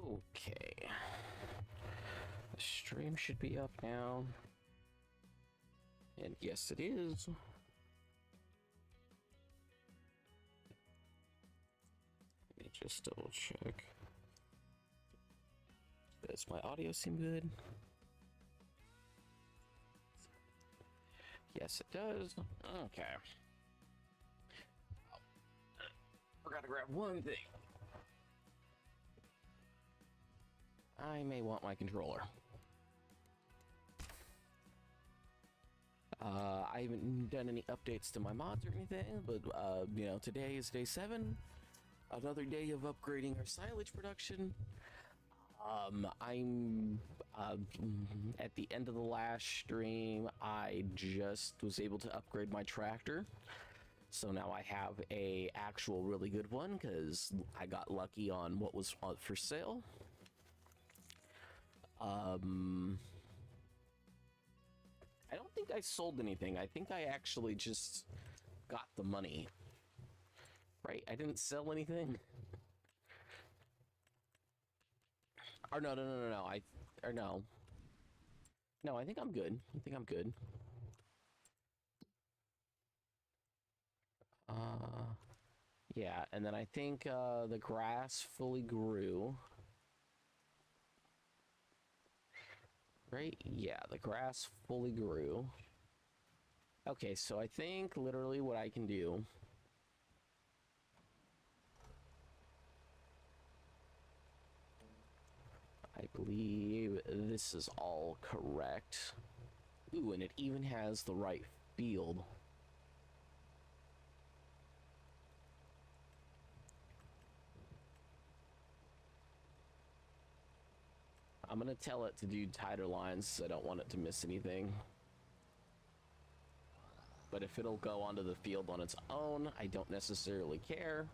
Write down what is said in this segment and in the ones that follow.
Okay. The stream should be up now. And yes, it is. Let me just double check. Does my audio seem good? Yes, it does. Okay. Oh, forgot to grab one thing. I may want my controller. I haven't done any updates to my mods or anything, but you know, today is day 7. Another day of upgrading our silage production. I'm at the end of the last stream, I just was able to upgrade my tractor. So now I have a actual really good one because I got lucky on what was for sale. I don't think I sold anything. I think I actually just got the money. Right? I didn't sell anything. Or no. No, I think I'm good. I think I'm good. Yeah, and then I think the grass fully grew. Right? Yeah, the grass fully grew. Okay, so I think literally what I can do... I believe this is all correct. Ooh, and it even has the right field. I'm gonna tell it to do tighter lines, so I don't want it to miss anything. But if it'll go onto the field on its own, I don't necessarily care.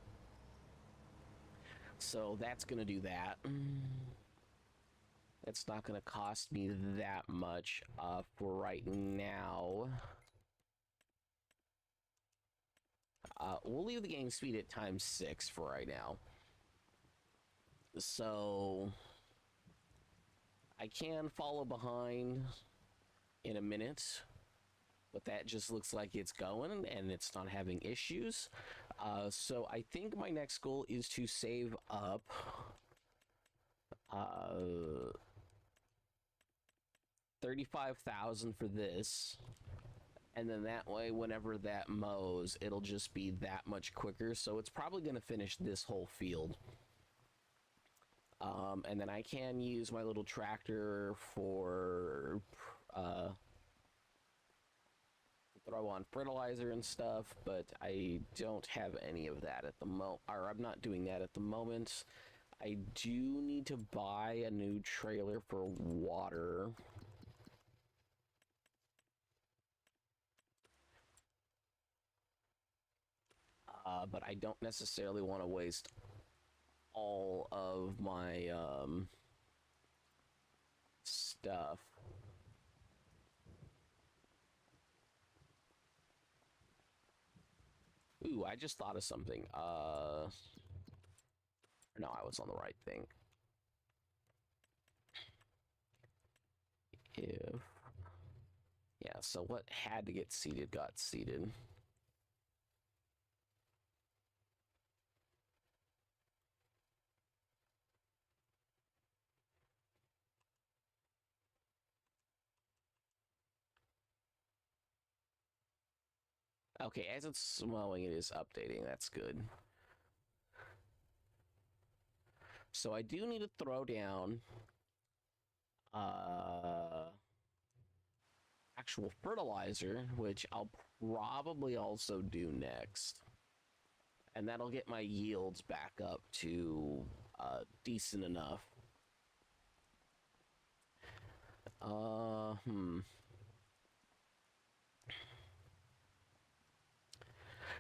So that's gonna do that. It's not gonna cost me that much for right now. We'll leave the game speed at ×6 for right now. So I can follow behind in a minute, but that just looks like it's going and it's not having issues. So I think my next goal is to save up 35,000 for this, and then that way whenever that mows, it'll just be that much quicker. So it's probably going to finish this whole field. And then I can use my little tractor for throw on fertilizer and stuff, but I don't have any of that at the moment, or I'm not doing that at the moment. I do need to buy a new trailer for water. But I don't necessarily want to waste all of my stuff. Ooh, I just thought of something. No, I was on the right thing. If... Yeah, so what had to get seeded got seeded. Okay, as it's mowing, it is updating. That's good. So I do need to throw down actual fertilizer, which I'll probably also do next. And that'll get my yields back up to decent enough.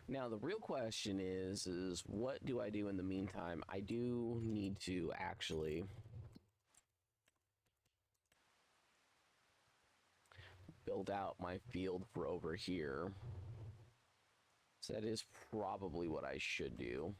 Now the real question is what do I do in the meantime? I do need to actually build out my field for over here. So that is probably what I should do.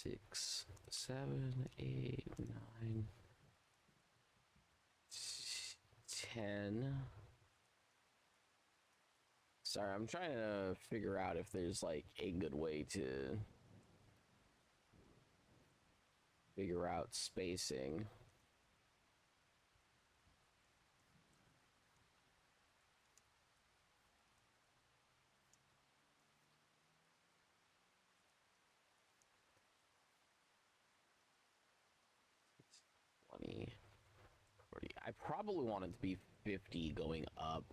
6, 7, 8, 9, 10. Sorry, I'm trying to figure out if there's like a good way to figure out spacing. I probably want it to be 50 going up.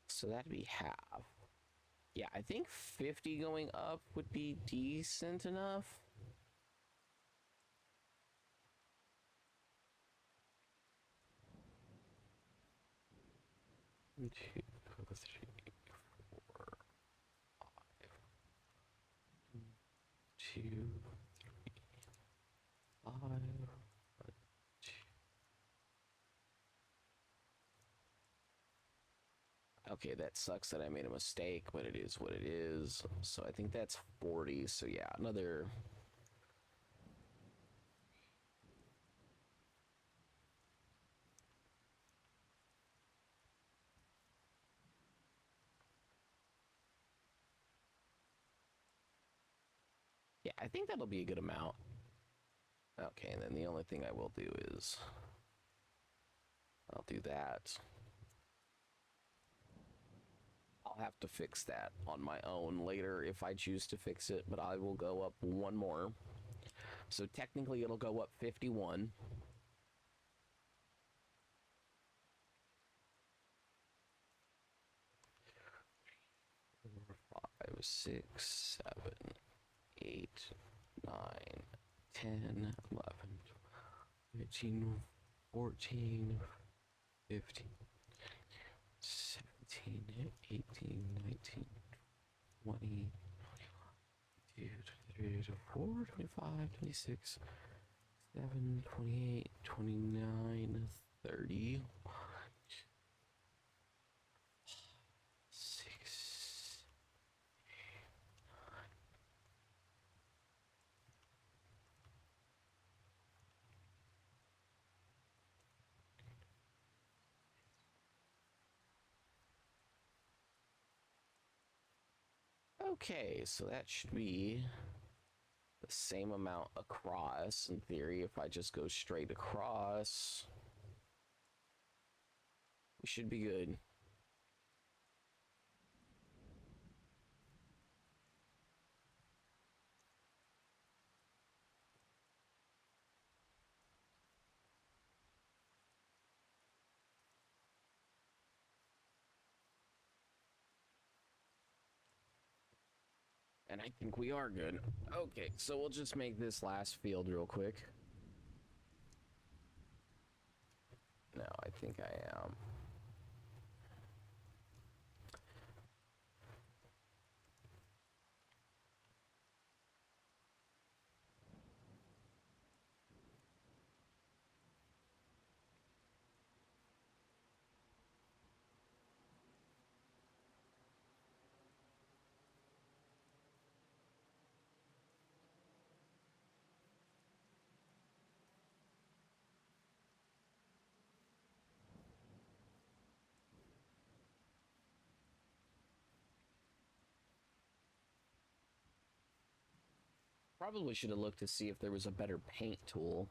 So that'd be half. Yeah, I think 50 going up would be decent enough. One, two, three, four, five. 2, 3, 5. Okay, that sucks that I made a mistake, but it is what it is. So I think that's 40. So yeah, another. Yeah, I think that'll be a good amount. Okay, and then the only thing I will do is I'll do that. I'll have to fix that on my own later if I choose to fix it, but I will go up one more. So technically it'll go up 51. Five, 6, 7, 8, 9, 10, 11, 13, 14, 15, 17, 18, 19, 20, 22, 23, 24, 25, 26, 27, 28, 29, 30. 6. Okay, so that should be the same amount across. In theory, if I just go straight across, we should be good. And I think we are good. Okay, so we'll just make this last field real quick. No, I think I am. Probably should have looked to see if there was a better paint tool.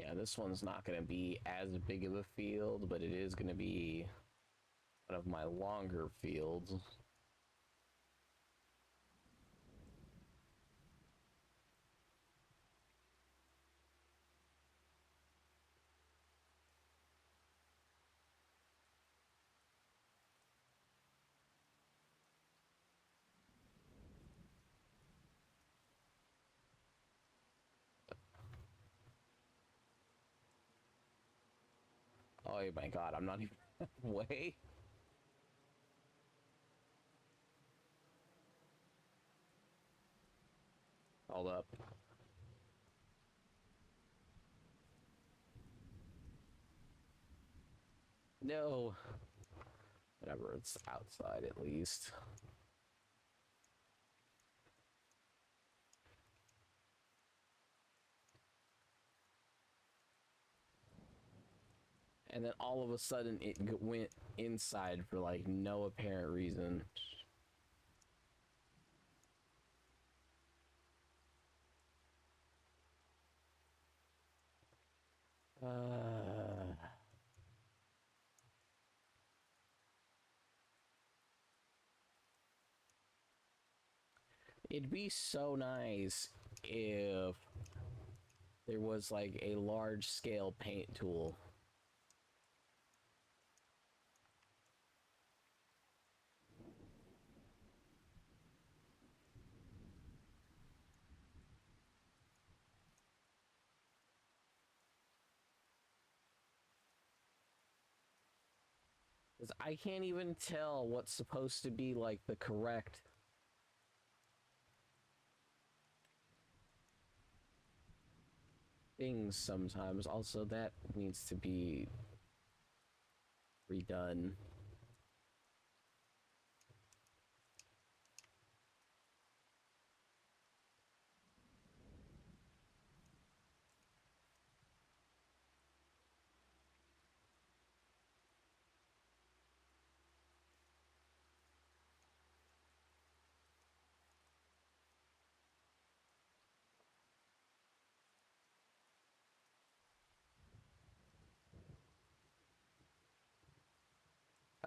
Yeah, this one's not going to be as big of a field, but it is going to be one of my longer fields. Oh my god, I'm not even way. Hold up. No. Whatever, it's outside at least. And then all of a sudden it went inside for like no apparent reason. It'd be so nice if there was like a large scale paint tool. Because I can't even tell what's supposed to be like the correct things sometimes. Also, that needs to be redone.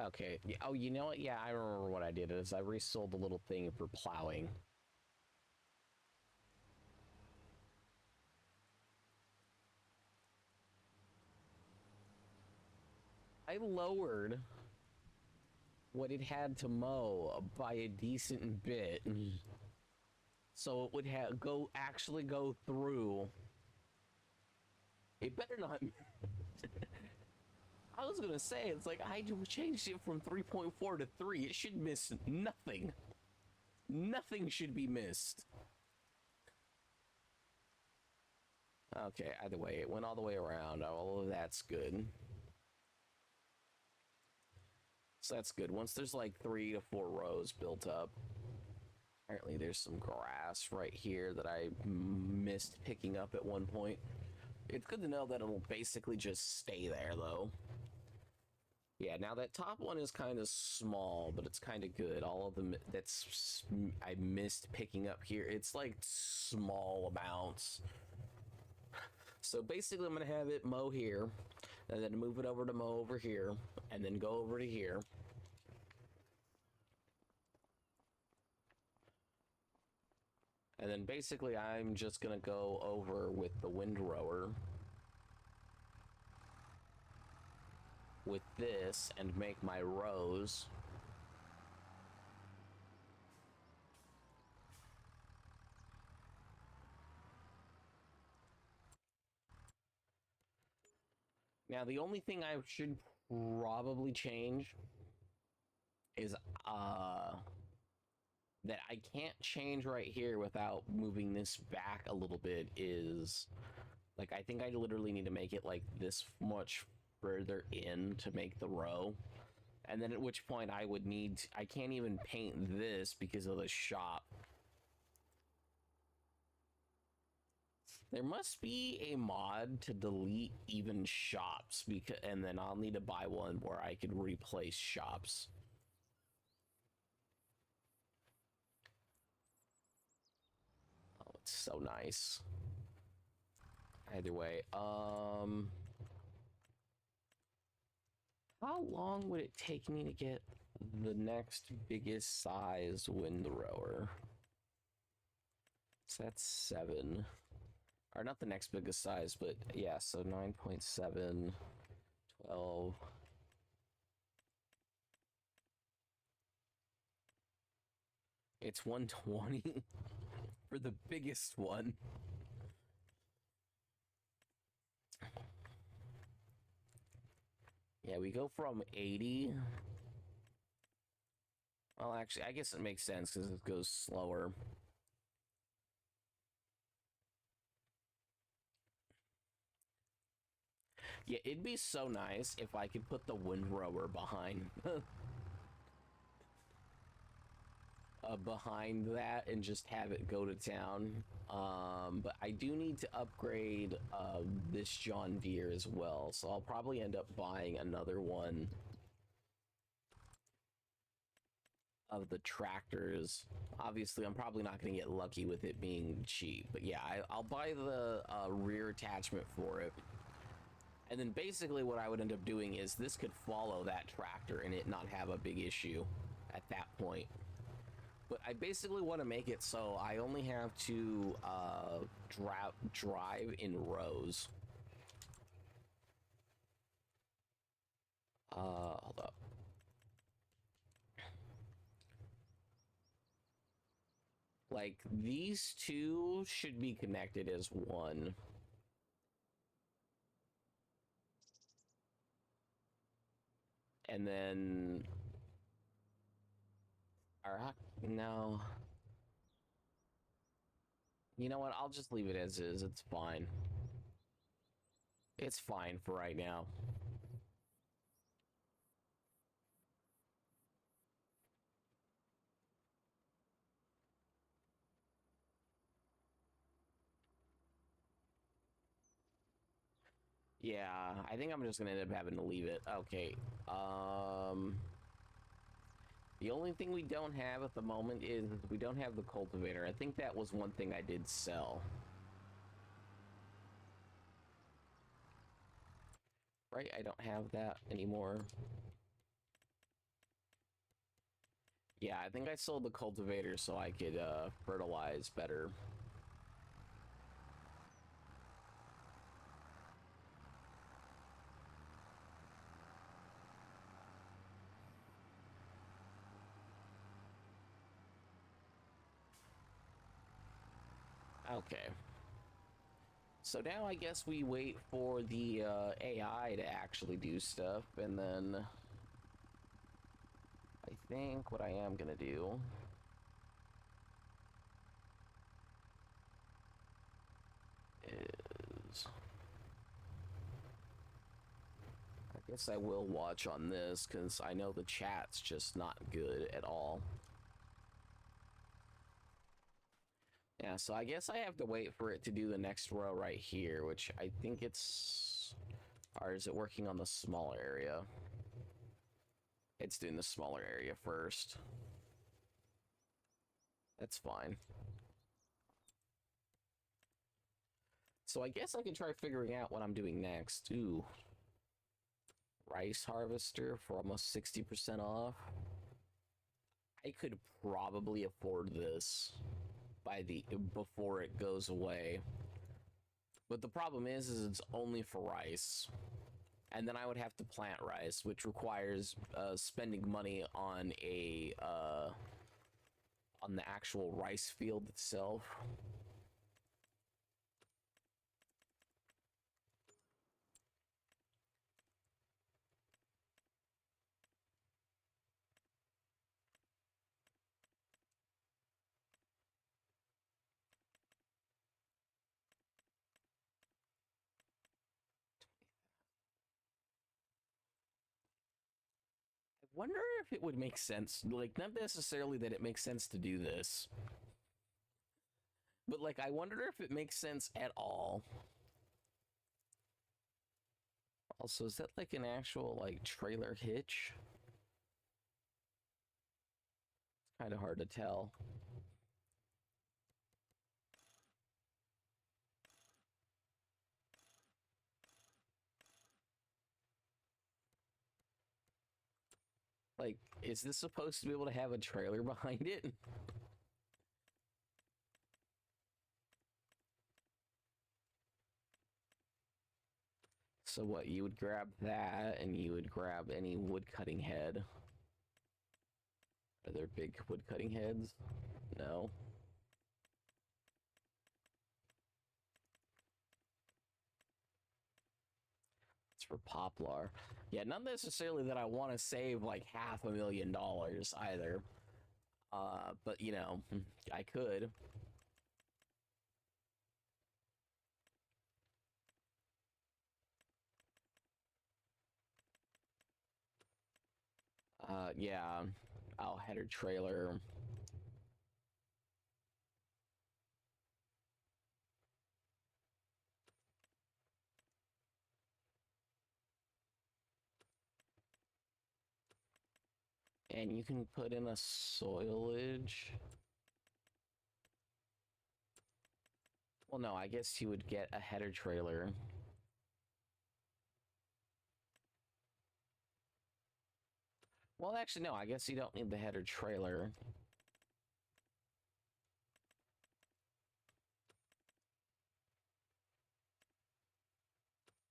Okay. Oh, you know what? Yeah, I remember what I did is I resold the little thing for plowing. I lowered what it had to mow by a decent bit, so it would actually go through. It better not. I was gonna say, it's like I changed it from 3.4 to 3. It should miss nothing. Nothing should be missed. Okay, either way, it went all the way around. All of that's good. So that's good. Once there's like 3 to 4 rows built up. Apparently there's some grass right here that I missed picking up at one point. It's good to know that it'll basically just stay there, though. Yeah, now that top one is kind of small, but it's kind of good. All of them I missed picking up here. It's like small amounts. So basically I'm going to have it mow here, and then move it over to mow over here, and then go over to here. And then basically I'm just going to go over with the windrower with this and make my rows. Now the only thing I should probably change is that I can't change right here without moving this back a little bit is like I think I literally need to make it like this much further in to make the row. And then at which point I can't even paint this because of the shop. There must be a mod to delete even shops and then I'll need to buy one where I could replace shops. Oh, it's so nice. Either way, How long would it take me to get the next biggest size windrower? So that's 7. Or not the next biggest size, but yeah, so 9.7, 12. It's 120 for the biggest one. Yeah, we go from 80. Well, actually, I guess it makes sense because it goes slower. Yeah, it'd be so nice if I could put the windrower behind behind that and just have it go to town. But I do need to upgrade this John Deere as well, so I'll probably end up buying another one of the tractors. Obviously, I'm probably not going to get lucky with it being cheap, but yeah, I'll buy the rear attachment for it. And then basically what I would end up doing is this could follow that tractor and it not have a big issue at that point. But I basically want to make it so I only have to drive in rows. Hold up. Like, these two should be connected as one. And then... Alright, no. You know what? I'll just leave it as is. It's fine. It's fine for right now. Yeah, I think I'm just gonna end up having to leave it. Okay. The only thing we don't have at the moment is we don't have the cultivator. I think that was one thing I did sell. Right? I don't have that anymore. Yeah, I think I sold the cultivator so I could fertilize better. Okay. So now I guess we wait for the AI to actually do stuff, and then I think what I am gonna do is I guess I will watch on this because I know the chat's just not good at all. Yeah, so I guess I have to wait for it to do the next row right here, which I think it's... Or is it working on the smaller area? It's doing the smaller area first. That's fine. So I guess I can try figuring out what I'm doing next. Ooh. Rice harvester for almost 60% off. I could probably afford this before it goes away. But the problem is it's only for rice. And then I would have to plant rice, which requires spending money on on the actual rice field itself. I wonder if it would make sense, like, not necessarily that it makes sense to do this, but like, I wonder if it makes sense at all. Also, is that like an actual like trailer hitch? It's kind of hard to tell. Like, is this supposed to be able to have a trailer behind it? So what, you would grab that, and you would grab any wood cutting head. Are there big wood cutting heads? No. It's for poplar. Yeah, not necessarily that I want to save like $500,000 either. But you know, I could. Yeah, I'll header trailer. And you can put in a soilage. Well, no, I guess you would get a header trailer. Well, actually, no, I guess you don't need the header trailer.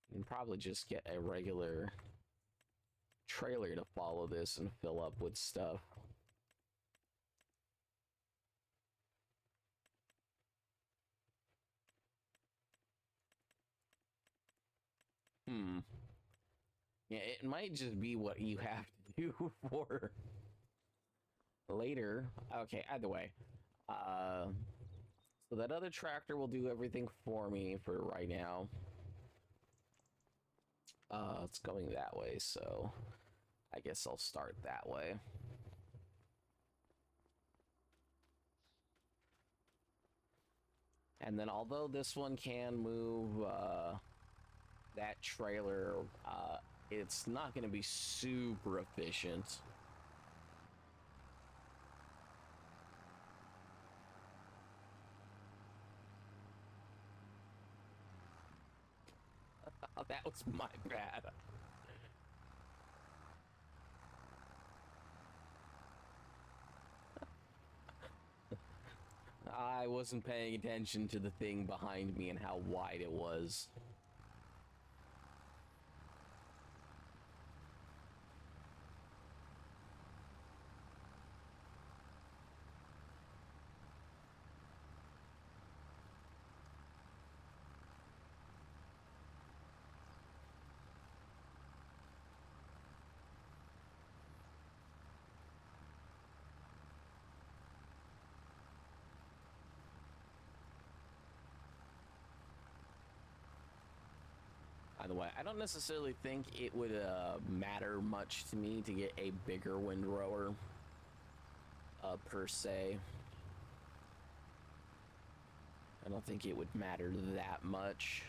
You can probably just get a regular trailer to follow this and fill up with stuff. Yeah, it might just be what you have to do for later. Okay, either way. So that other tractor will do everything for me for right now. It's going that way, so I guess I'll start that way. And then although this one can move that trailer, it's not going to be super efficient. Oh, that was my bad. I wasn't paying attention to the thing behind me and how wide it was. By the way, I don't necessarily think it would matter much to me to get a bigger windrower, per se. I don't think it would matter that much.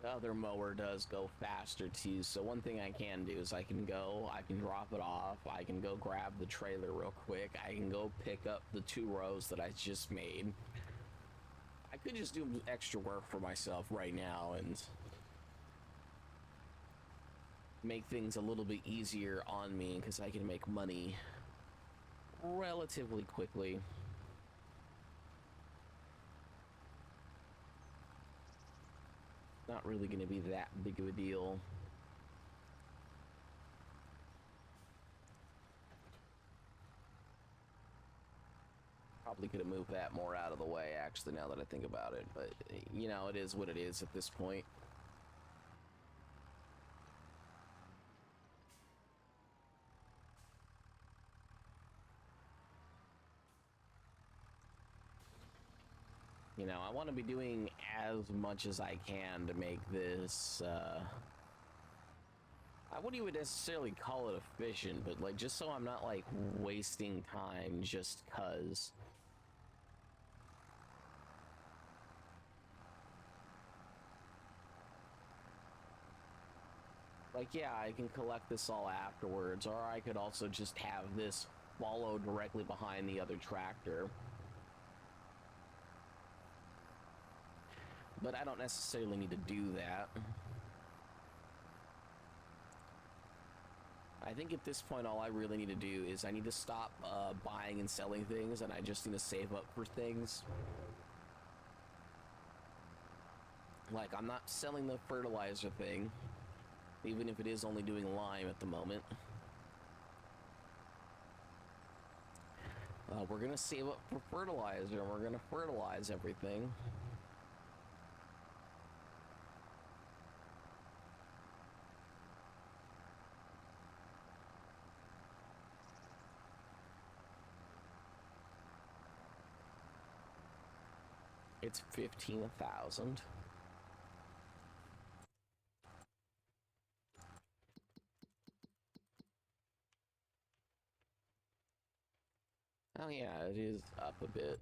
The other mower does go faster too, so one thing I can do is I can drop it off, I can go grab the trailer real quick, I can go pick up the 2 rows that I just made. I could just do extra work for myself right now and make things a little bit easier on me because I can make money relatively quickly. Not really going to be that big of a deal. Probably could have moved that more out of the way, actually, now that I think about it. But, you know, it is what it is at this point. You know, I want to be doing as much as I can to make this, I wouldn't even necessarily call it efficient, but like just so I'm not like wasting time just cuz. Like, yeah, I can collect this all afterwards, or I could also just have this follow directly behind the other tractor. But I don't necessarily need to do that. I think at this point, all I really need to do is I need to stop buying and selling things, and I just need to save up for things. Like, I'm not selling the fertilizer thing, even if it is only doing lime at the moment. We're gonna save up for fertilizer, and we're gonna fertilize everything. It's 15,000. Oh yeah, it is up a bit.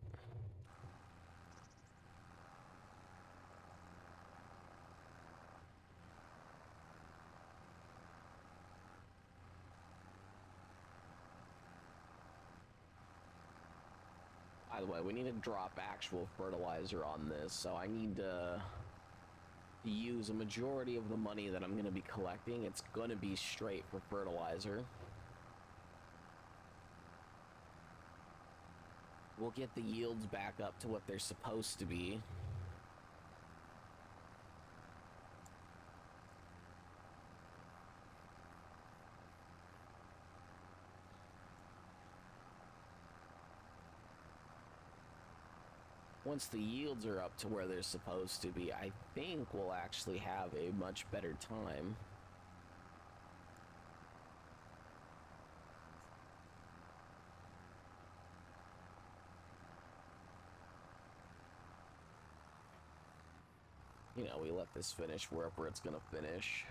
By the way, we need to drop actual fertilizer on this, so I need to use a majority of the money that I'm going to be collecting. It's going to be straight for fertilizer. We'll get the yields back up to what they're supposed to be. Once the yields are up to where they're supposed to be, I think we'll actually have a much better time. You know, we let this finish wherever it's gonna finish.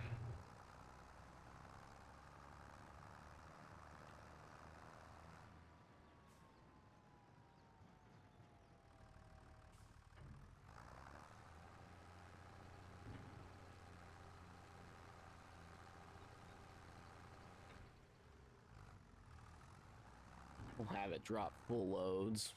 We'll have it drop full loads.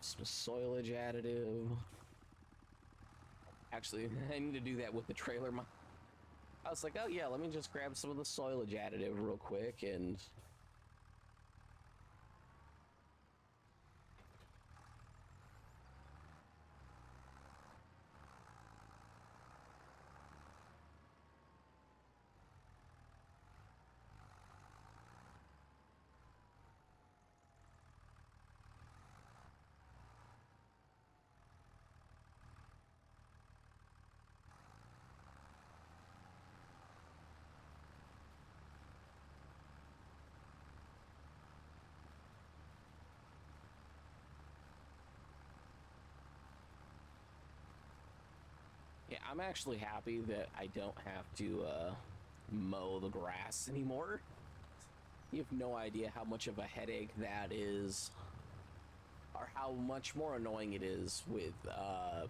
Some soilage additive. Actually, I need to do that with the trailer. I was like, oh yeah, let me just grab some of the soilage additive real quick and... Yeah, I'm actually happy that I don't have to mow the grass anymore. You have no idea how much of a headache that is, or how much more annoying it is with,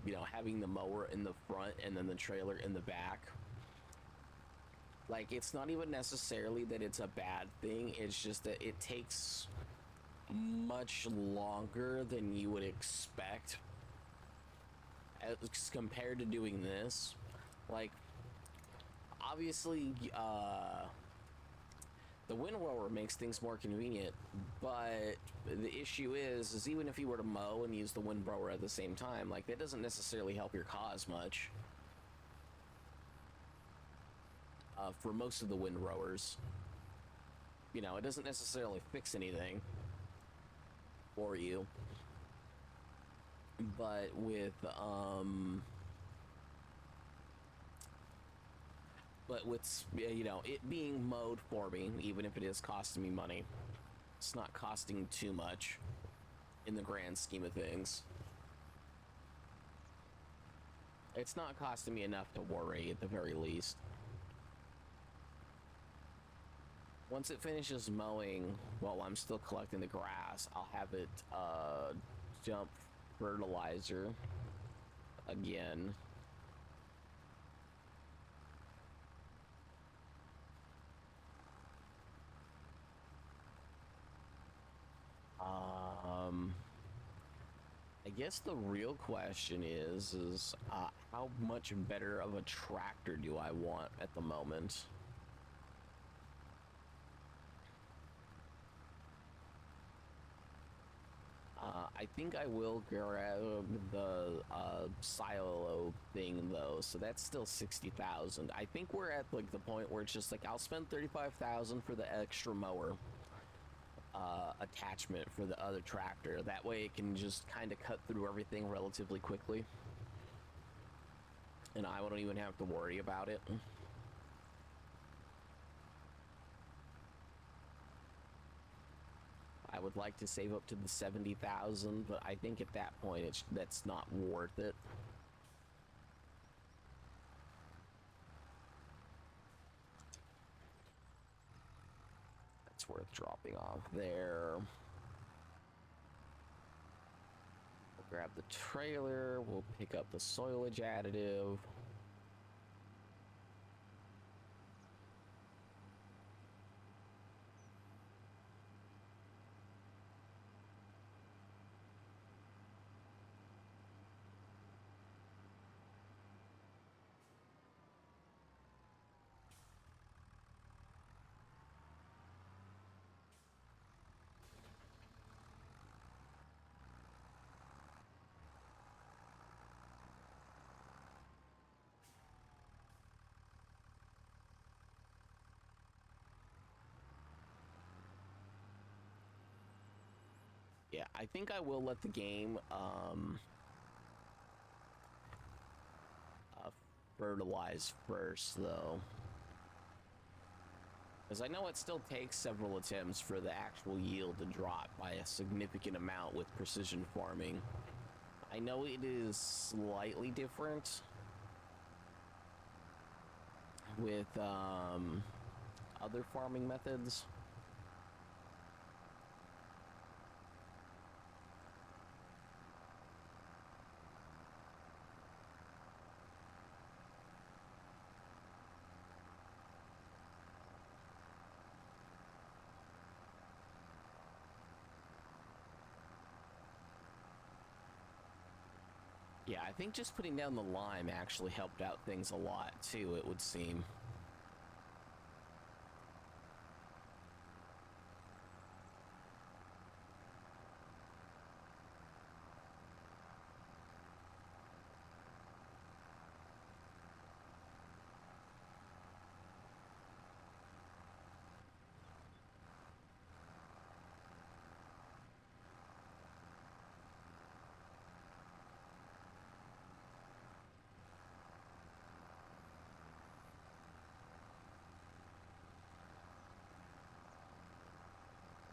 you know, having the mower in the front and then the trailer in the back. Like, it's not even necessarily that it's a bad thing, it's just that it takes much longer than you would expect as compared to doing this. Like, obviously, The windrower makes things more convenient, but the issue is even if you were to mow and use the windrower at the same time, like that doesn't necessarily help your cause much. For most of the windrowers, you know, it doesn't necessarily fix anything for you. But with you know, it being mowed for me, even if it is costing me money, it's not costing too much in the grand scheme of things. It's not costing me enough to worry at the very least. Once it finishes mowing while I'm still collecting the grass, I'll have it dump fertilizer again. I guess the real question is how much better of a tractor do I want at the moment? I think I will grab the silo thing though, so that's still 60,000. I think we're at like the point where it's just like I'll spend 35,000 for the extra mower attachment for the other tractor. That way it can just kind of cut through everything relatively quickly, and I won't even have to worry about it. I would like to save up to the 70,000, but I think at that point that's not worth it. That's worth dropping off there. We'll grab the trailer, we'll pick up the soilage additive. Yeah, I think I will let the game fertilize first, though. Because I know it still takes several attempts for the actual yield to drop by a significant amount with precision farming. I know it is slightly different with other farming methods. Yeah, I think just putting down the lime actually helped out things a lot, too, it would seem.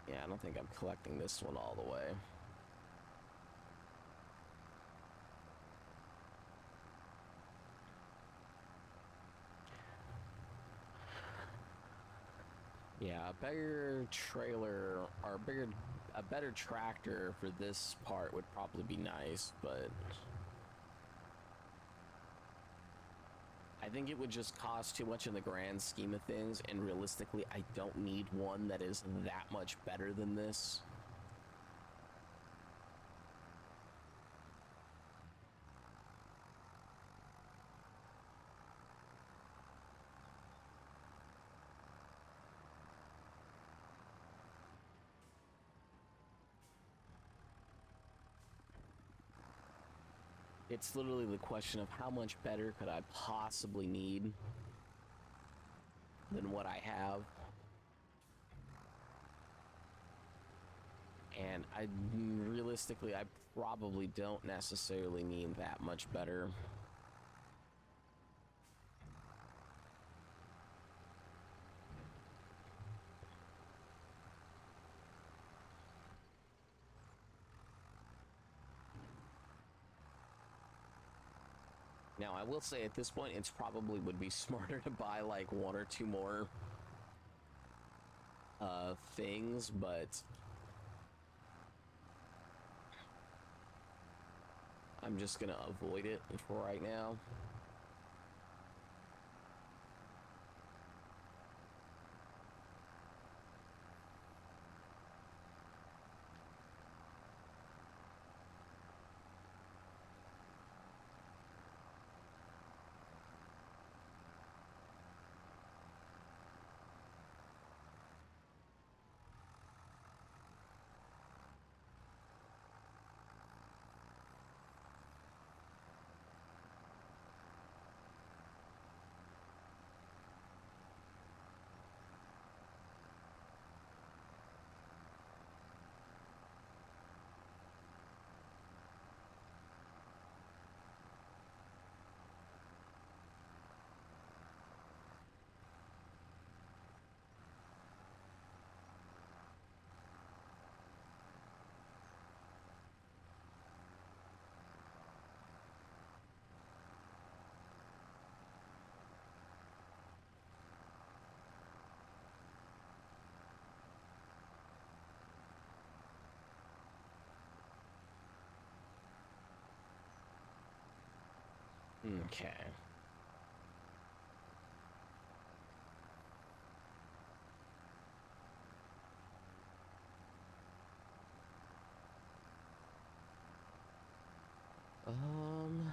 Yeah, I don't think I'm collecting this one all the way. Yeah, a bigger trailer or a better tractor for this part would probably be nice, but I think it would just cost too much in the grand scheme of things, and realistically, I don't need one that is that much better than this. It's literally the question of how much better could I possibly need than what I have. And realistically, I probably don't necessarily need that much better. Now, I will say at this point, it's probably would be smarter to buy like one or two more things, but I'm just gonna avoid it for right now. Okay. Um,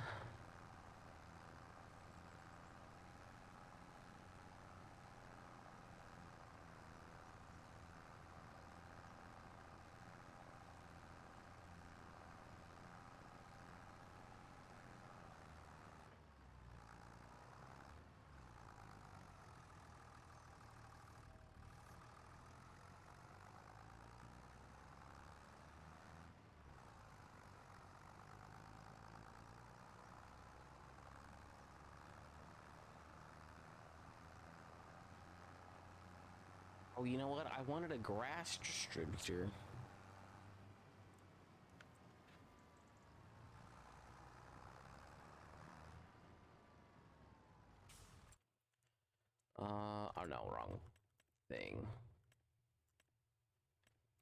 oh, you know what? I wanted a grass distributor. Oh no, wrong thing.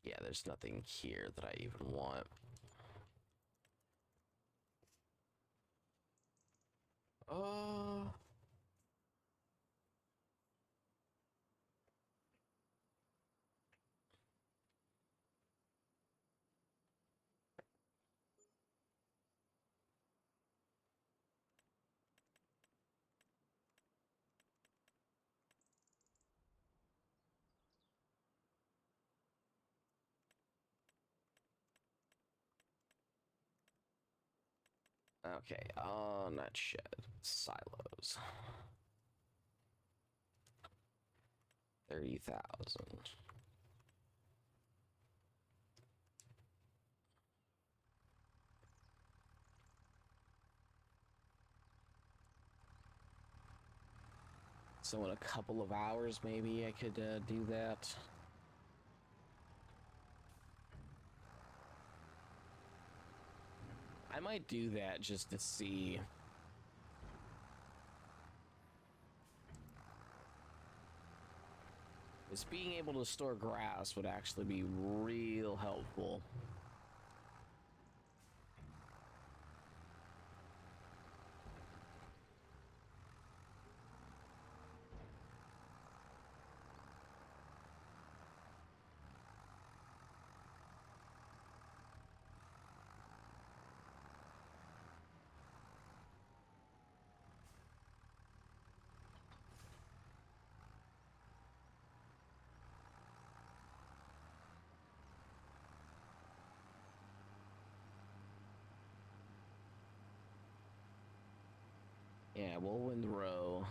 Yeah, there's nothing here that I even want. Uh, okay, not shed, silos. 30,000. So in a couple of hours, maybe I could do that. I might do that just to see. Because being able to store grass would actually be real helpful. Yeah, we'll windrow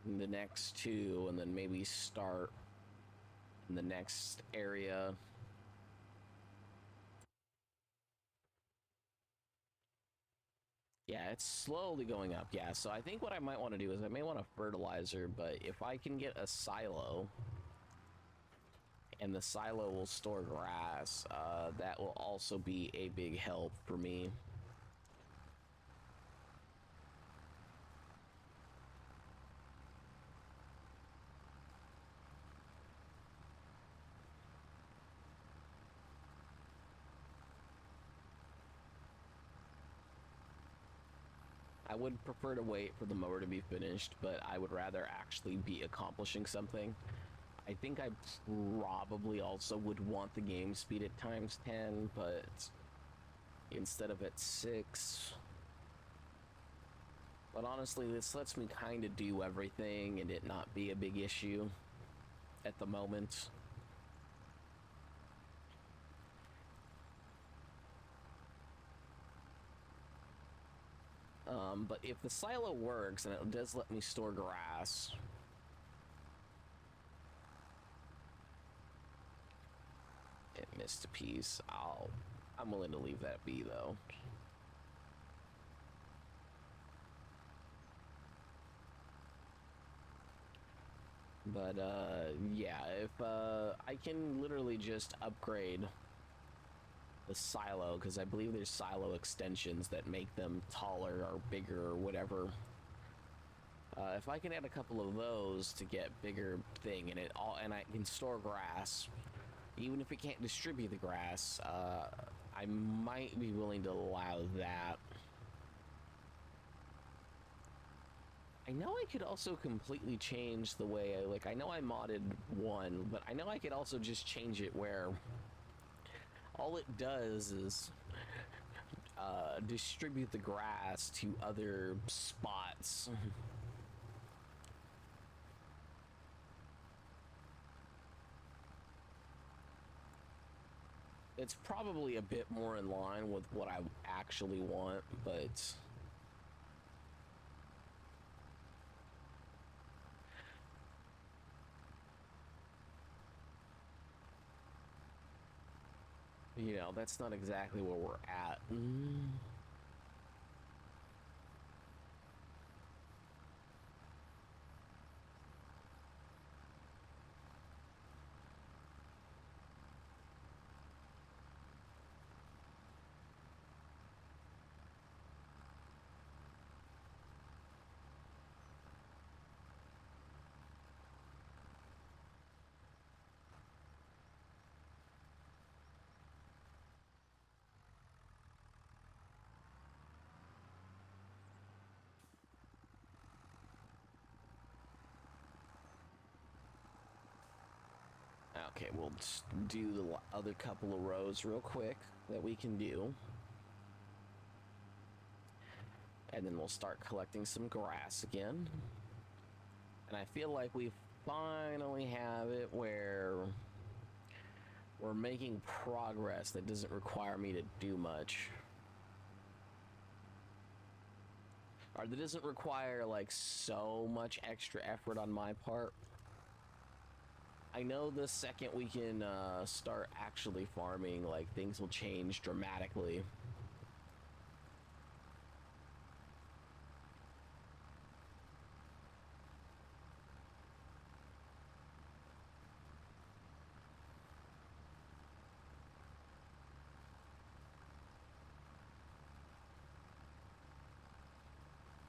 the next two and then maybe start in the next area. Yeah, it's slowly going up. Yeah, so I think what I might want to do is I may want a fertilizer, but if I can get a silo and the silo will store grass, that will also be a big help for me. I would prefer to wait for the mower to be finished, but I would rather actually be accomplishing something. I think I probably also would want the game speed at ×10, but instead of at 6. But honestly, this lets me kind of do everything and it not be a big issue at the moment. But if the silo works and it does let me store grass, it missed a piece. I'm willing to leave that be though. But yeah, if I can literally just upgrade the silo, because I believe there's silo extensions that make them taller or bigger or whatever. If I can add a couple of those to get bigger thing and I can store grass, even if it can't distribute the grass, I might be willing to allow that. I know I could also completely change the way I know I modded one, but I know I could also just change it where all it does is distribute the grass to other spots. It's probably a bit more in line with what I actually want, but you know, that's not exactly where we're at. Okay, we'll just do the other couple of rows real quick that we can do. And then we'll start collecting some grass again. And I feel like we finally have it where we're making progress that doesn't require me to do much. Or that doesn't require like so much extra effort on my part. I know the second we can start actually farming, like things will change dramatically.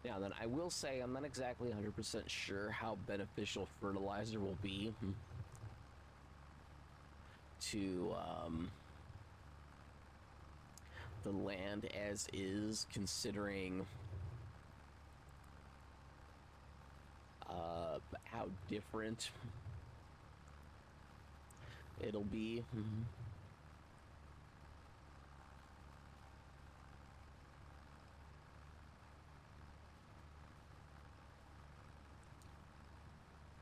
Now then, I will say I'm not exactly 100% sure how beneficial fertilizer will be to the land as is, considering how different it'll be.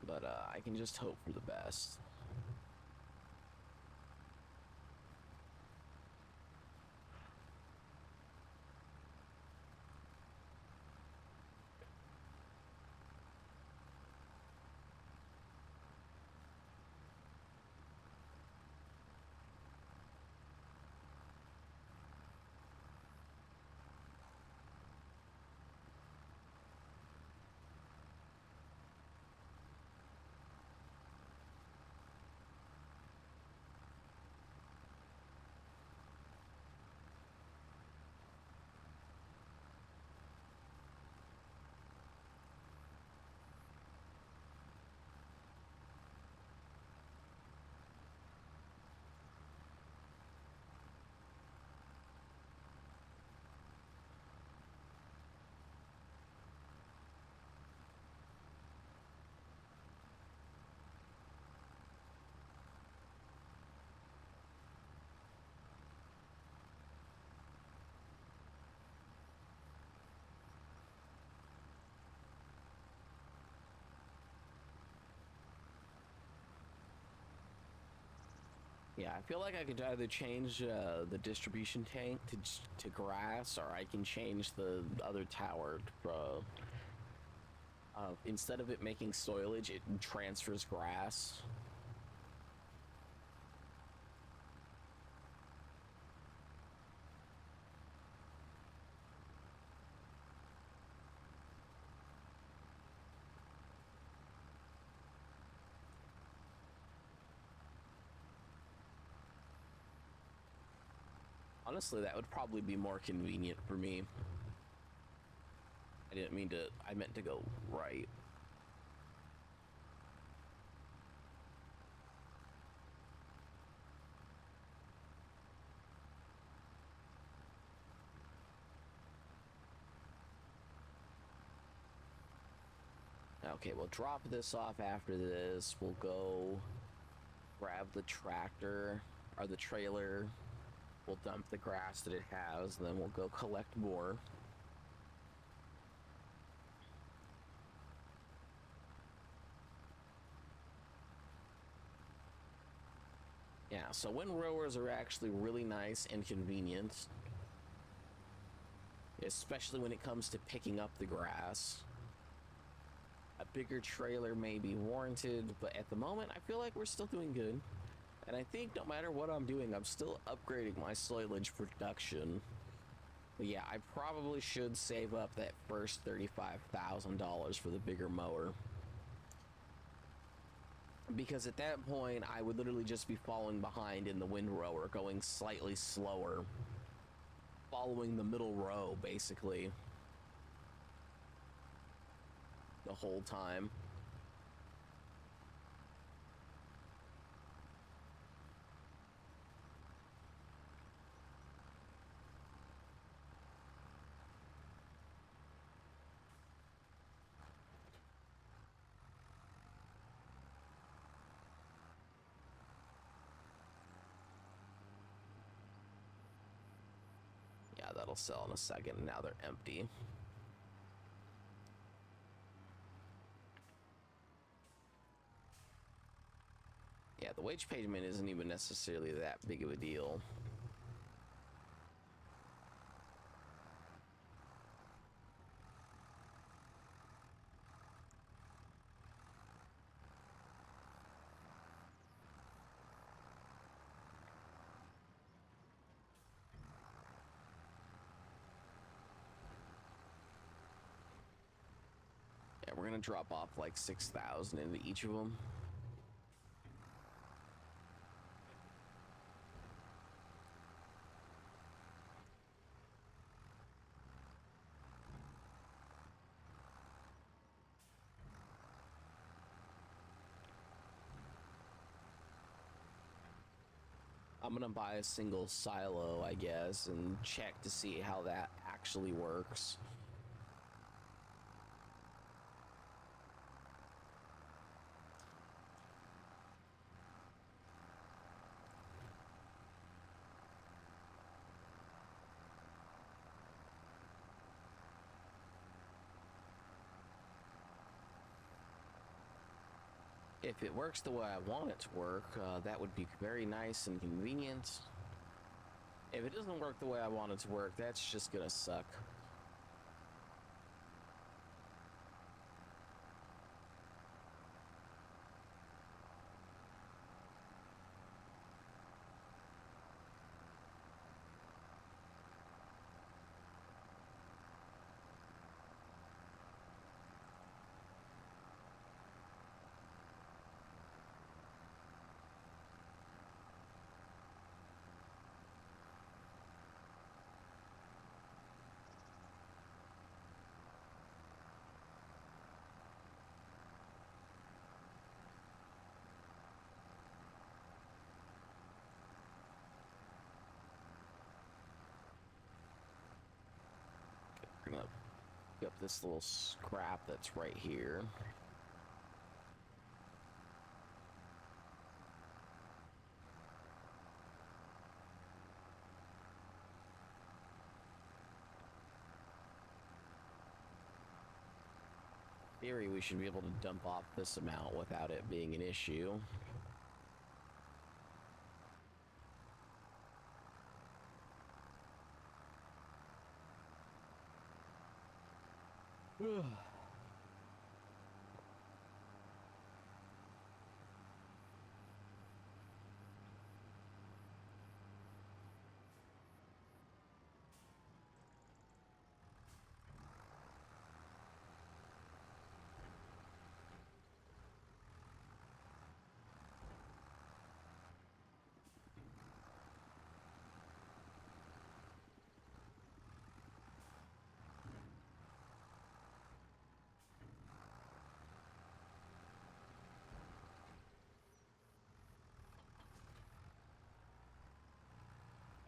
But I can just hope for the best. Yeah, I feel like I could either change the distribution tank to grass, or I can change the other tower. Instead of it making soilage, it transfers grass. Honestly, that would probably be more convenient for me. I didn't mean to, I meant to go right. Okay, we'll drop this off after this. We'll go grab the tractor or the trailer. We'll dump the grass that it has, and then we'll go collect more. Yeah, so windrowers are actually really nice and convenient, especially when it comes to picking up the grass. A bigger trailer may be warranted, but at the moment, I feel like we're still doing good. And I think no matter what I'm doing, I'm still upgrading my soilage production. But yeah, I probably should save up that first $35,000 for the bigger mower. Because at that point, I would literally just be falling behind in the windrower, going slightly slower. Following the middle row, basically. The whole time. Yeah, that'll sell in a second. Now they're empty. Yeah, the wage payment isn't even necessarily that big of a deal. Yeah, we're gonna drop off like 6,000 into each of them. I'm gonna buy a single silo, I guess, and check to see how that actually works. If it works the way I want it to work, that would be very nice and convenient. If it doesn't work the way I want it to work, that's just gonna suck. We're gonna pick up this little scrap that's right here. In theory, we should be able to dump off this amount without it being an issue. I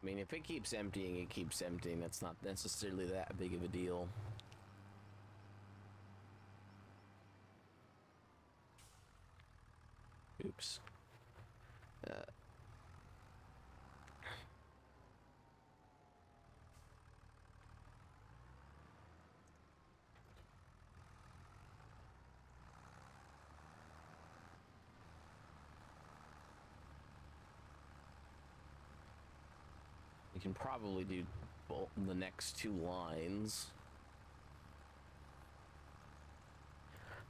mean, if it keeps emptying, it keeps emptying. That's not necessarily that big of a deal. Oops. We can probably do both the next two lines.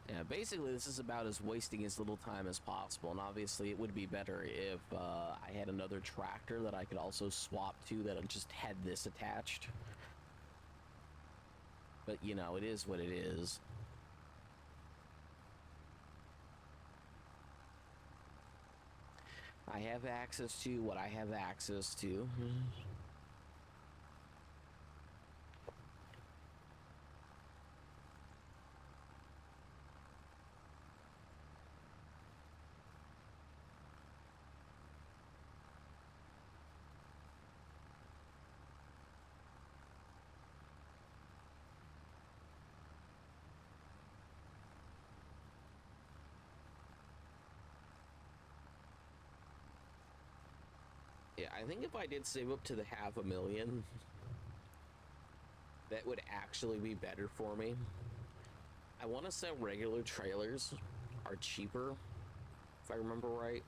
Yeah, basically this is about as wasting as little time as possible, and obviously it would be better if I had another tractor that I could also swap to that just had this attached. But, you know, it is what it is. I have access to what I have access to. Yeah, I think if I did save up to the $500,000, that would actually be better for me. I want to say regular trailers are cheaper, if I remember right.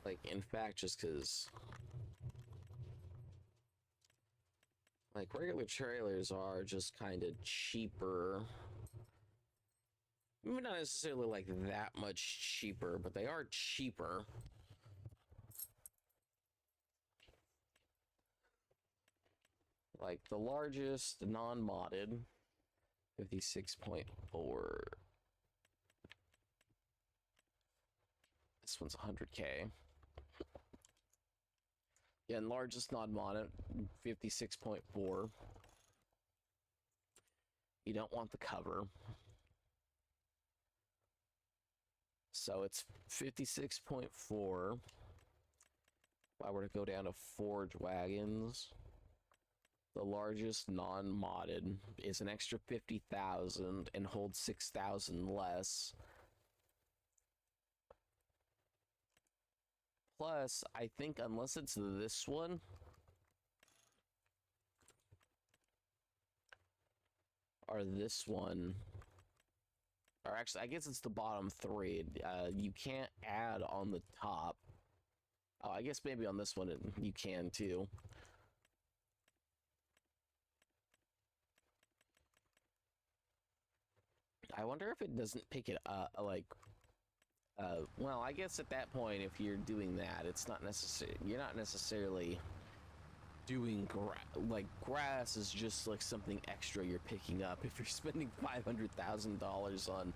Like, in fact, just because, like, regular trailers are just kind of cheaper. Maybe not necessarily like that much cheaper, but they are cheaper. Like the largest non-modded 56.4. This one's 100K. Yeah, and largest non-modded 56.4. You don't want the cover. So it's 56.4. If I were to go down to forge wagons, the largest non-modded is an extra 50,000 and holds 6,000 less. Plus, I think unless it's this one, or this one, or actually, I guess it's the bottom three. You can't add on the top. Oh, I guess maybe on this one you can too. I wonder if it doesn't pick it up, like, well, I guess at that point, if you're doing that, it's not necessary. You're not necessarily doing like grass is just like something extra you're picking up. If you're spending $500,000 on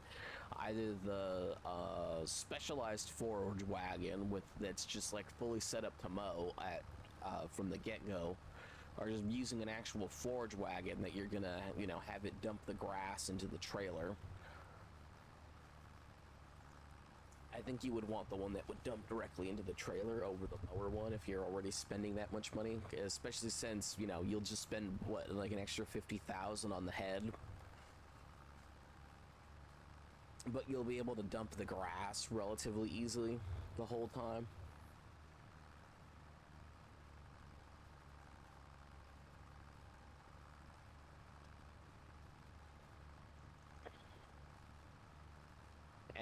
either the specialized forage wagon with that's just like fully set up to mow at from the get-go, or just using an actual forage wagon that you're gonna, you know, have it dump the grass into the trailer, I think you would want the one that would dump directly into the trailer over the mower one if you're already spending that much money, especially since, you know, you'll just spend, what, like an extra 50,000 on the head. But you'll be able to dump the grass relatively easily the whole time.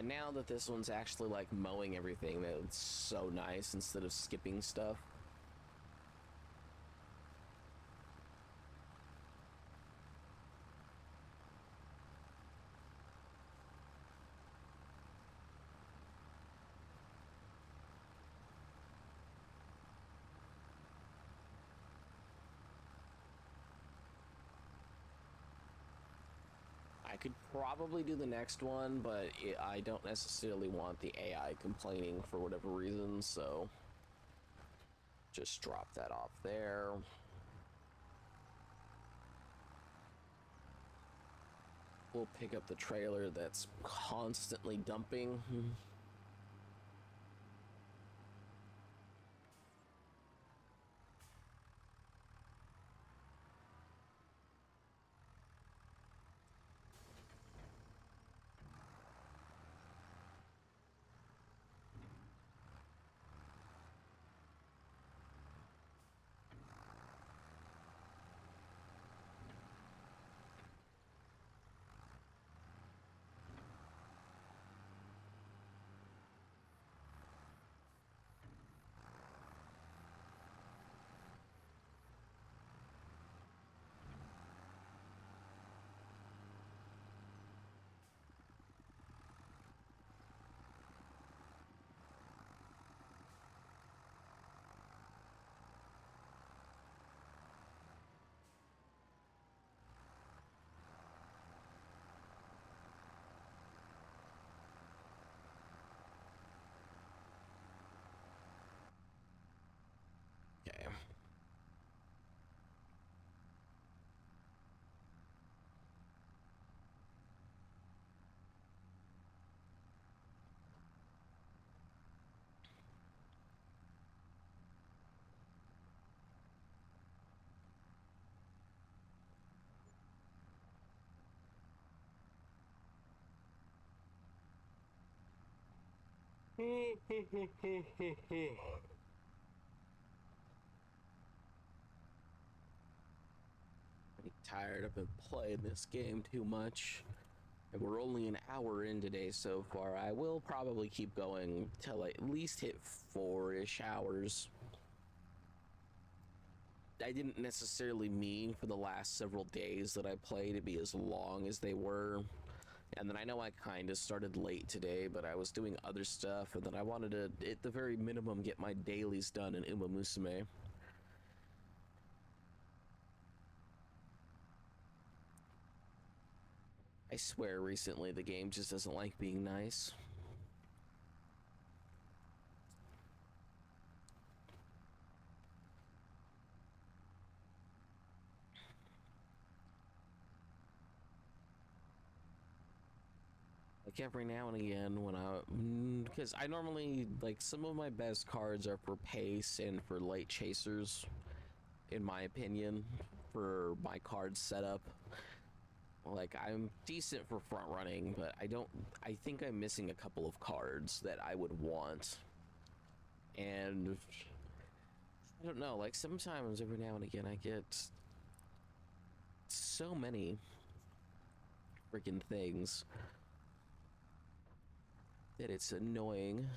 And now that this one's actually like mowing everything, that's so nice instead of skipping stuff. I could probably do the next one, but I don't necessarily want the AI complaining for whatever reason, so just drop that off there. We'll pick up the trailer that's constantly dumping. Okay. Pretty tired. I've been playing this game too much. And we're only an hour in today so far. I will probably keep going till I at least hit 4-ish hours. I didn't necessarily mean for the last several days that I played to be as long as they were. And then I know I kind of started late today, but I was doing other stuff, and then I wanted to, at the very minimum, get my dailies done in Uma Musume. I swear recently the game just doesn't like being nice. Like every now and again when because I normally, like, some of my best cards are for pace and for late chasers, in my opinion, for my card setup. Like, I'm decent for front running, but I think I'm missing a couple of cards that I would want. And I don't know, like sometimes every now and again I get so many freaking things that it's annoying.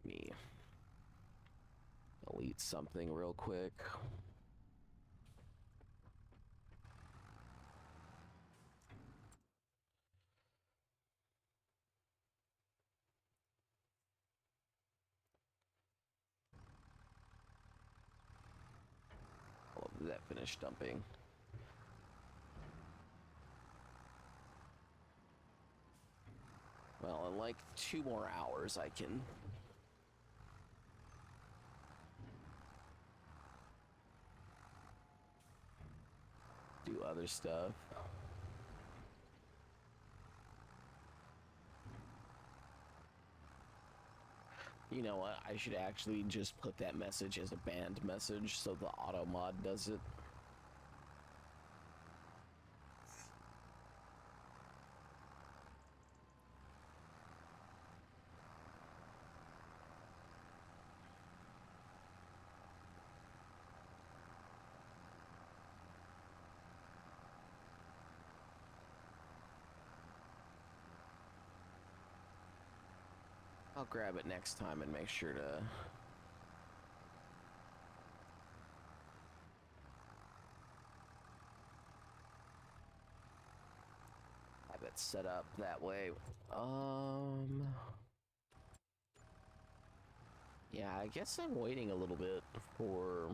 Me delete something real quick. All of that finished dumping. Well, in like 2 more hours I can do other stuff. You know what? I should actually just put that message as a banned message so the auto mod does it. I'll grab it next time and make sure to have it set up that way. Yeah, I guess I'm waiting a little bit for...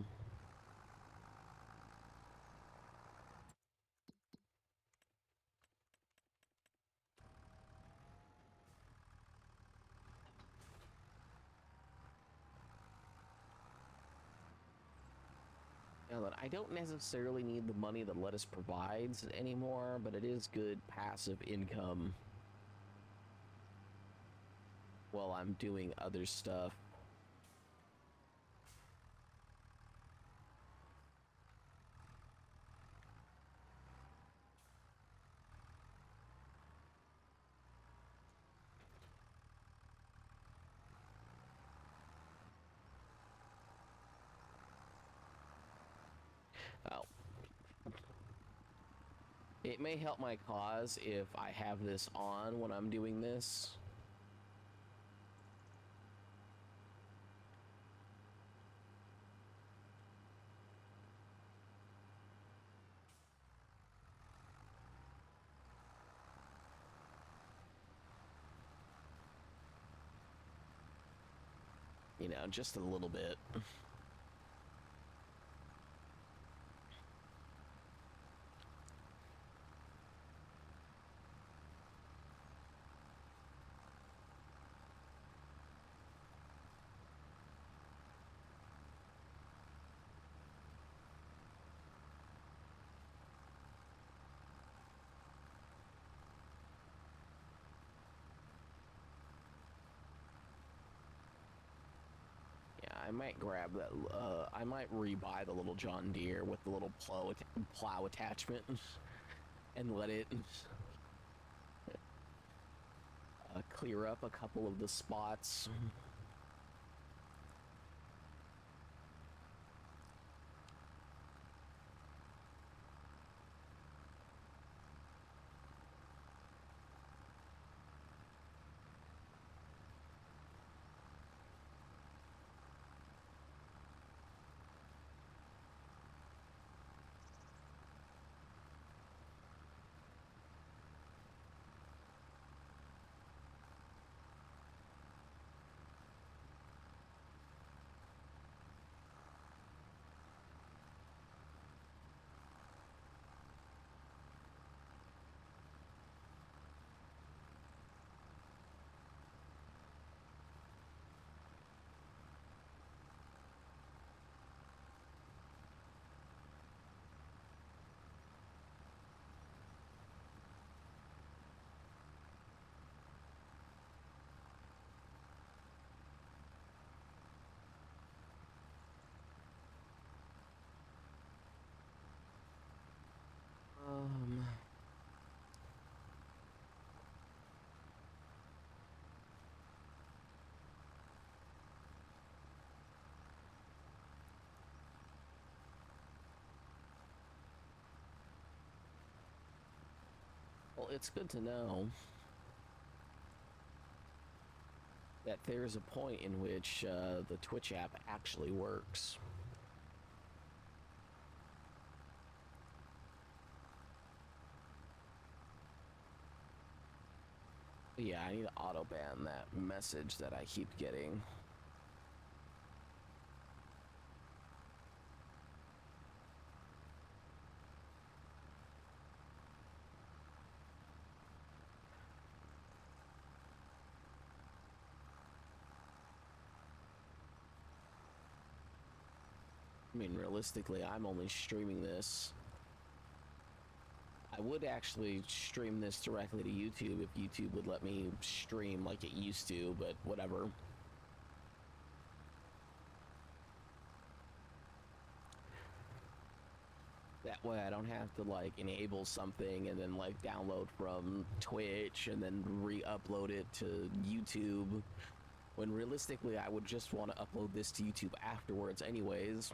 Now that I don't necessarily need the money that Lettuce provides anymore, but it is good passive income while I'm doing other stuff. Oh. It may help my cause if I have this on when I'm doing this. You know, just a little bit. I might grab that, I might rebuy the little John Deere with the little plow attachment and let it clear up a couple of the spots. Well, it's good to know that there's a point in which the Twitch app actually works. Yeah, I need to auto ban that message that I keep getting. I mean, realistically, I'm only streaming this. I would actually stream this directly to YouTube if YouTube would let me stream like it used to, but whatever. That way I don't have to like enable something and then like download from Twitch and then re-upload it to YouTube. When realistically I would just want to upload this to YouTube afterwards anyways.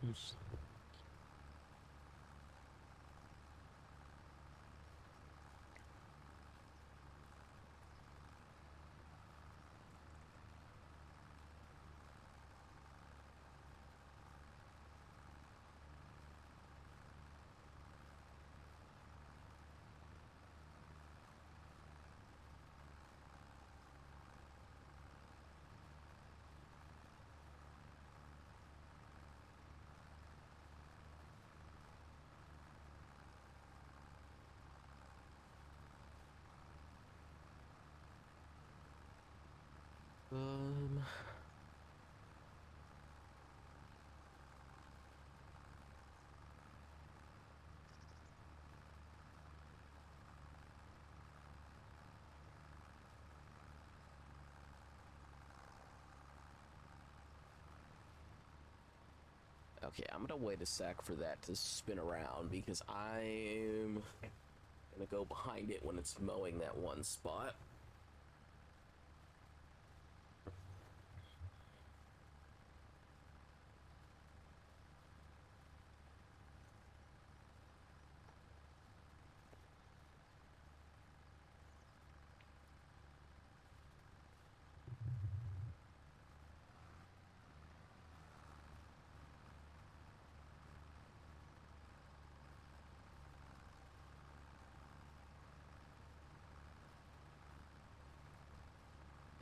Okay, I'm gonna wait a sec for that to spin around because I'm gonna go behind it when it's mowing that one spot.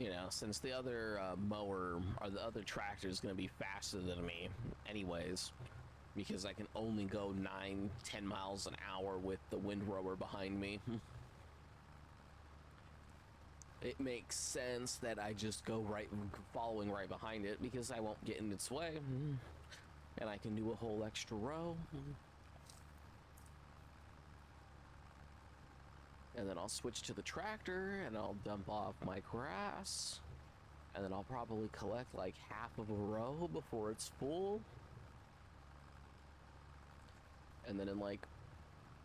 You know, since the other mower or the other tractor is going to be faster than me anyways, because I can only go 9-10 miles an hour with the windrower behind me. It makes sense that I just go right, following right behind it, because I won't get in its way, and I can do a whole extra row. And then I'll switch to the tractor and I'll dump off my grass. And then I'll probably collect like half of a row before it's full. And then in like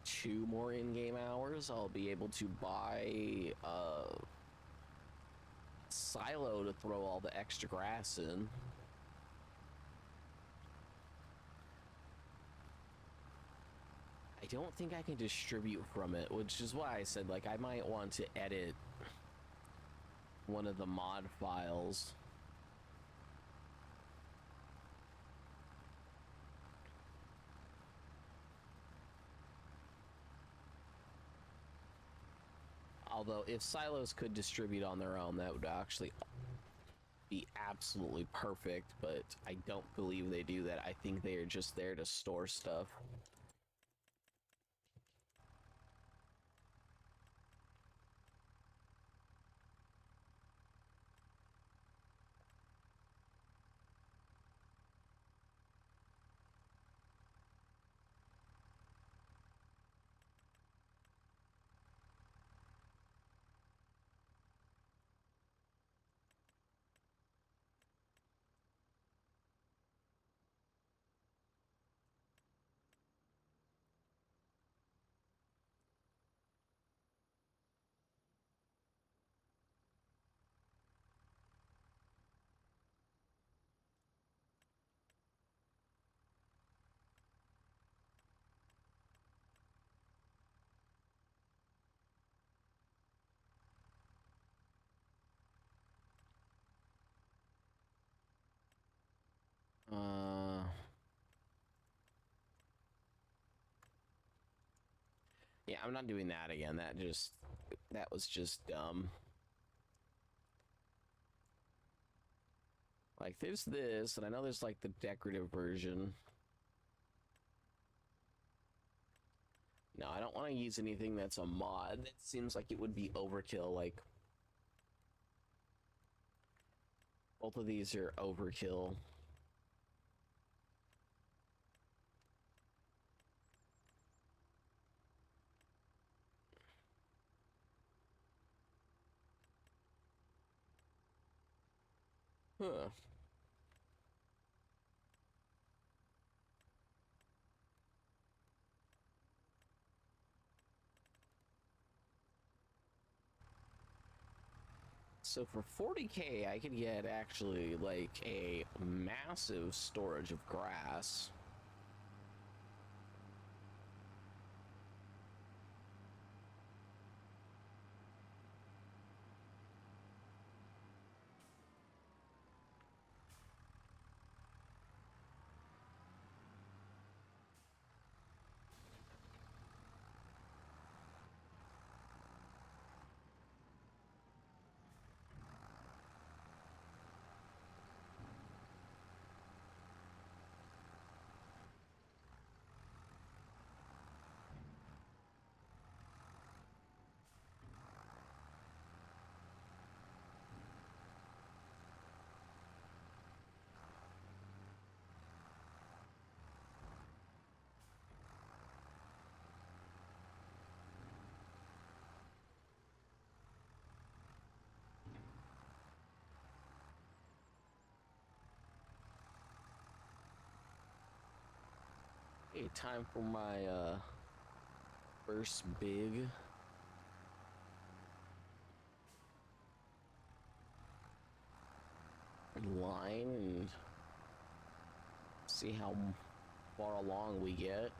2 more in-game hours, I'll be able to buy a silo to throw all the extra grass in. I don't think I can distribute from it, which is why I said, like, I might want to edit one of the mod files. Although, if silos could distribute on their own, that would actually be absolutely perfect, but I don't believe they do that. I think they are just there to store stuff. Yeah, I'm not doing that again. That was just dumb. Like, there's this, and I know there's like the decorative version. No, I don't want to use anything that's a mod. It seems like it would be overkill. Like, both of these are overkill. Huh. So for 40K, I could get actually like a massive storage of grass. Okay, time for my first big line and see how far along we get.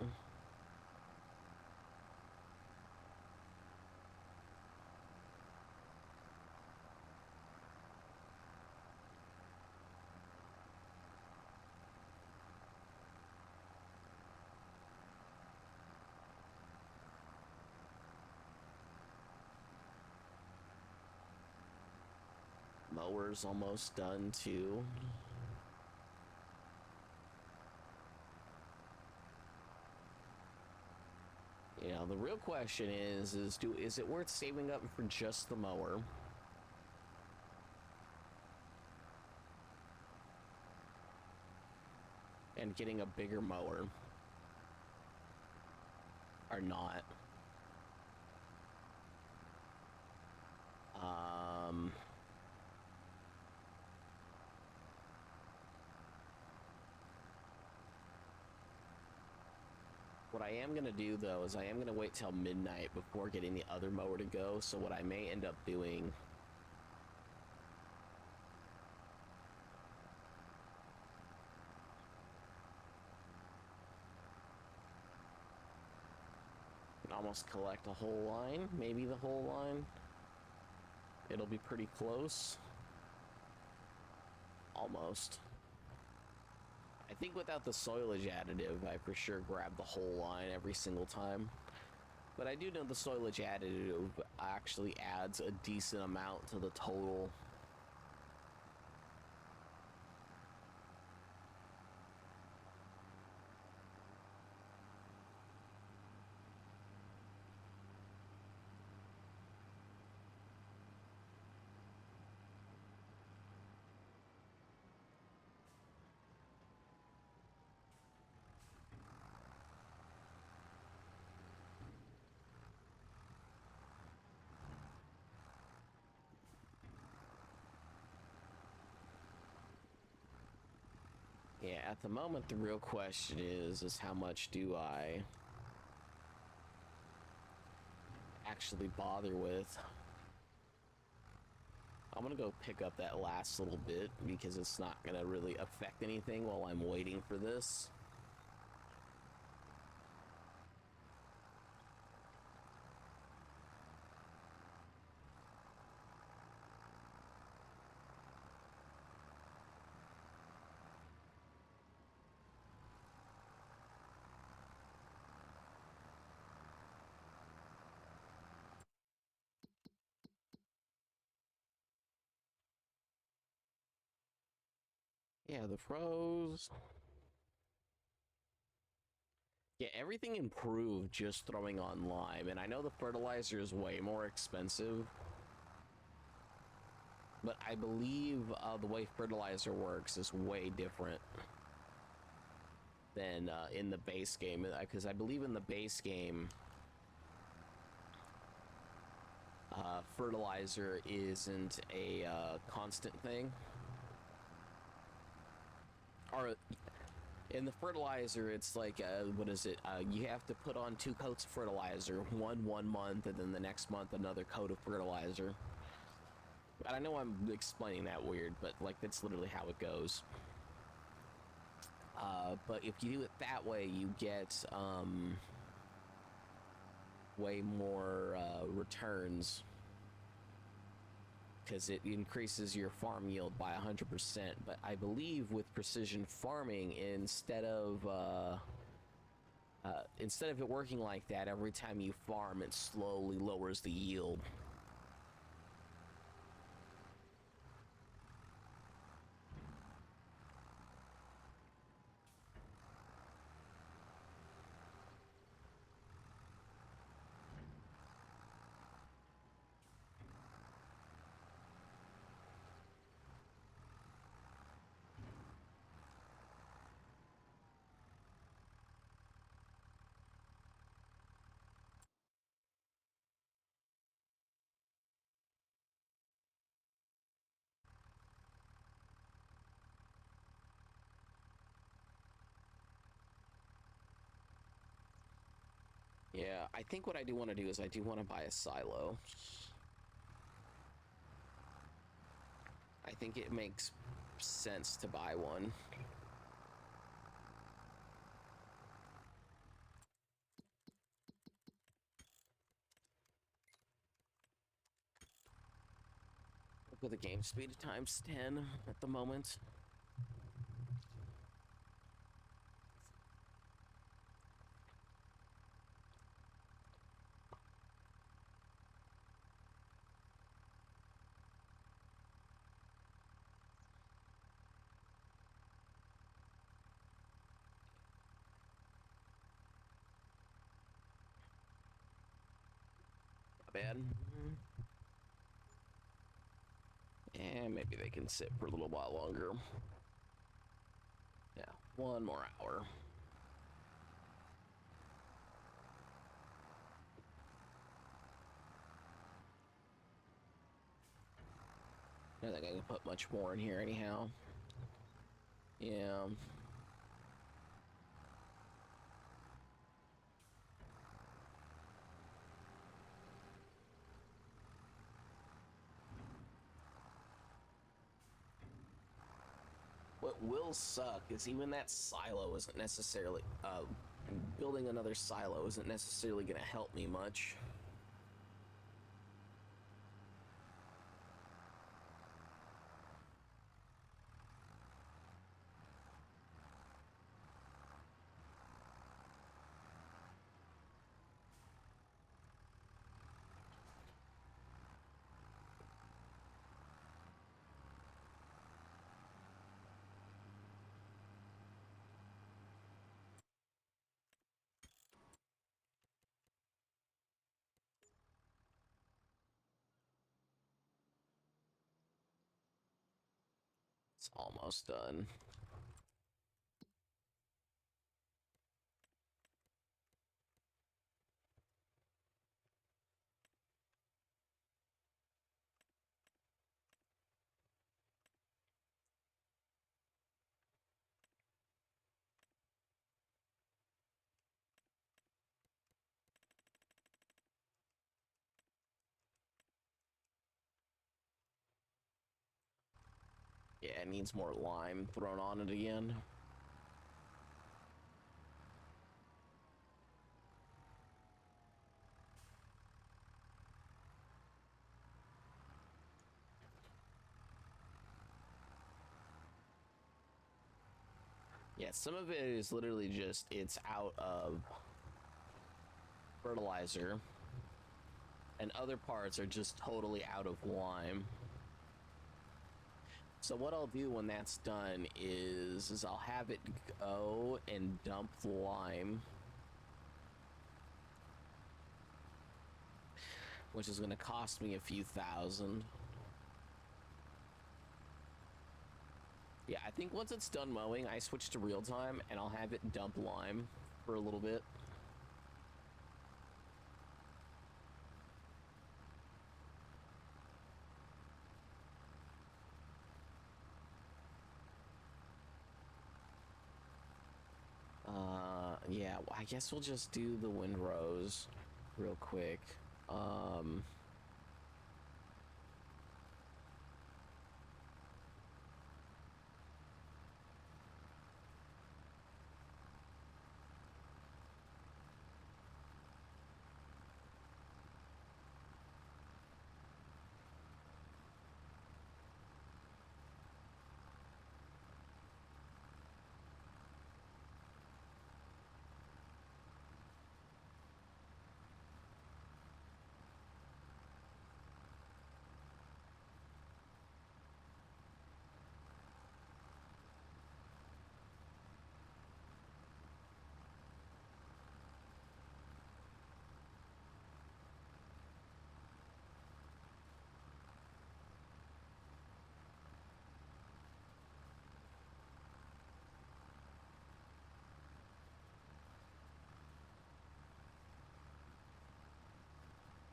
Mower's almost done too. You know, the real question is it worth saving up for just the mower? And getting a bigger mower? Or not? What I am gonna do though is I am gonna wait till midnight before getting the other mower to go. So what I may end up doing almost collect a whole line, maybe the whole line. It'll be pretty close. Almost. I think without the soilage additive, I for sure grab the whole line every single time. But I do know the soilage additive actually adds a decent amount to the total. Yeah, at the moment, the real question is how much do I actually bother with? I'm gonna go pick up that last little bit because it's not gonna really affect anything while I'm waiting for this. Yeah, the froze. Yeah, everything improved just throwing on lime, and I know the fertilizer is way more expensive, but I believe the way fertilizer works is way different than in the base game, because I believe in the base game, fertilizer isn't a constant thing. Or in the fertilizer, it's like, what is it? You have to put on 2 coats of fertilizer, one month, and then the next month another coat of fertilizer. And I know I'm explaining that weird, but like that's literally how it goes. But if you do it that way, you get way more returns, because it increases your farm yield by 100%. But I believe with precision farming, instead of it working like that, every time you farm, it slowly lowers the yield. Yeah, I think what I do want to do is I do want to buy a silo. I think it makes sense to buy one. With the game speed times 10 at the moment. Not bad. And maybe they can sit for a little while longer. Yeah, 1 more hour. I don't think I can put much more in here anyhow. Yeah. What will suck is even that silo isn't necessarily, building another silo isn't necessarily going to help me much. It's almost done. Yeah, it needs more lime thrown on it again. Yeah, some of it is literally just, it's out of fertilizer, and other parts are just totally out of lime. So what I'll do when that's done is I'll have it go and dump the lime, which is going to cost me a few thousand. Yeah, I think once it's done mowing, I switch to real time and I'll have it dump lime for a little bit. Yeah, well, I guess we'll just do the windrows real quick. Um,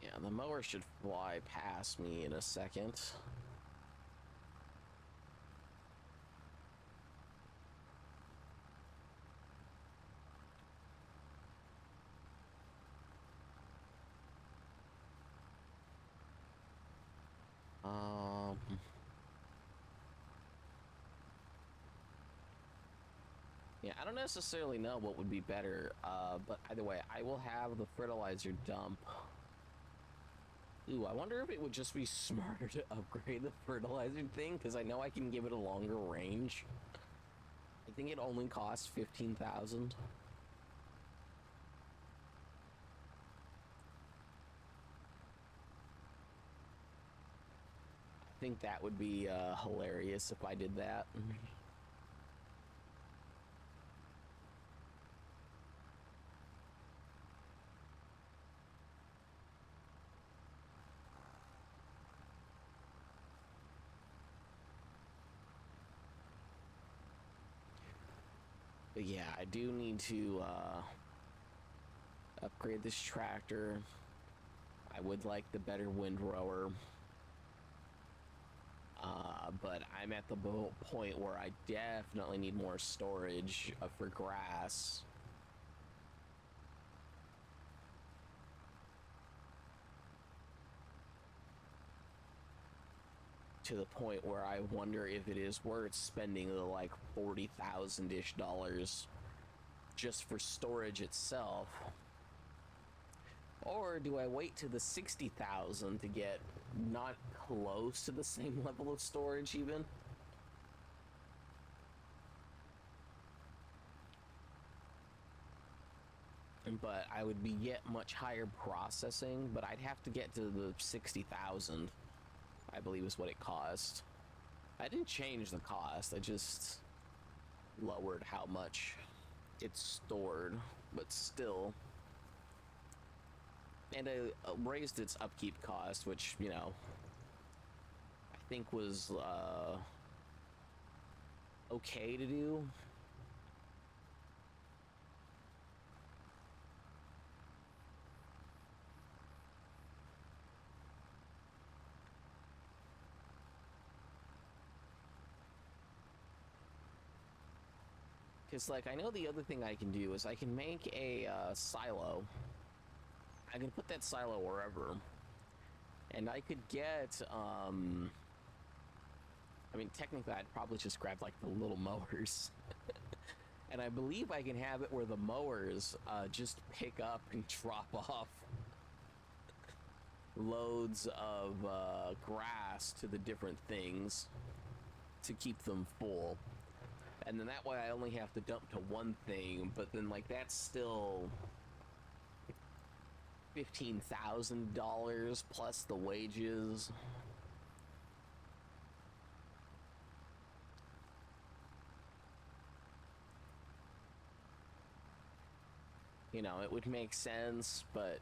yeah, the mower should fly past me in a second. Yeah, I don't necessarily know what would be better, but either way, I will have the fertilizer dump. Ooh, I wonder if it would just be smarter to upgrade the fertilizer thing, because I know I can give it a longer range. I think it only costs 15,000. I think that would be hilarious if I did that. But yeah, I do need to upgrade this tractor. I would like the better windrower. But I'm at the point where I definitely need more storage for grass. To the point where I wonder if it is worth spending the like $40,000-ish just for storage itself. Or do I wait to the 60,000 to get not close to the same level of storage even? But I would be get much higher processing, but I'd have to get to the 60,000, I believe is what it cost. I didn't change the cost, I just lowered how much it's stored, but still. And I raised its upkeep cost, which, you know, I think was okay to do. Because, like, I know the other thing I can do is I can make a silo. I can put that silo wherever. And I could get, I mean, technically, I'd probably just grab, like, the little mowers. And I believe I can have it where the mowers just pick up and drop off loads of grass to the different things to keep them full. And then that way I only have to dump to one thing, but then, like, that's still $15,000 plus the wages. You know, it would make sense, but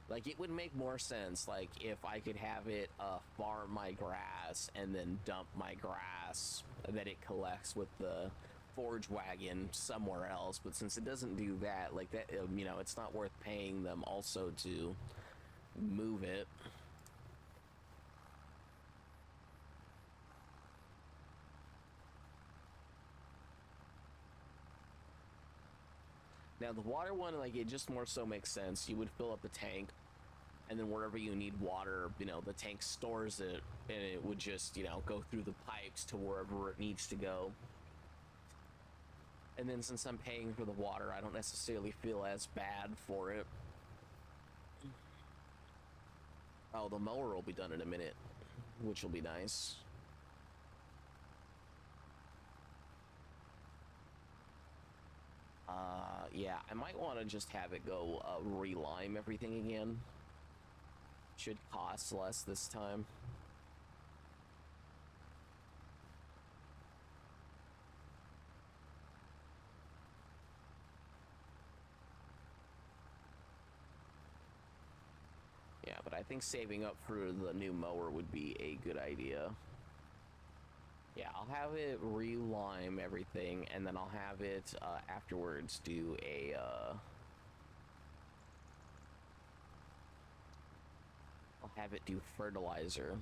like, it would make more sense, like, if I could have it farm my grass and then dump my grass that it collects with the forage wagon somewhere else. But since it doesn't do that, like, that, you know, it's not worth paying them also to move it. Now, the water one, like, it just more so makes sense. You would fill up the tank, and then wherever you need water, you know, the tank stores it, and it would just, you know, go through the pipes to wherever it needs to go. And then since I'm paying for the water, I don't necessarily feel as bad for it. Oh, the mower will be done in a minute, which will be nice. Yeah, I might want to just have it go re-lime everything again. Should cost less this time. Yeah, but I think saving up for the new mower would be a good idea. Yeah, I'll have it re-lime everything, and then I'll have it afterwards do a I'll have it do fertilizer.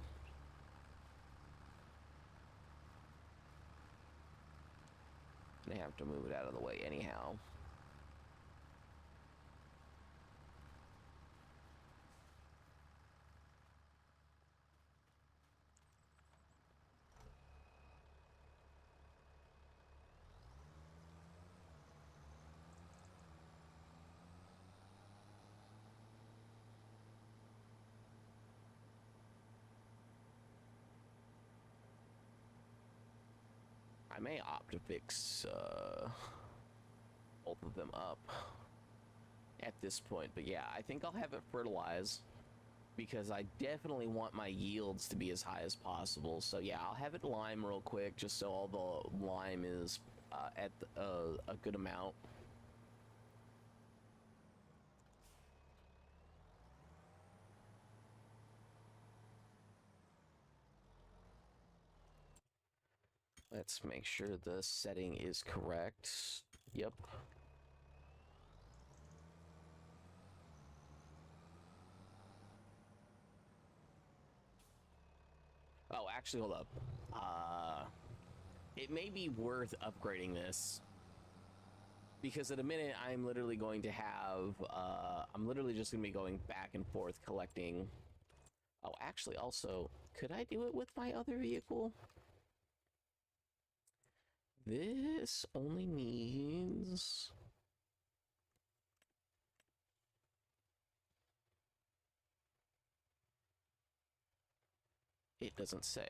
I have to move it out of the way anyhow. I may opt to fix both of them up at this point, but yeah, I think I'll have it fertilize because I definitely want my yields to be as high as possible. So yeah, I'll have it lime real quick just so all the lime is at a good amount. Let's make sure the setting is correct. Yep. Oh, actually, hold up. It may be worth upgrading this because in a minute I'm literally going to have I'm literally just gonna be going back and forth collecting. Oh, actually, also, could I do it with my other vehicle? This only needs... It doesn't say.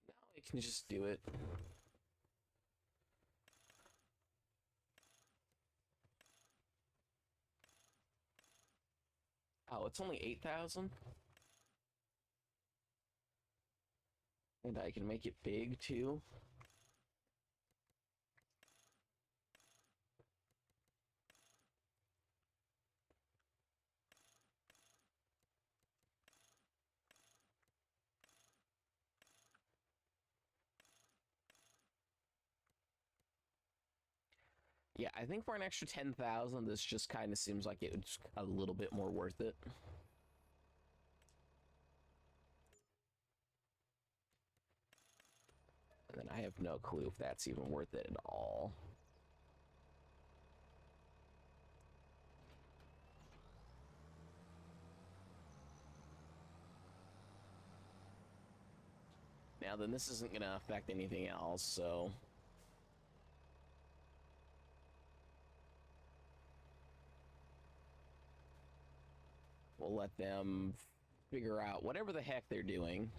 No, it can just do it. Oh, it's only 8,000? And I can make it big, too? Yeah, I think for an extra 10,000, this just kind of seems like it's a little bit more worth it. And then I have no clue if that's even worth it at all. Now then, this isn't going to affect anything else, so... We'll let them figure out whatever the heck they're doing.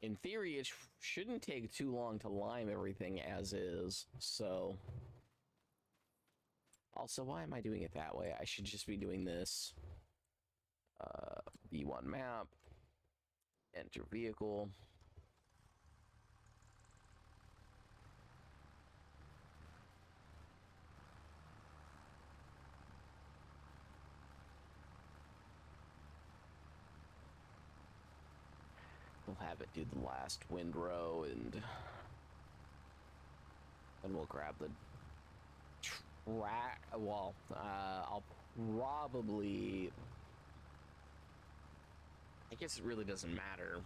In theory, it shouldn't take too long to lime everything as is, so... Also, why am I doing it that way? I should just be doing this. V1 map. Enter vehicle. We'll have it do the last windrow, and then we'll grab the track. Well, I'll probably... I guess it really doesn't matter.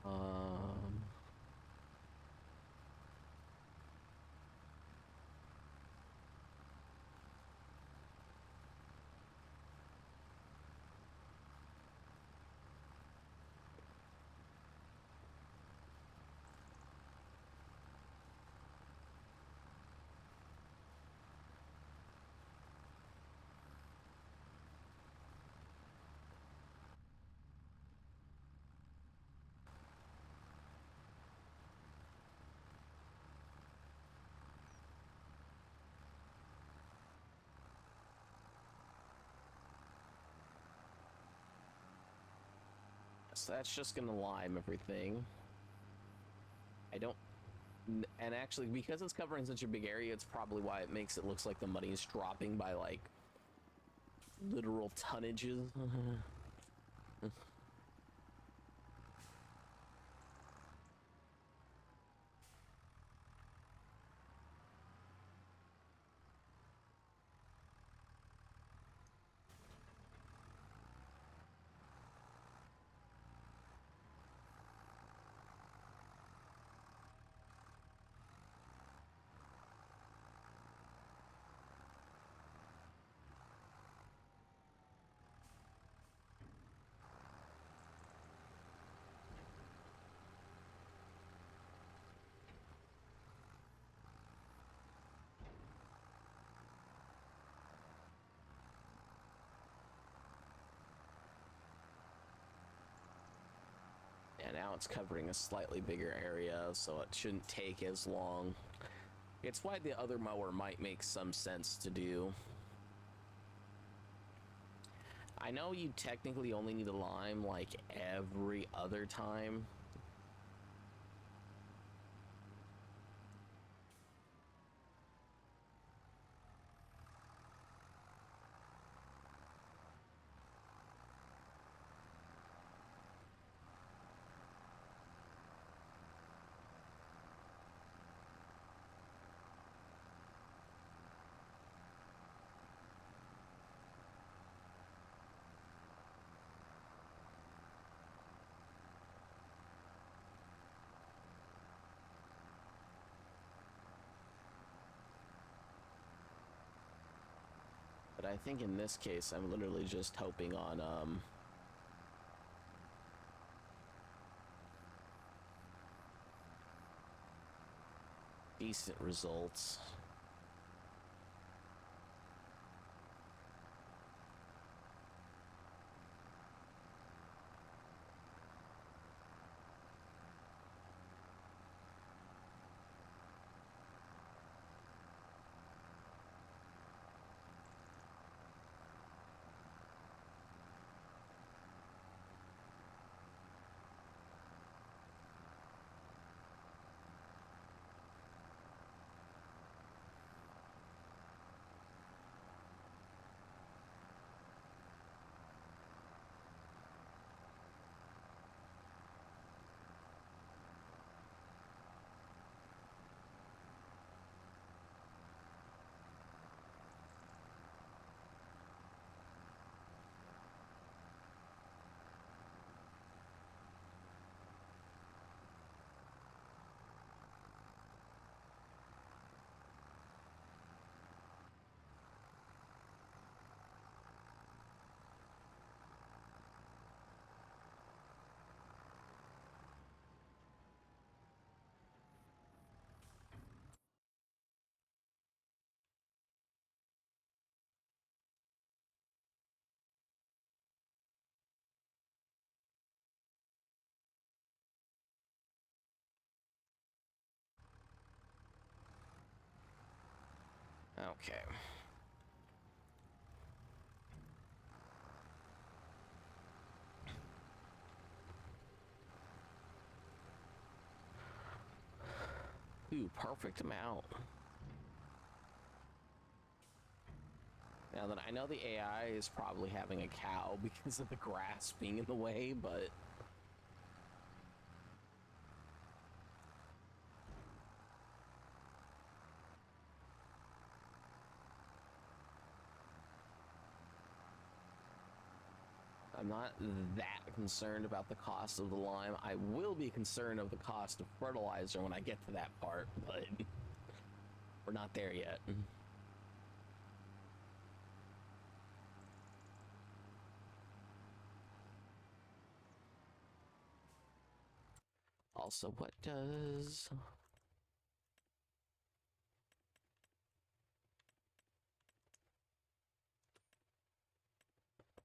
Um... So that's just gonna lime everything. I don't... And actually, because it's covering such a big area, it's probably why it makes it looks like the money is dropping by, like, literal tonnages. And now it's covering a slightly bigger area, so it shouldn't take as long. It's why the other mower might make some sense to do. I know you technically only need a lime like every other time. But I think in this case, I'm literally just hoping on, decent results. Okay. Ooh, perfect amount. Now that I know the AI is probably having a cow because of the grass being in the way, but I'm not that concerned about the cost of the lime. I will be concerned of the cost of fertilizer when I get to that part, but we're not there yet. Also, what does...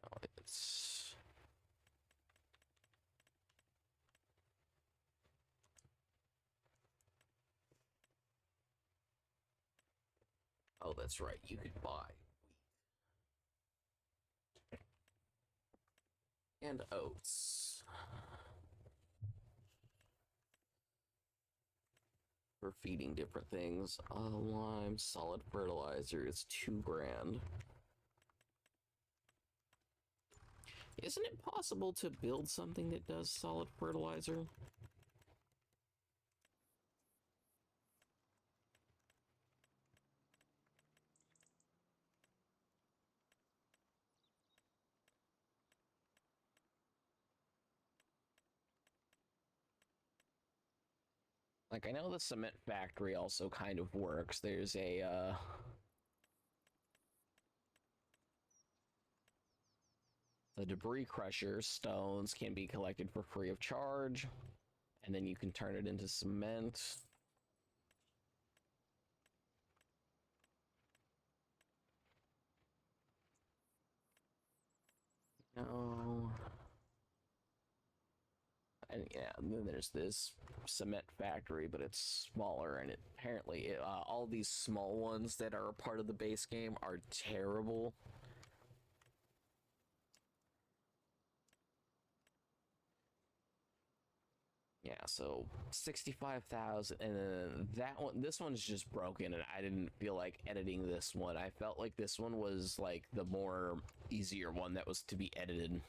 Oh, it's... Oh, that's right, you could buy wheat and oats for feeding different things. Lime, solid fertilizer is $2,000. Isn't it possible to build something that does solid fertilizer? Like, I know the cement factory also kind of works. There's a, the debris crusher, stones can be collected for free of charge, and then you can turn it into cement. No. And yeah, and then there's this cement factory, but it's smaller, and all these small ones that are a part of the base game are terrible. Yeah, so 65,000, and then this one's just broken, and I didn't feel like editing this one. I felt like this one was like the more easier one that was to be edited.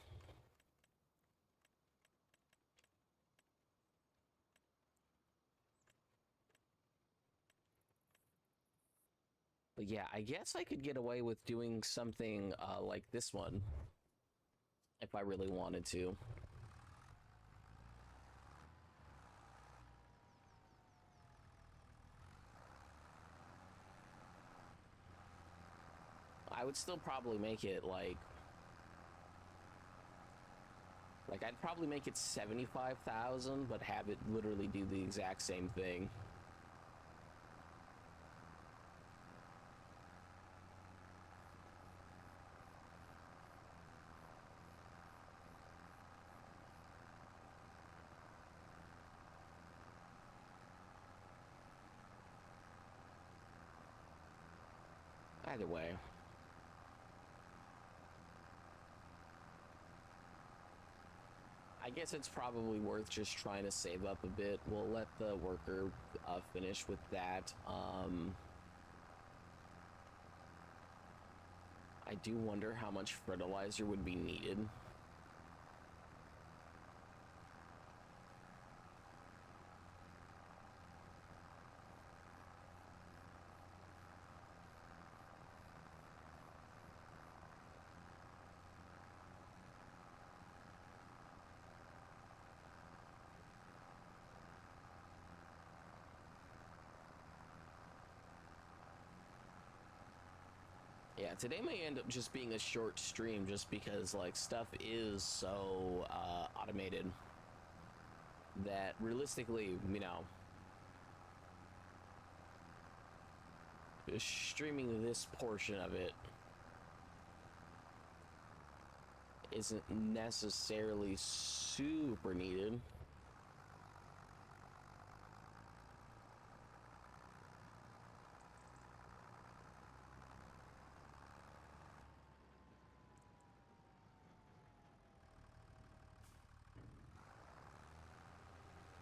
But yeah, I guess I could get away with doing something like this one if I really wanted to. I would still probably make it like I'd probably make it 75,000, but have it literally do the exact same thing. Either way. I guess it's probably worth just trying to save up a bit. We'll let the worker finish with that. I do wonder how much fertilizer would be needed. Yeah, today may end up just being a short stream just because like stuff is so automated that realistically, streaming this portion of it isn't necessarily super needed.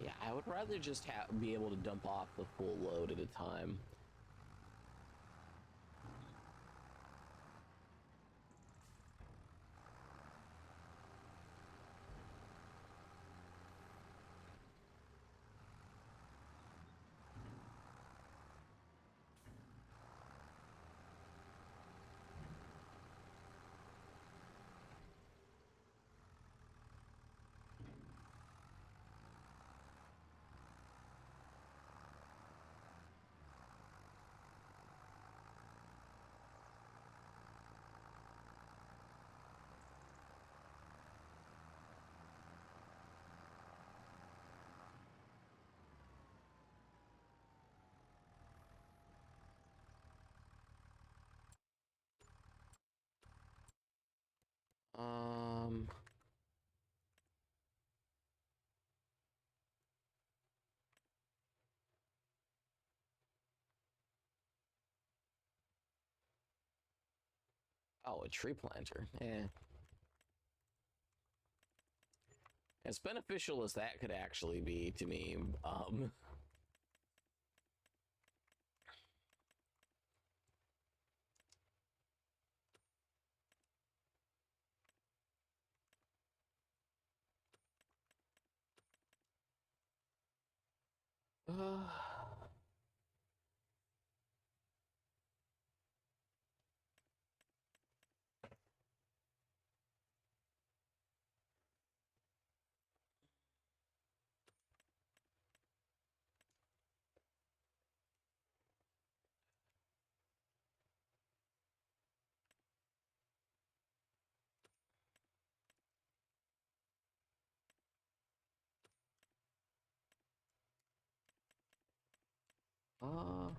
Yeah, I would rather just be able to dump off the full load at a time. Um, oh, a tree planter. Eh. As beneficial as that could actually be to me, uh,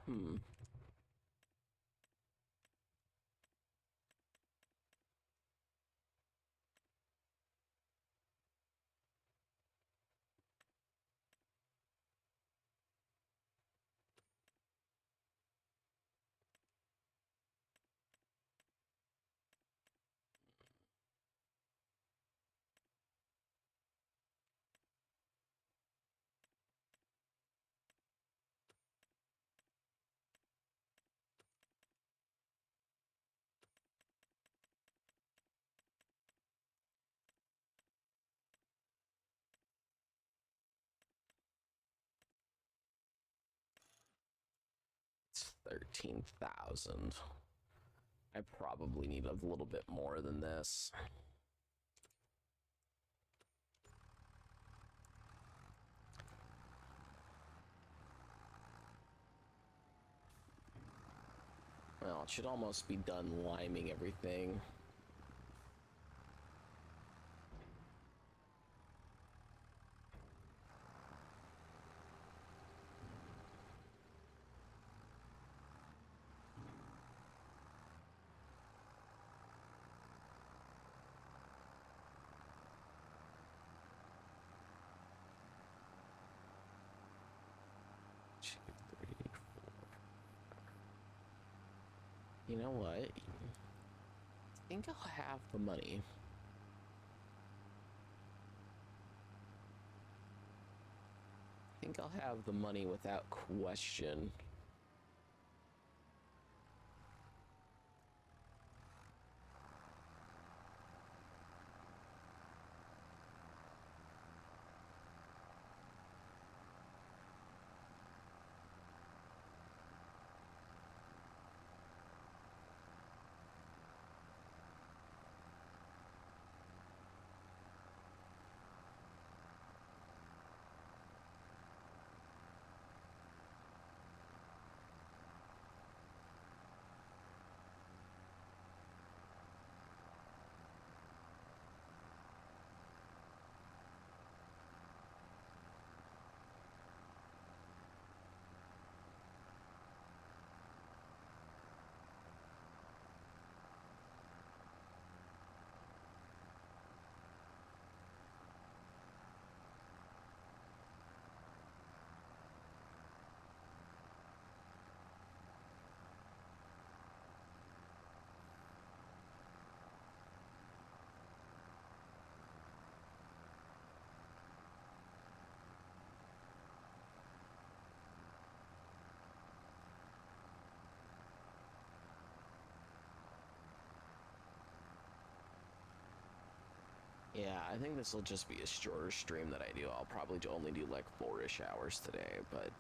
hmm. 13,000. I probably need a little bit more than this. Well, it should almost be done liming everything. Two, three, four. You know what? I think I'll have the money. I think I'll have the money without question. Yeah, I think this will just be a shorter stream that I do. I'll probably only do like 4-ish hours today, but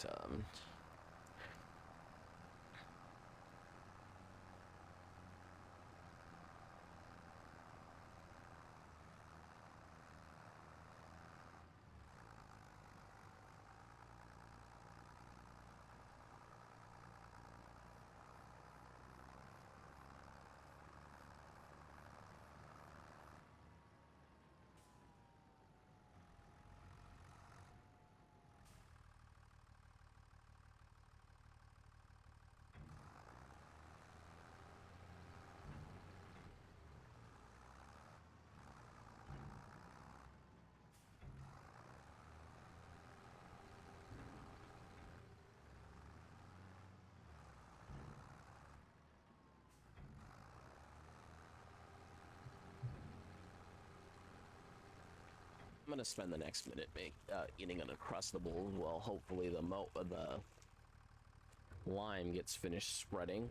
I'm gonna spend the next minute eating an Uncrustable. Well, hopefully the lime gets finished spreading.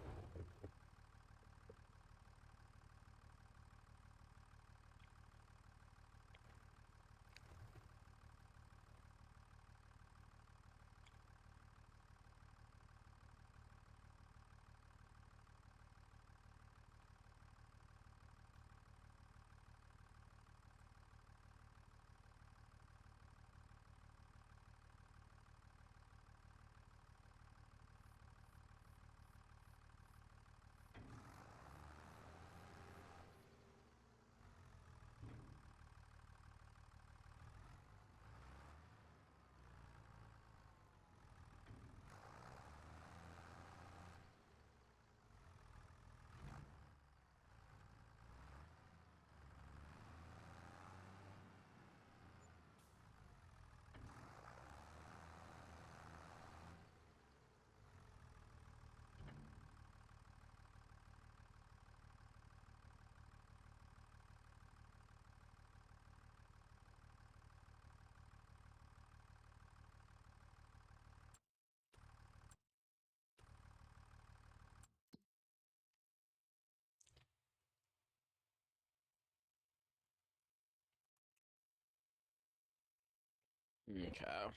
Okay.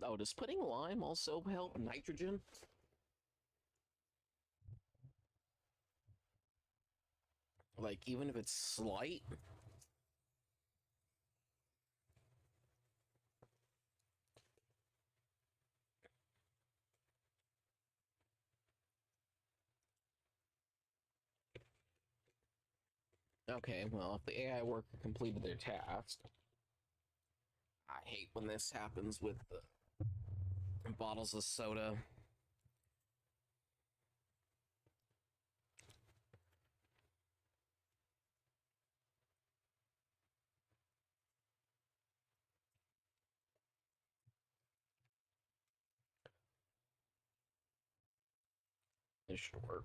Oh, does putting lime also help nitrogen? Like, even if it's slight? Okay, well, if the AI worker completed their task, I hate when this happens with the bottles of soda. This should work.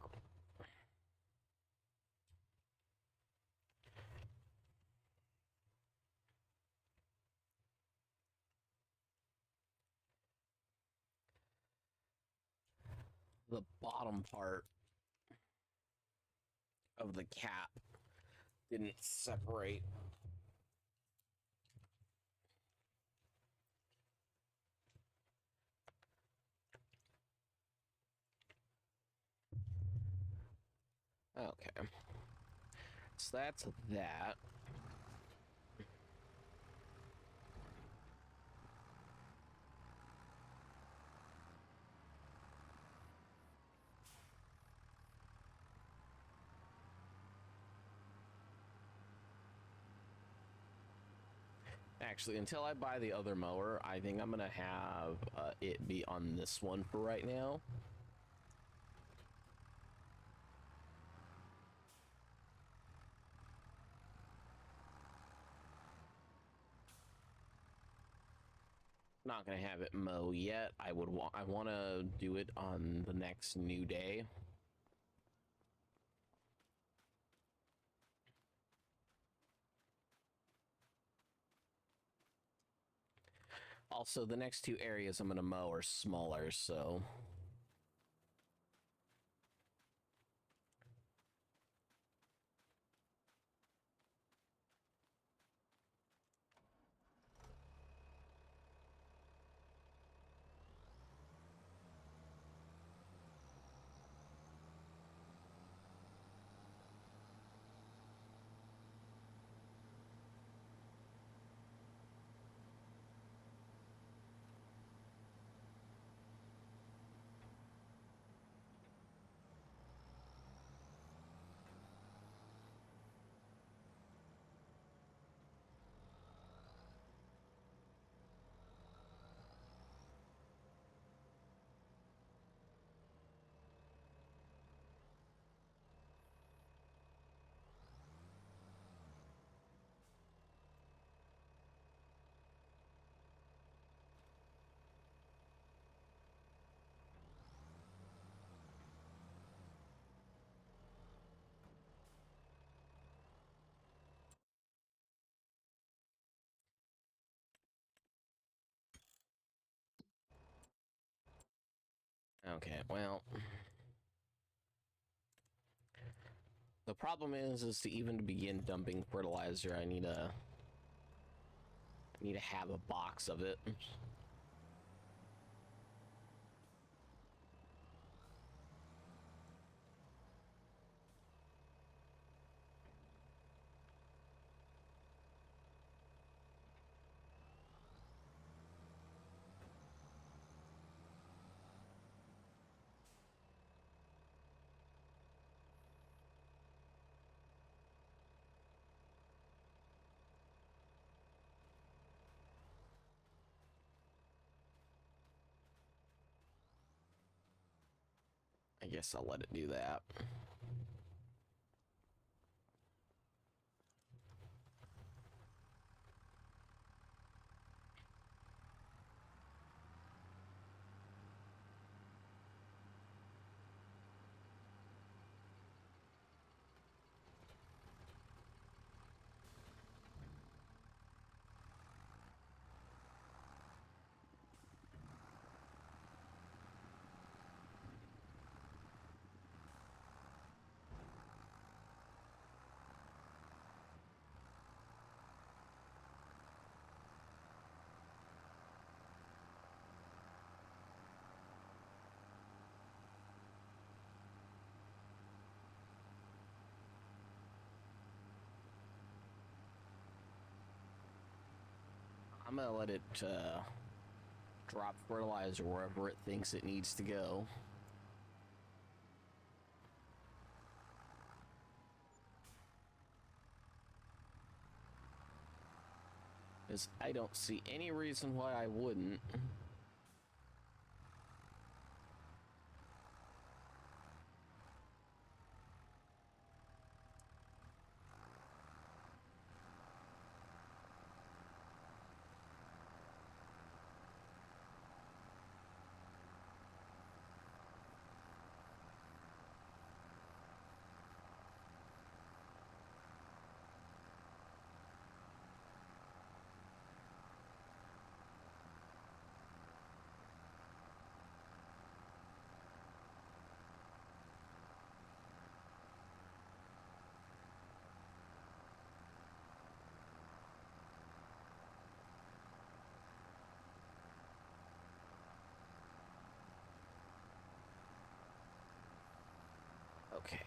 The bottom part of the cap didn't separate. Okay. So that's that. Actually, until I buy the other mower, I think I'm gonna have it be on this one for right now. Not gonna have it mow yet. I want to do it on the next new day. Also, the next two areas I'm gonna mow are smaller, so okay. Well, the problem is to even begin dumping fertilizer, I need to have a box of it. I guess I'll let it do that. I'm gonna let it drop fertilizer wherever it thinks it needs to go. Because I don't see any reason why I wouldn't. Okay.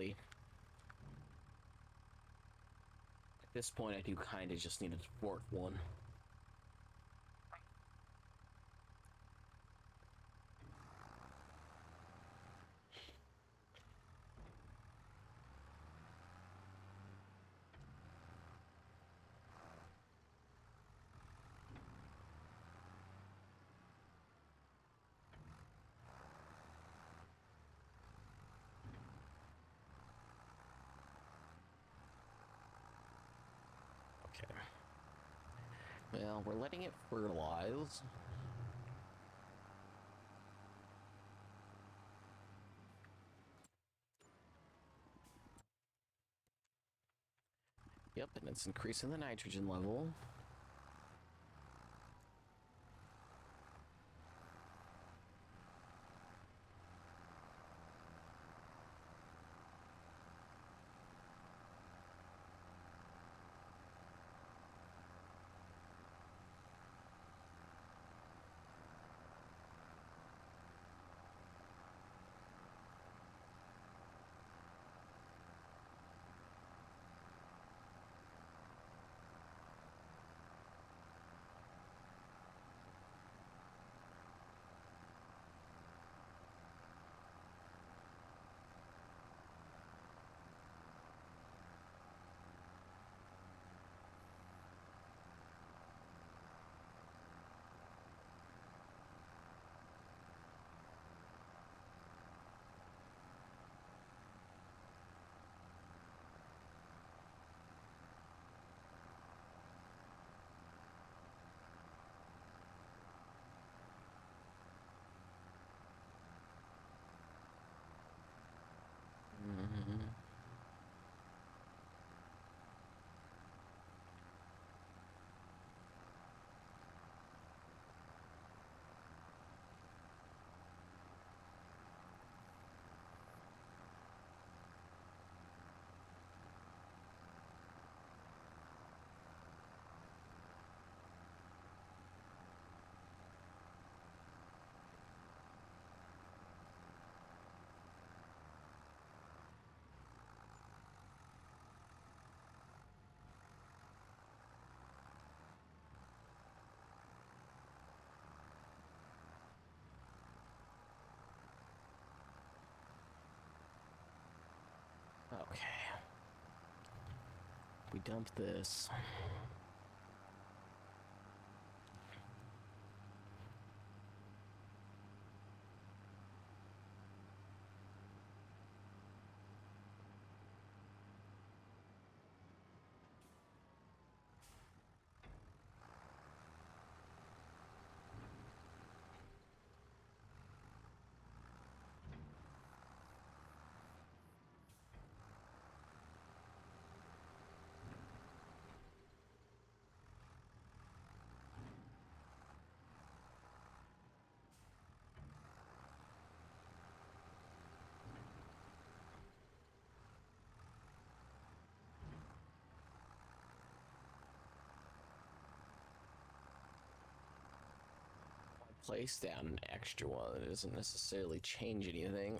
At this point, I do kind of just need a fourth one. Okay. Well, we're letting it fertilize. Yep, and it's increasing the nitrogen level. dump this. Place down an extra one. It doesn't necessarily change anything.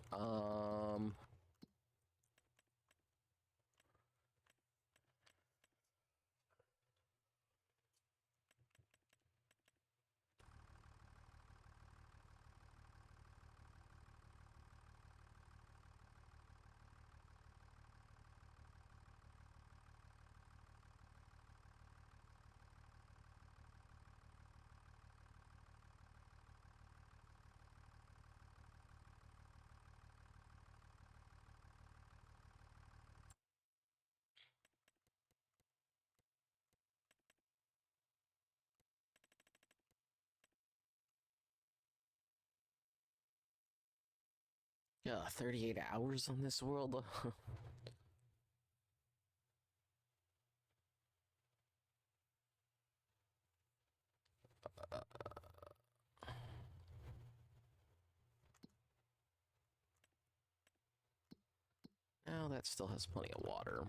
Yeah, 38 hours on this world. Now that still has plenty of water.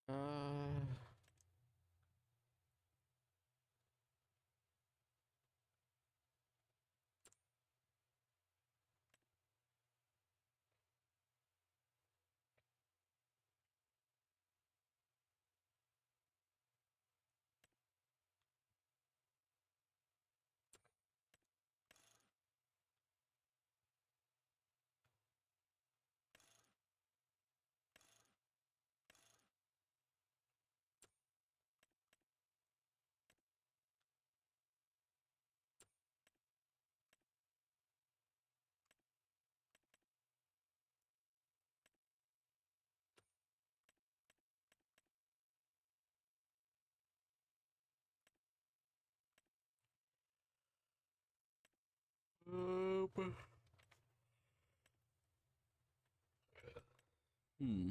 Uh, hmm.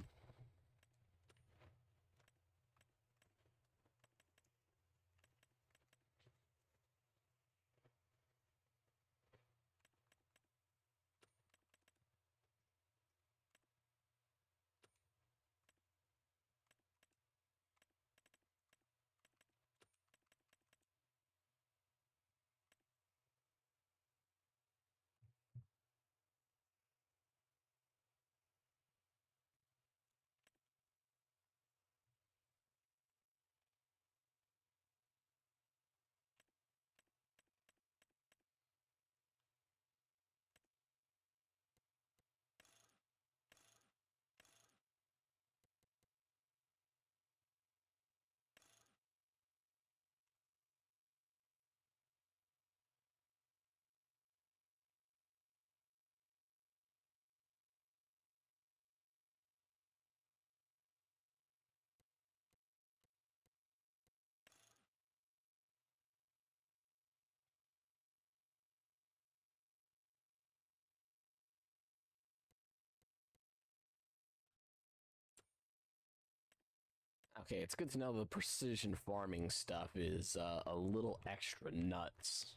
Okay, it's good to know the precision farming stuff is a little extra nuts.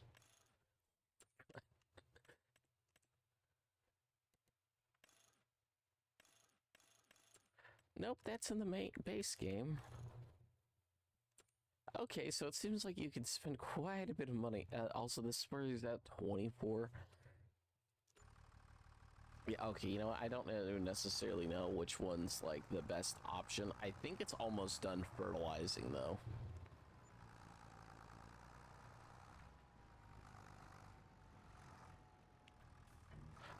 Nope, that's in the main base game. Okay, so it seems like you can spend quite a bit of money. Also, this spurs at 24. Yeah, okay, you know, I don't necessarily know which one's like the best option. I think it's almost done fertilizing though.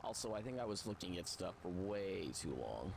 Also, I think I was looking at stuff for way too long.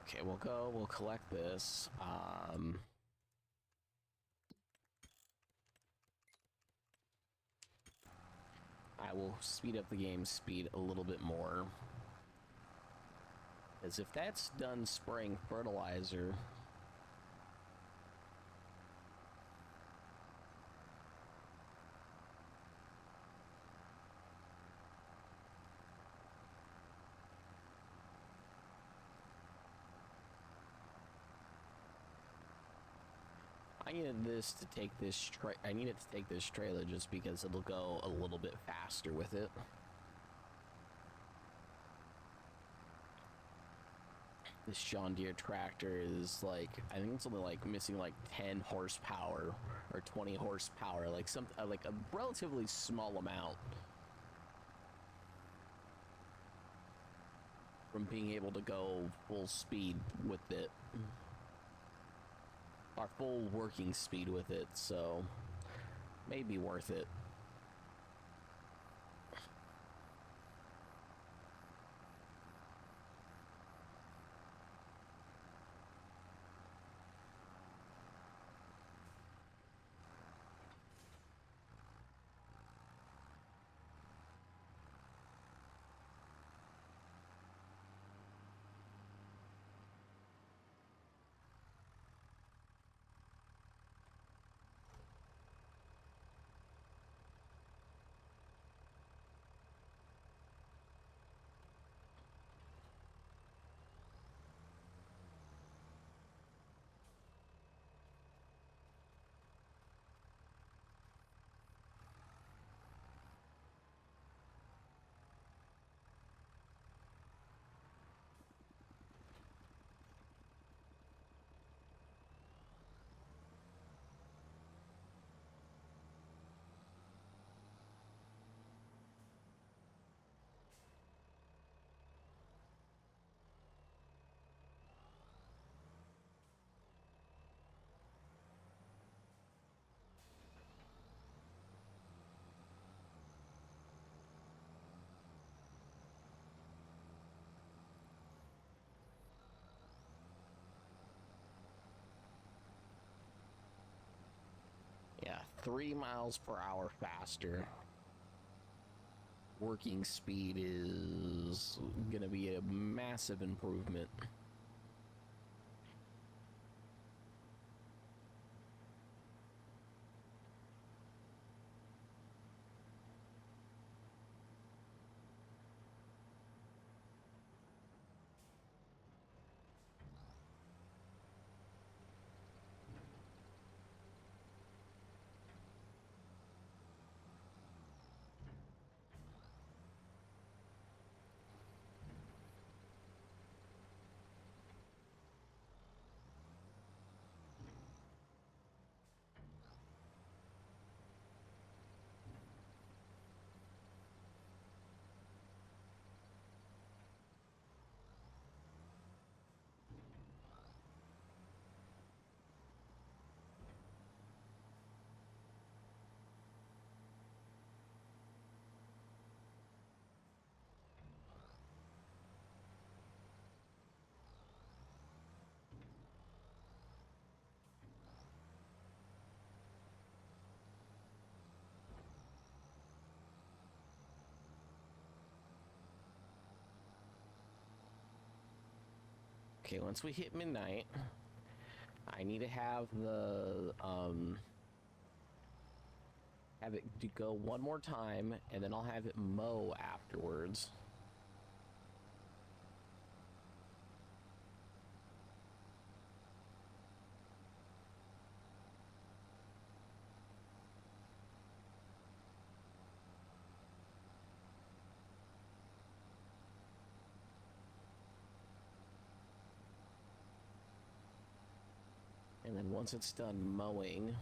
Okay, we'll collect this. I will speed up the game speed a little bit more. As if that's done spraying fertilizer. I needed this to take this I need it to take this trailer just because it'll go a little bit faster with it. This John Deere tractor is like, I think it's only like missing like 10 horsepower or 20 horsepower, like some like a relatively small amount from being able to go full speed with it. Our full working speed with it, so maybe worth it. Yeah, 3 miles per hour faster. Working speed is gonna be a massive improvement. Okay, once we hit midnight, I need to have the have it go one more time, and then I'll have it mow afterwards. And then once it's done mowing,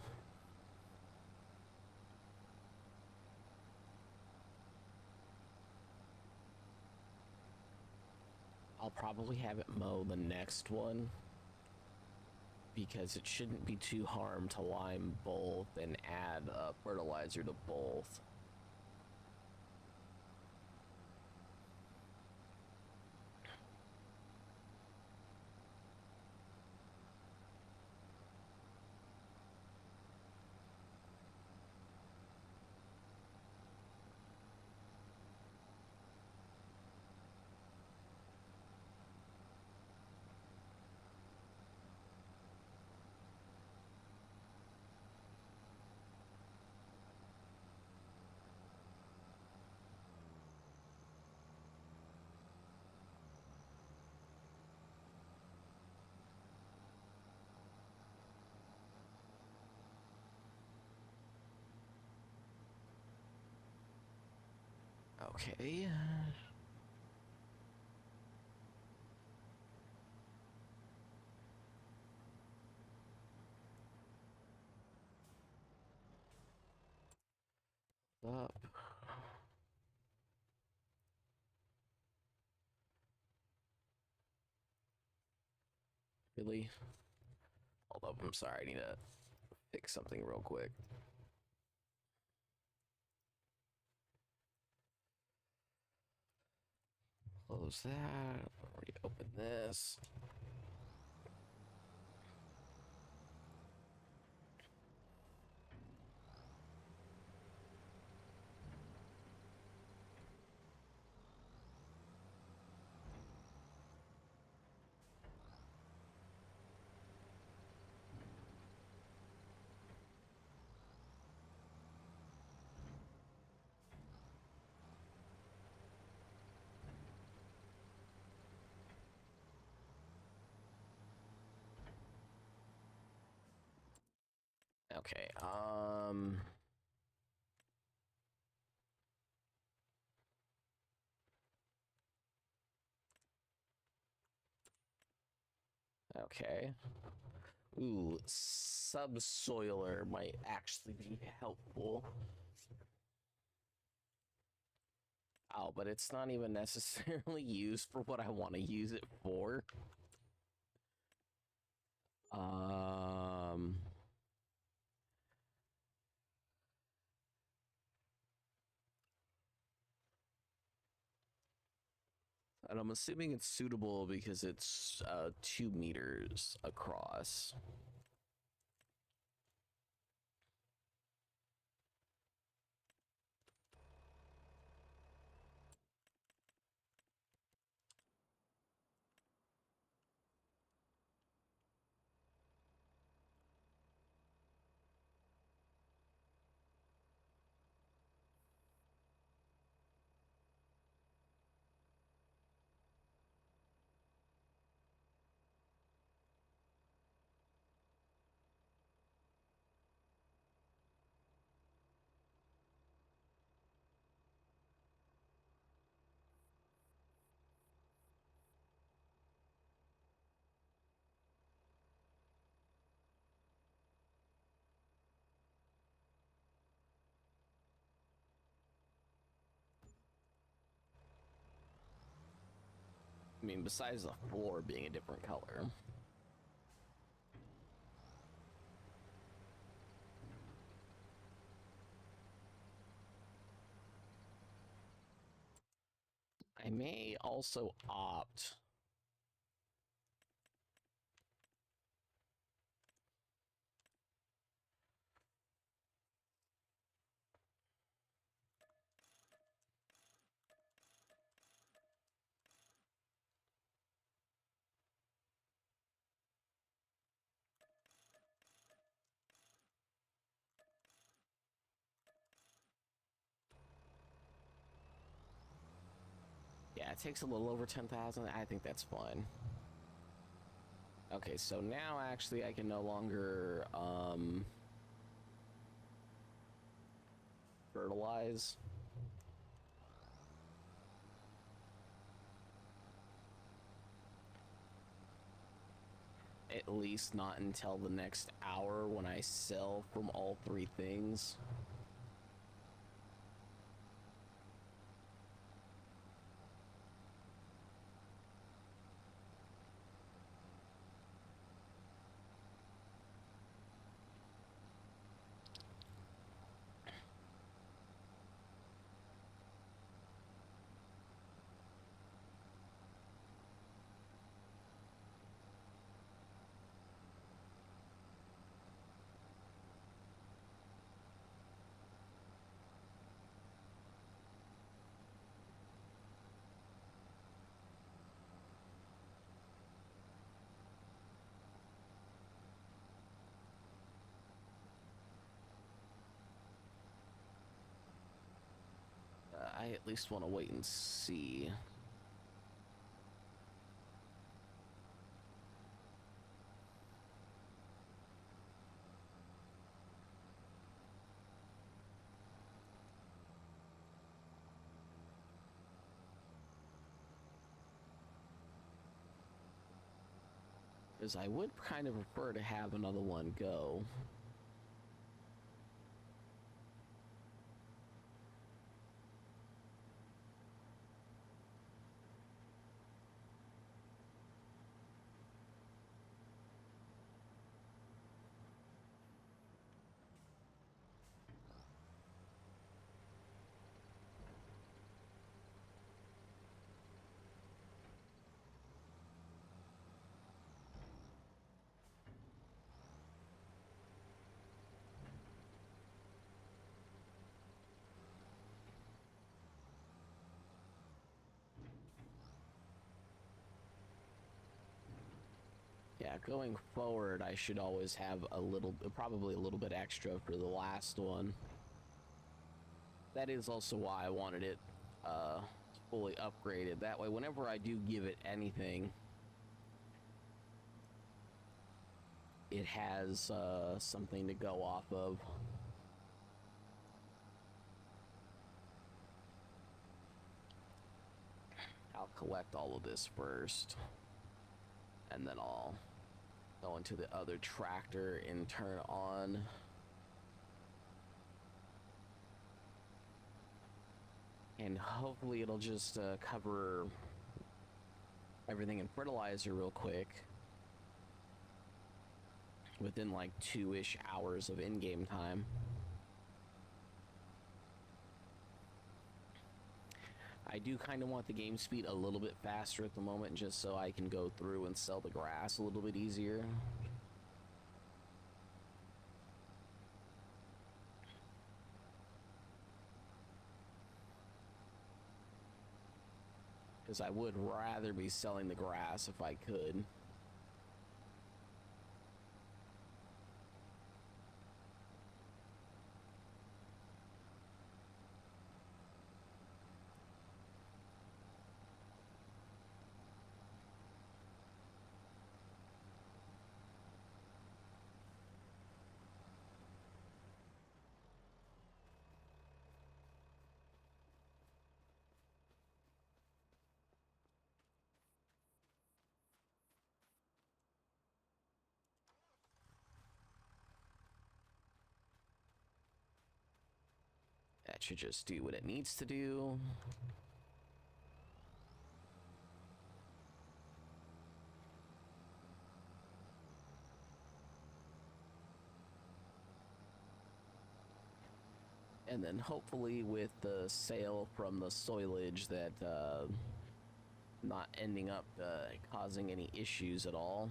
I'll probably have it mow the next one, because it shouldn't be too harm to lime both and add fertilizer to both. Okay. Up. Really? Hold up, I'm sorry, I need to fix something real quick. Close that. Already open this. Okay, okay. Ooh, subsoiler might actually be helpful. Oh, but it's not even necessarily used for what I want to use it for. And I'm assuming it's suitable because it's 2 meters across. I mean, besides the floor being a different color. I may also opt. It takes a little over 10,000. I think that's fine. Okay, so now actually I can no longer fertilize. At least not until the next hour when I sell from all three things. I at least want to wait and see. Because I would kind of prefer to have another one go. Yeah, going forward, I should always have a little, probably a little bit extra for the last one. That is also why I wanted it fully upgraded. That way, whenever I do give it anything, it has something to go off of. I'll collect all of this first, and then I'll go into the other tractor and turn on. And hopefully it'll just cover everything in fertilizer real quick within like 2-ish hours of in-game time. I do kind of want the game speed a little bit faster at the moment, just so I can go through and sell the grass a little bit easier. Because I would rather be selling the grass if I could. That should just do what it needs to do. And then hopefully with the sale from the soilage that not ending up causing any issues at all.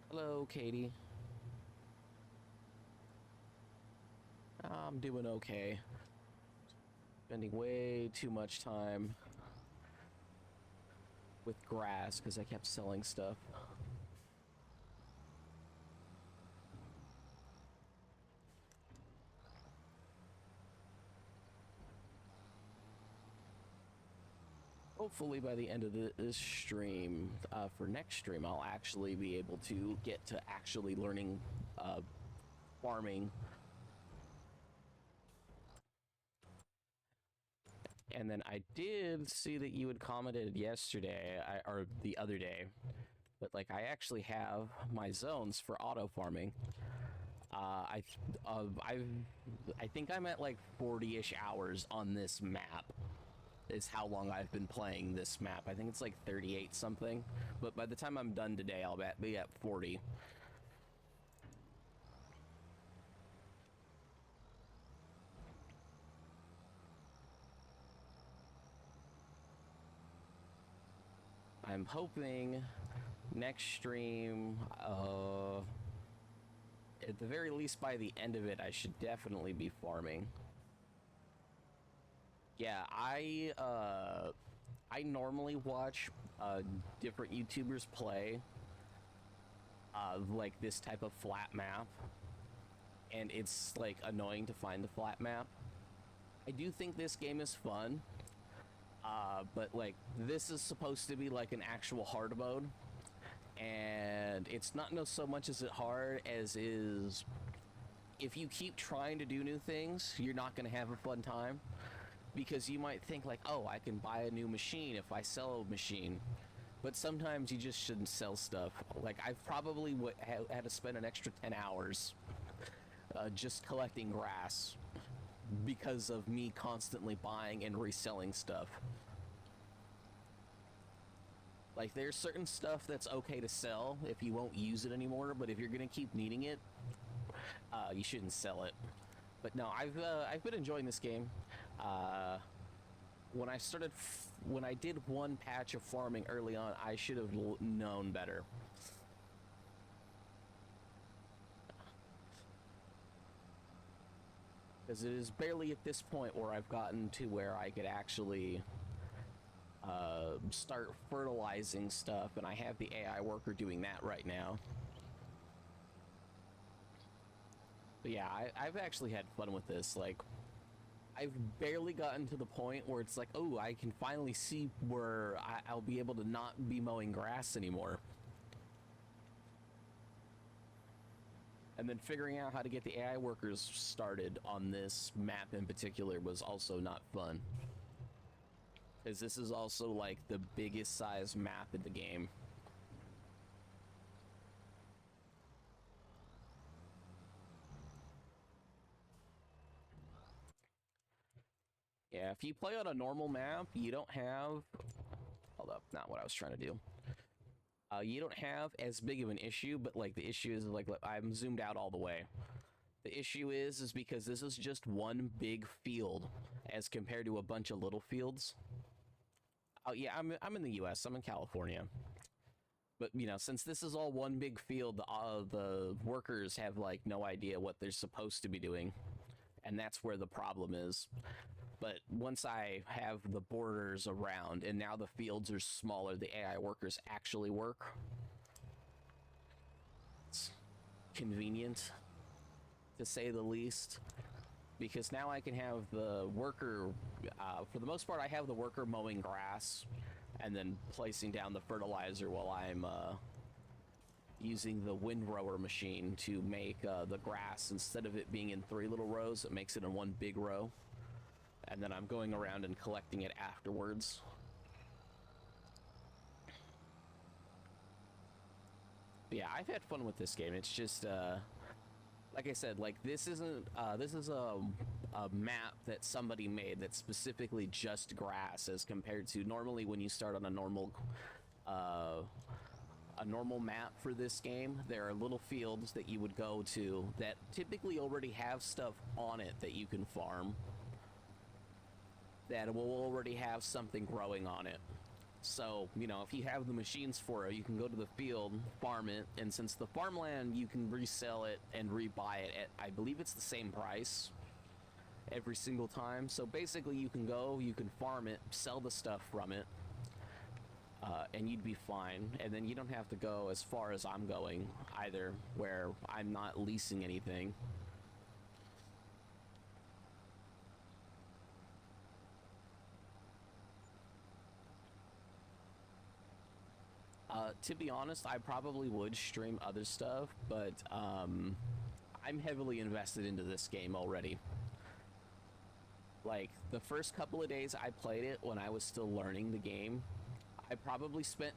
Hello, Katie. I'm doing okay. Spending way too much time with grass because I kept selling stuff. hopefully by the end of this stream, for next stream, I'll actually be able to get to actually learning farming. And then I did see that you had commented yesterday, or the other day, but like I actually have my zones for auto farming. I think I'm at like 40-ish hours on this map. Is how long I've been playing this map. I think it's like 38 something, but by the time I'm done today, I'll be at 40. I'm hoping next stream, at the very least by the end of it, I should definitely be farming. Yeah, I normally watch different YouTubers play like this type of flat map, and it's like annoying to find the flat map. I do think this game is fun, but like this is supposed to be like an actual hard mode, and it's not so much as it hard as is if you keep trying to do new things, you're not going to have a fun time. Because you might think like, oh, I can buy a new machine if I sell a machine. But sometimes you just shouldn't sell stuff. Like, I've probably had to spend an extra 10 hours just collecting grass because of me constantly buying and reselling stuff. Like, there's certain stuff that's okay to sell if you won't use it anymore, but if you're going to keep needing it, you shouldn't sell it. But no, I've been enjoying this game. When I did one patch of farming early on, I should have known better. Because it is barely at this point where I've gotten to where I could actually start fertilizing stuff, and I have the AI worker doing that right now. But yeah, I've actually had fun with this. Like, I've barely gotten to the point where it's like, oh, I can finally see where I'll be able to not be mowing grass anymore. And then figuring out how to get the AI workers started on this map in particular was also not fun. Because this is also like the biggest size map in the game. Yeah, if you play on a normal map, you don't have... Hold up, not what I was trying to do. You don't have as big of an issue, but like the issue is like I'm zoomed out all the way. The issue is because this is just one big field as compared to a bunch of little fields. Oh yeah, I'm in the US, I'm in California. But you know, since this is all one big field, the workers have like no idea what they're supposed to be doing. And that's where the problem is. But once I have the borders around and now the fields are smaller, the AI workers actually work. It's convenient, to say the least, because now I can have the worker, for the most part, I have the worker mowing grass and then placing down the fertilizer while I'm using the windrower machine to make the grass, instead of it being in 3 little rows, it makes it in 1 big row. And then I'm going around and collecting it afterwards. But yeah, I've had fun with this game. It's just, like I said, like this isn't, this is a map that somebody made that's specifically just grass, as compared to normally when you start on a normal map for this game, there are little fields that you would go to that typically already have stuff on it that you can farm. That will already have something growing on it. So, you know, if you have the machines for it, you can go to the field, farm it, and since the farmland, you can resell it and rebuy it at, I believe it's the same price every single time. So basically you can go, you can farm it, sell the stuff from it, and you'd be fine. And then you don't have to go as far as I'm going either, where I'm not leasing anything. To be honest, I probably would stream other stuff, but I'm heavily invested into this game already. Like, the first couple of days I played it when I was still learning the game, I probably spent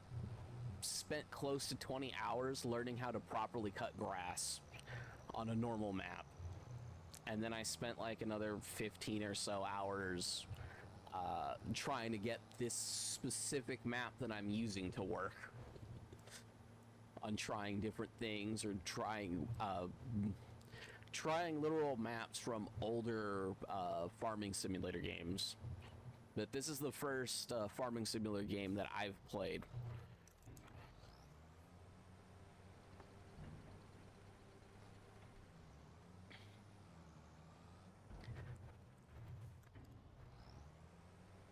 close to 20 hours learning how to properly cut grass on a normal map. And then I spent like another 15 or so hours trying to get this specific map that I'm using to work, on trying different things, or trying literal maps from older farming simulator games. But this is the first farming simulator game that I've played.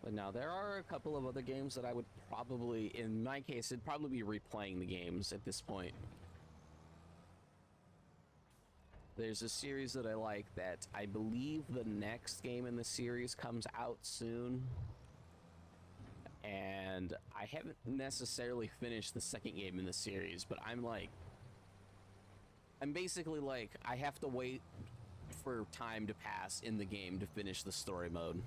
But now there are a couple of other games that I would probably, in my case, it'd probably be replaying the games at this point. There's a series that I like that I believe the next game in the series comes out soon. And I haven't necessarily finished the second game in the series, but I'm basically like, I have to wait for time to pass in the game to finish the story mode.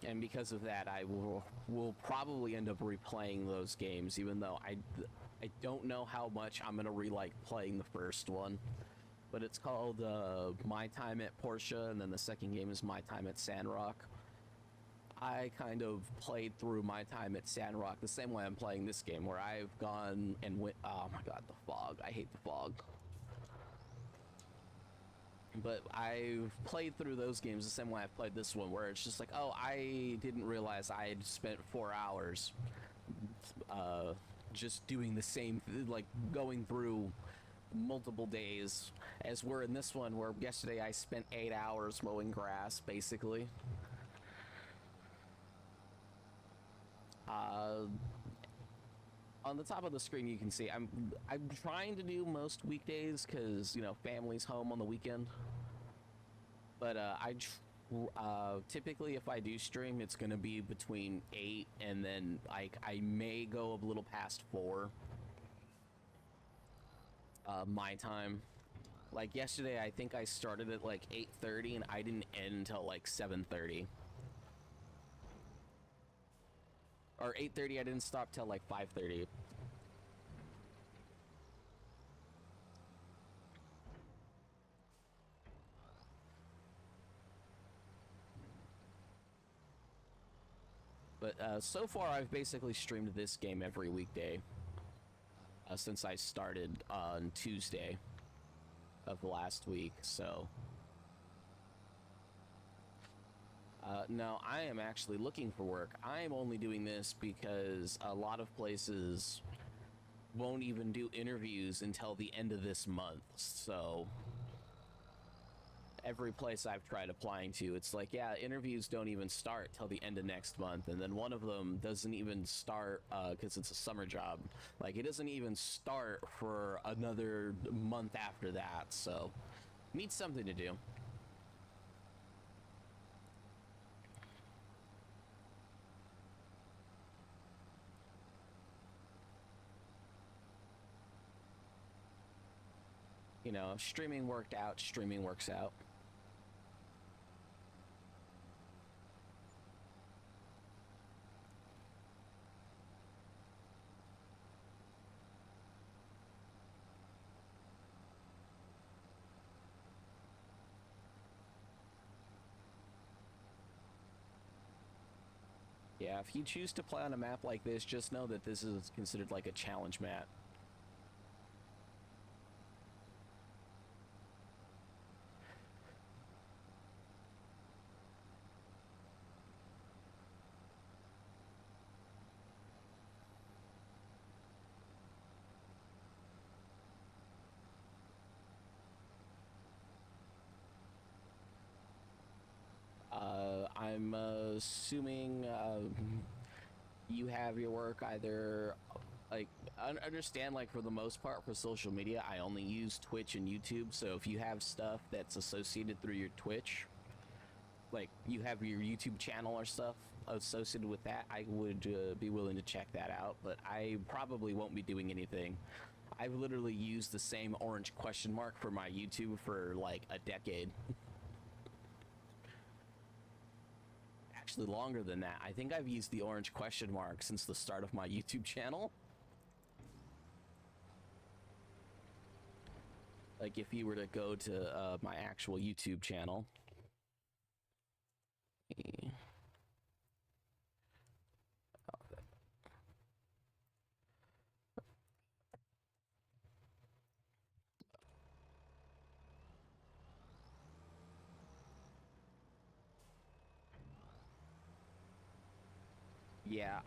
And because of that, I will probably end up replaying those games, even though I don't know how much I'm gonna re-like playing the first one. But it's called My Time at Portia, and then the second game is My Time at Sandrock. I kind of played through My Time at Sandrock the same way I'm playing this game, where I've gone and went. Oh my god, the fog! I hate the fog. But I've played through those games the same way I've played this one, where it's just like, oh, I didn't realize I had spent 4 hours just doing the same, like going through multiple days, as we're in this one, where yesterday I spent 8 hours mowing grass, basically. On the top of the screen, you can see I'm trying to do most weekdays because, you know, family's home on the weekend. But typically, if I do stream, it's gonna be between 8 and then I may go a little past 4. My time. Like yesterday, I think I started at like 8:30 and I didn't end until like 7:30. Or 8:30, I didn't stop till like 5:30. But so far, I've basically streamed this game every weekday since I started on Tuesday of last week, so... no, I am actually looking for work. I am only doing this because a lot of places won't even do interviews until the end of this month. So every place I've tried applying to, it's like, yeah, interviews don't even start till the end of next month. And then one of them doesn't even start because it's a summer job. Like, it doesn't even start for another month after that. So need something to do. You know, if streaming worked out, streaming works out. Yeah, if you choose to play on a map like this, just know that this is considered like a challenge map. I'm assuming you have your work either, like, understand, like, for the most part for social media, I only use Twitch and YouTube, so if you have stuff that's associated through your Twitch, like, you have your YouTube channel or stuff, associated with that, I would be willing to check that out, but I probably won't be doing anything. I've literally used the same orange question mark for my YouTube for like a decade. Actually, longer than that. I think I've used the orange question mark since the start of my YouTube channel. Like, if you were to go to my actual YouTube channel. Yeah,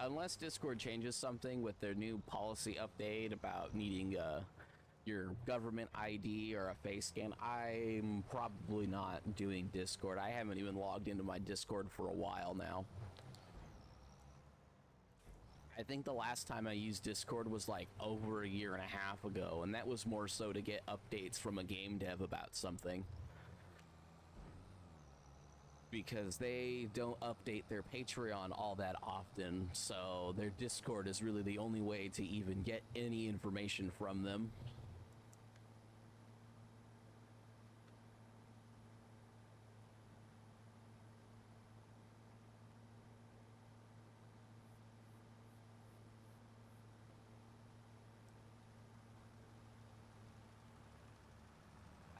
unless Discord changes something with their new policy update about needing your government ID or a face scan, I'm probably not doing Discord. I haven't even logged into my Discord for a while now. I think the last time I used Discord was like over a year and a half ago, and that was more so to get updates from a game dev about something. Because they don't update their Patreon all that often, so their Discord is really the only way to even get any information from them.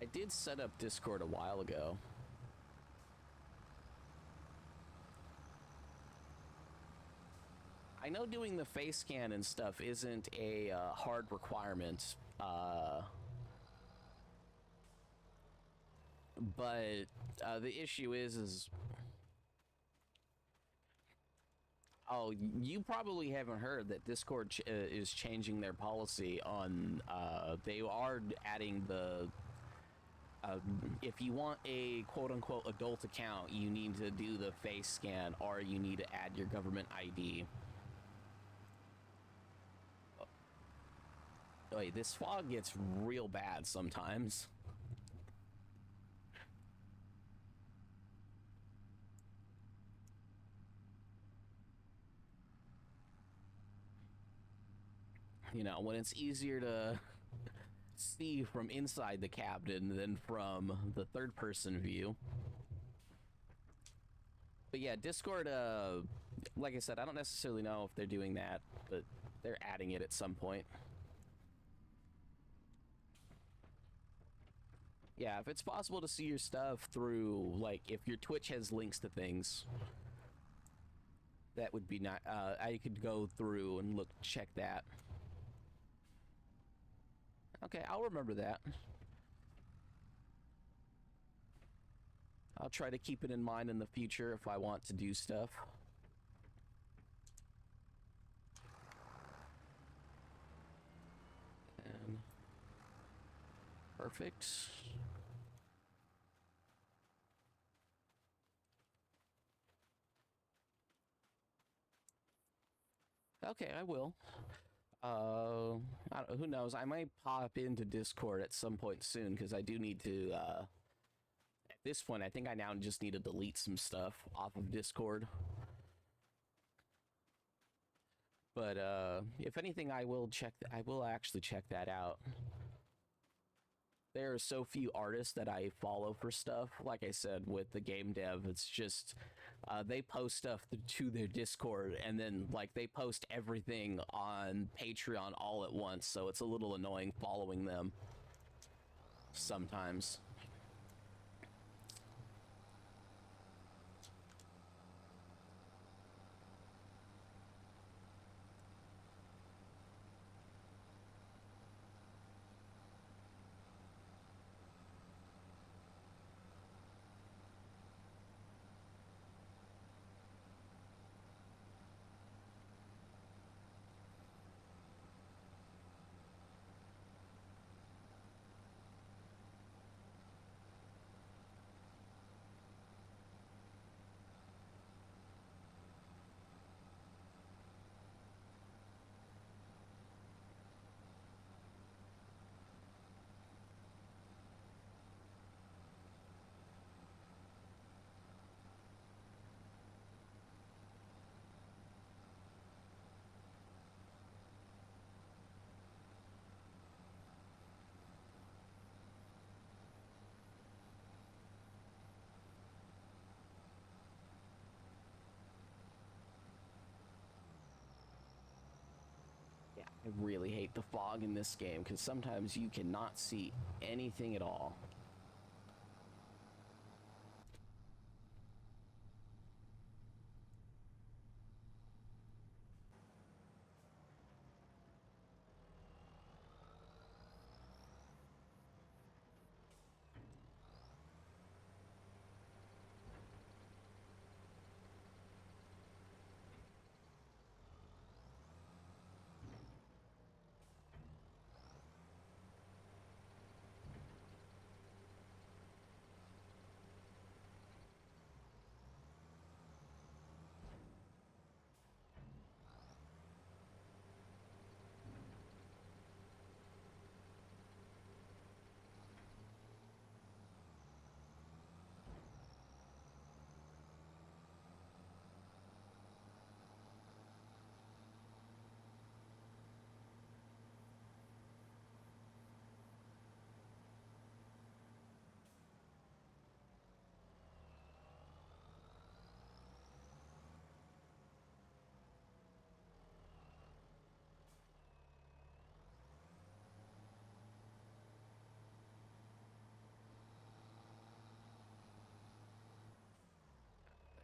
I did set up Discord a while ago. I know doing the face scan and stuff isn't a hard requirement, but the issue is oh, you probably haven't heard that Discord is changing their policy on. They are adding the. If you want a quote-unquote adult account, you need to do the face scan, or you need to add your government ID. Wait, this fog gets real bad sometimes. You know, when it's easier to see from inside the cabin than from the third-person view. But yeah, Discord, like I said, I don't necessarily know if they're doing that, but they're adding it at some point. Yeah, if it's possible to see your stuff through, like, if your Twitch has links to things, that would be not. I could go through and check that. Okay, I'll remember that. I'll try to keep it in mind in the future if I want to do stuff. And perfect. Okay, I will. Who knows? I might pop into Discord at some point soon because I do need to. At this point, I think I now just need to delete some stuff off of Discord. But if anything, I will check. I will actually check that out. There are so few artists that I follow for stuff. Like I said, with the game dev, it's just they post stuff to their Discord, and then like they post everything on Patreon all at once. So it's a little annoying following them sometimes. really hate the fog in this game because sometimes you cannot see anything at all.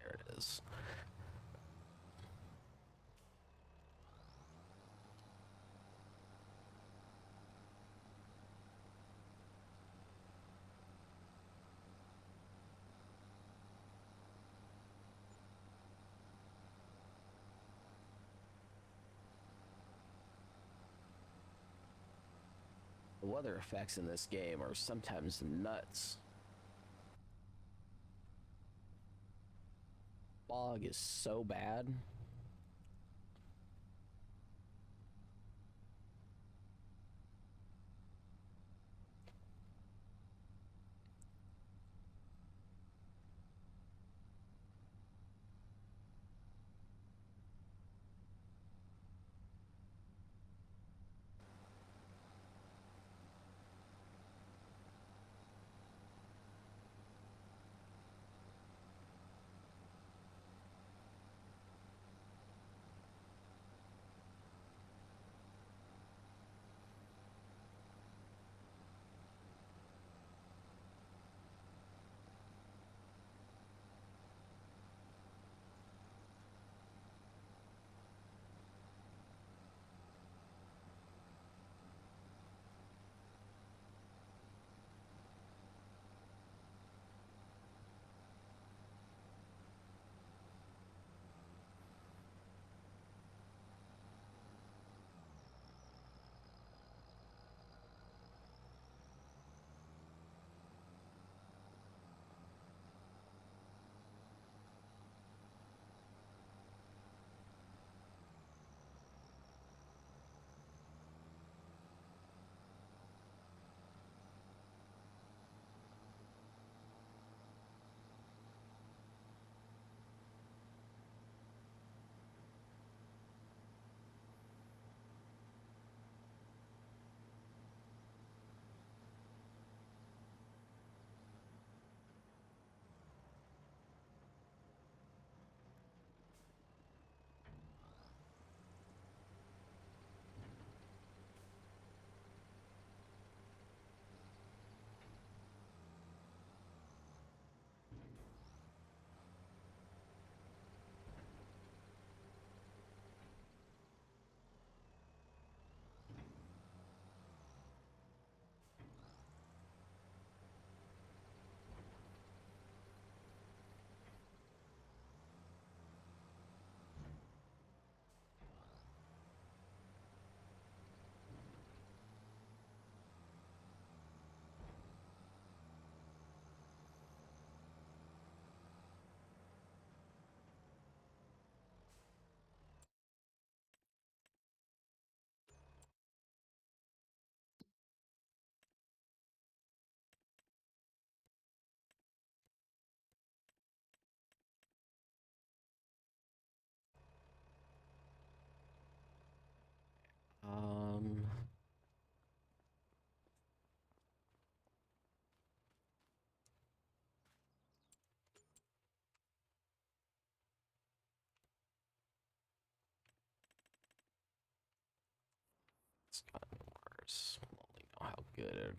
There it is. The weather effects in this game are sometimes nuts. Fog is so bad. It's gotten worse. I don't really know how good it.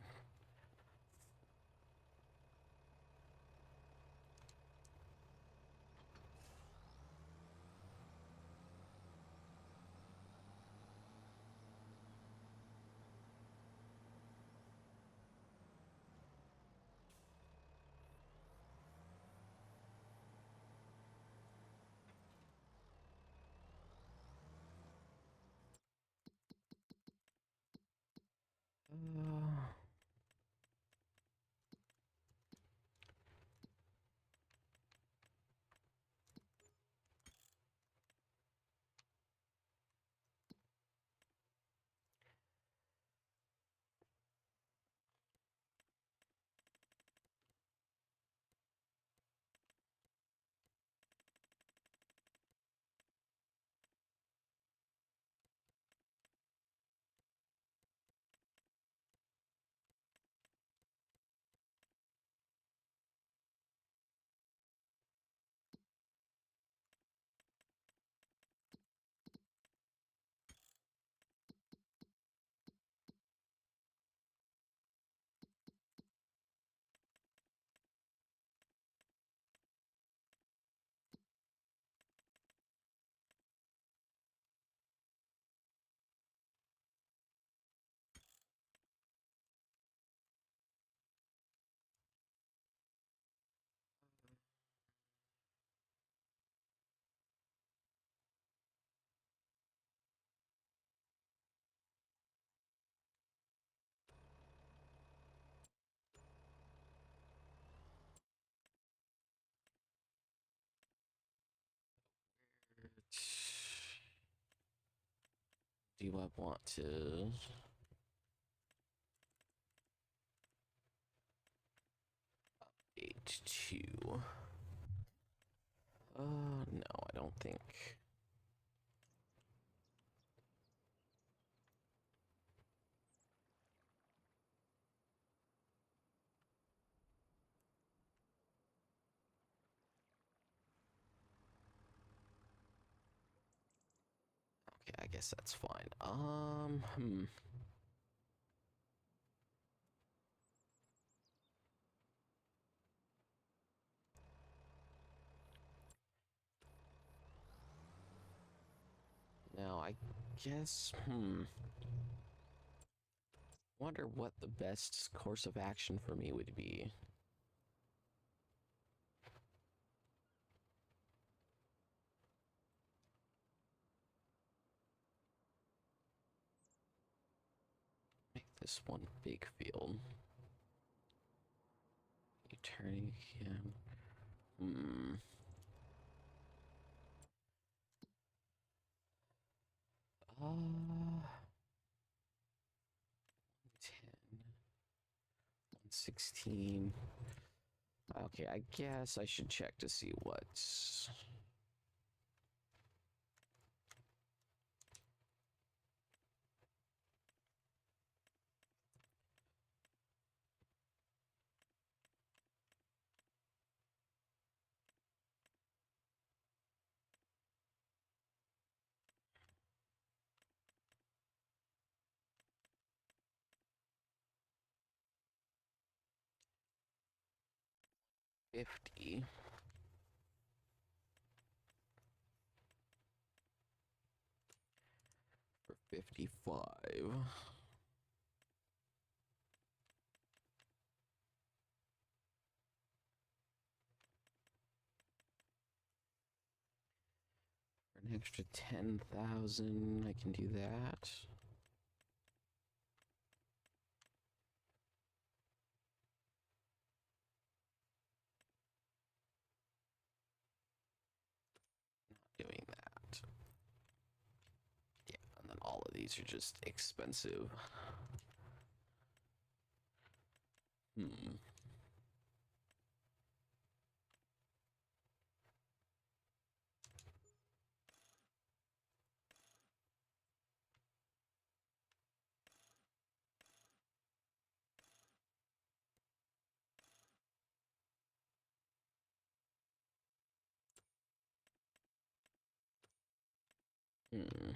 Do I want to? H2. No, I don't think. Okay, I guess that's fine. Now I guess, wonder what the best course of action for me would be. Make this one big field. You turning again. Uh, 10, 116. Okay, I guess I should check to see what's. $50. For 55. For an extra 10,000, I can do that. Not doing that. Yeah, and then all of these are just expensive. Hmm. Hmm.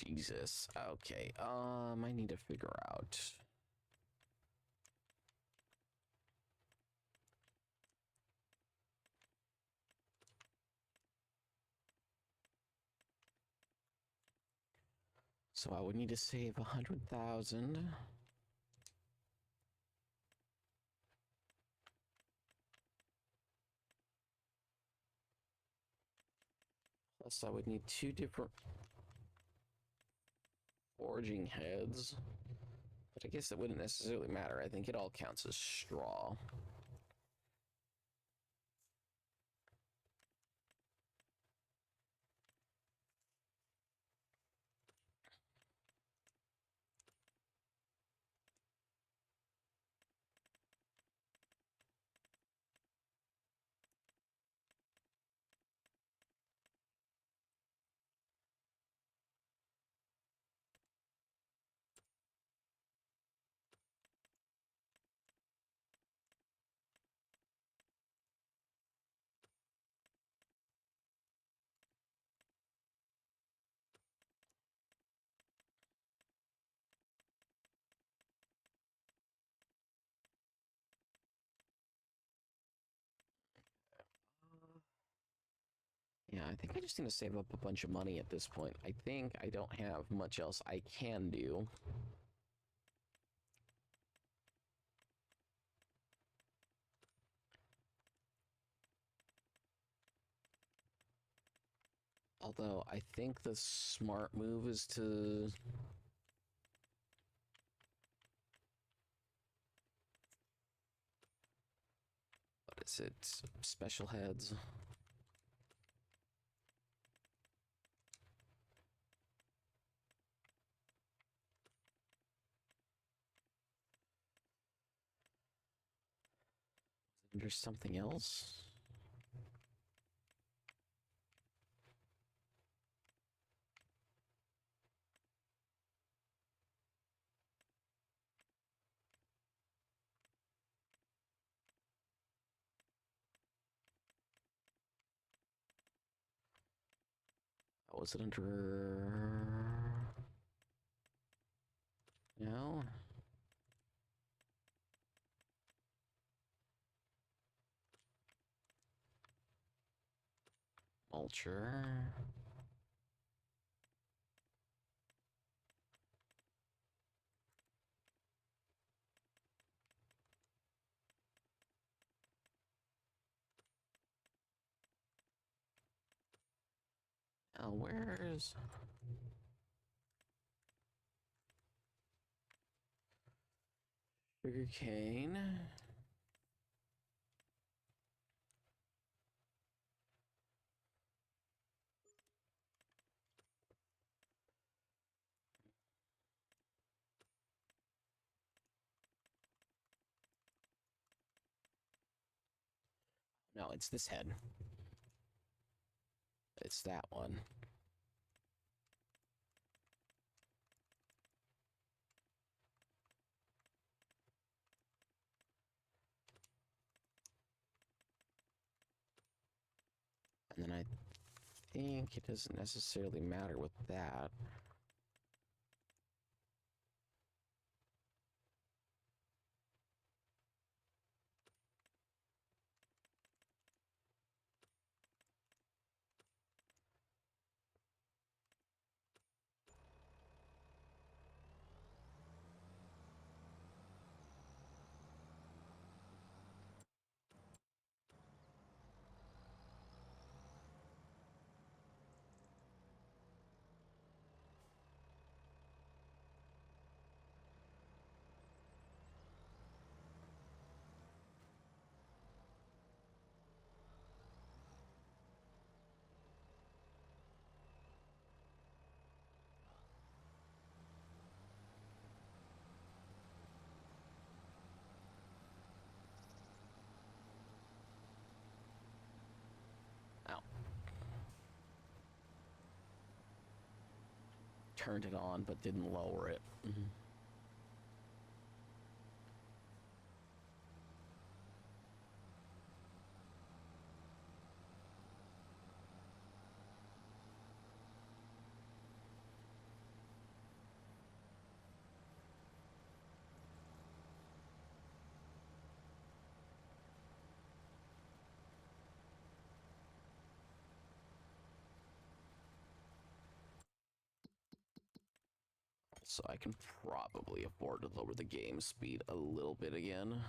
Jesus. Okay. I need to figure out. So I would need to save 100,000. Plus, I would need 2 different forging heads. But I guess that wouldn't necessarily matter. I think it all counts as straw. Yeah, I think I just need to save up a bunch of money at this point. I think I don't have much else I can do. Although, I think the smart move is to... What is it? Special heads. There's something else? Oh, was it under... No? Mulcher. Now, where's... Sugarcane. No, it's this head. It's that one. And then I think it doesn't necessarily matter with that. Ow. Turned it on, but didn't lower it. So I can probably afford to lower the game speed a little bit again.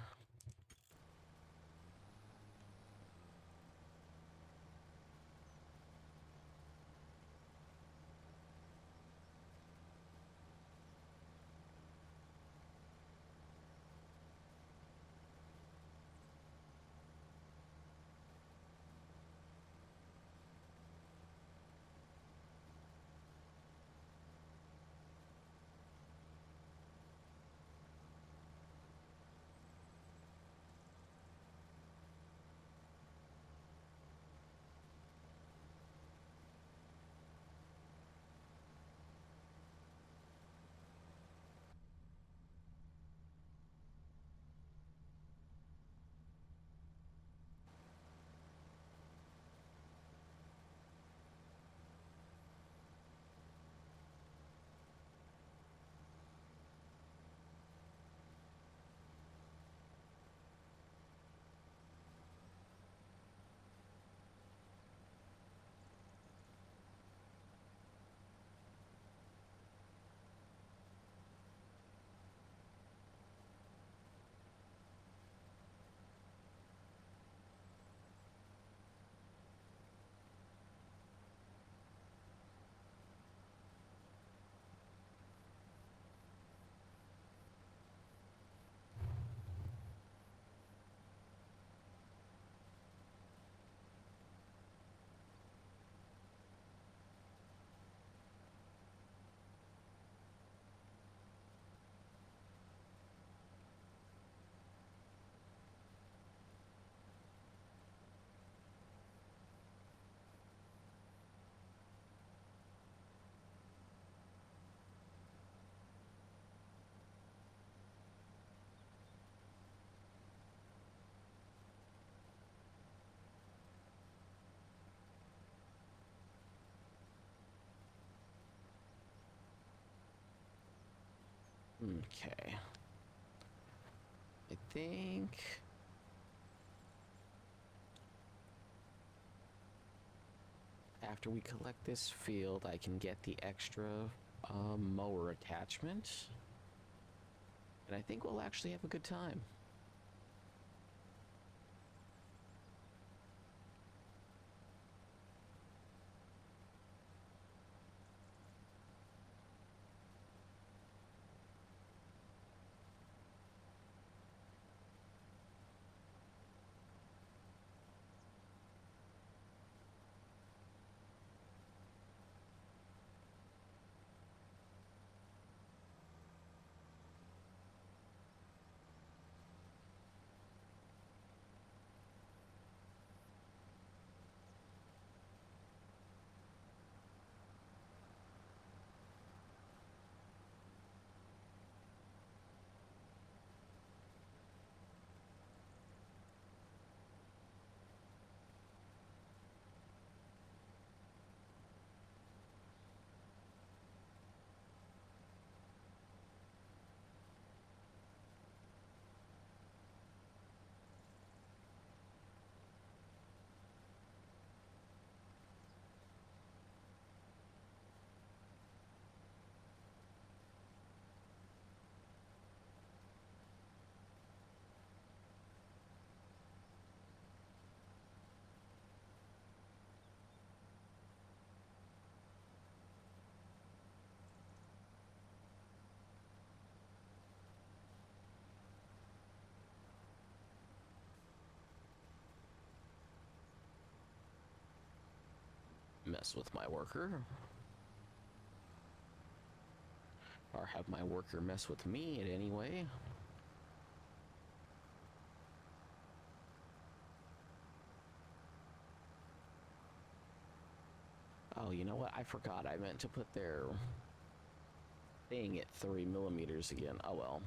Okay. I think after we collect this field, I can get the extra mower attachment. And I think we'll actually have a good time. Mess with my worker. Or have my worker mess with me in any way. Oh, you know what? I forgot. I meant to put their thing at 3 millimeters again. Oh well.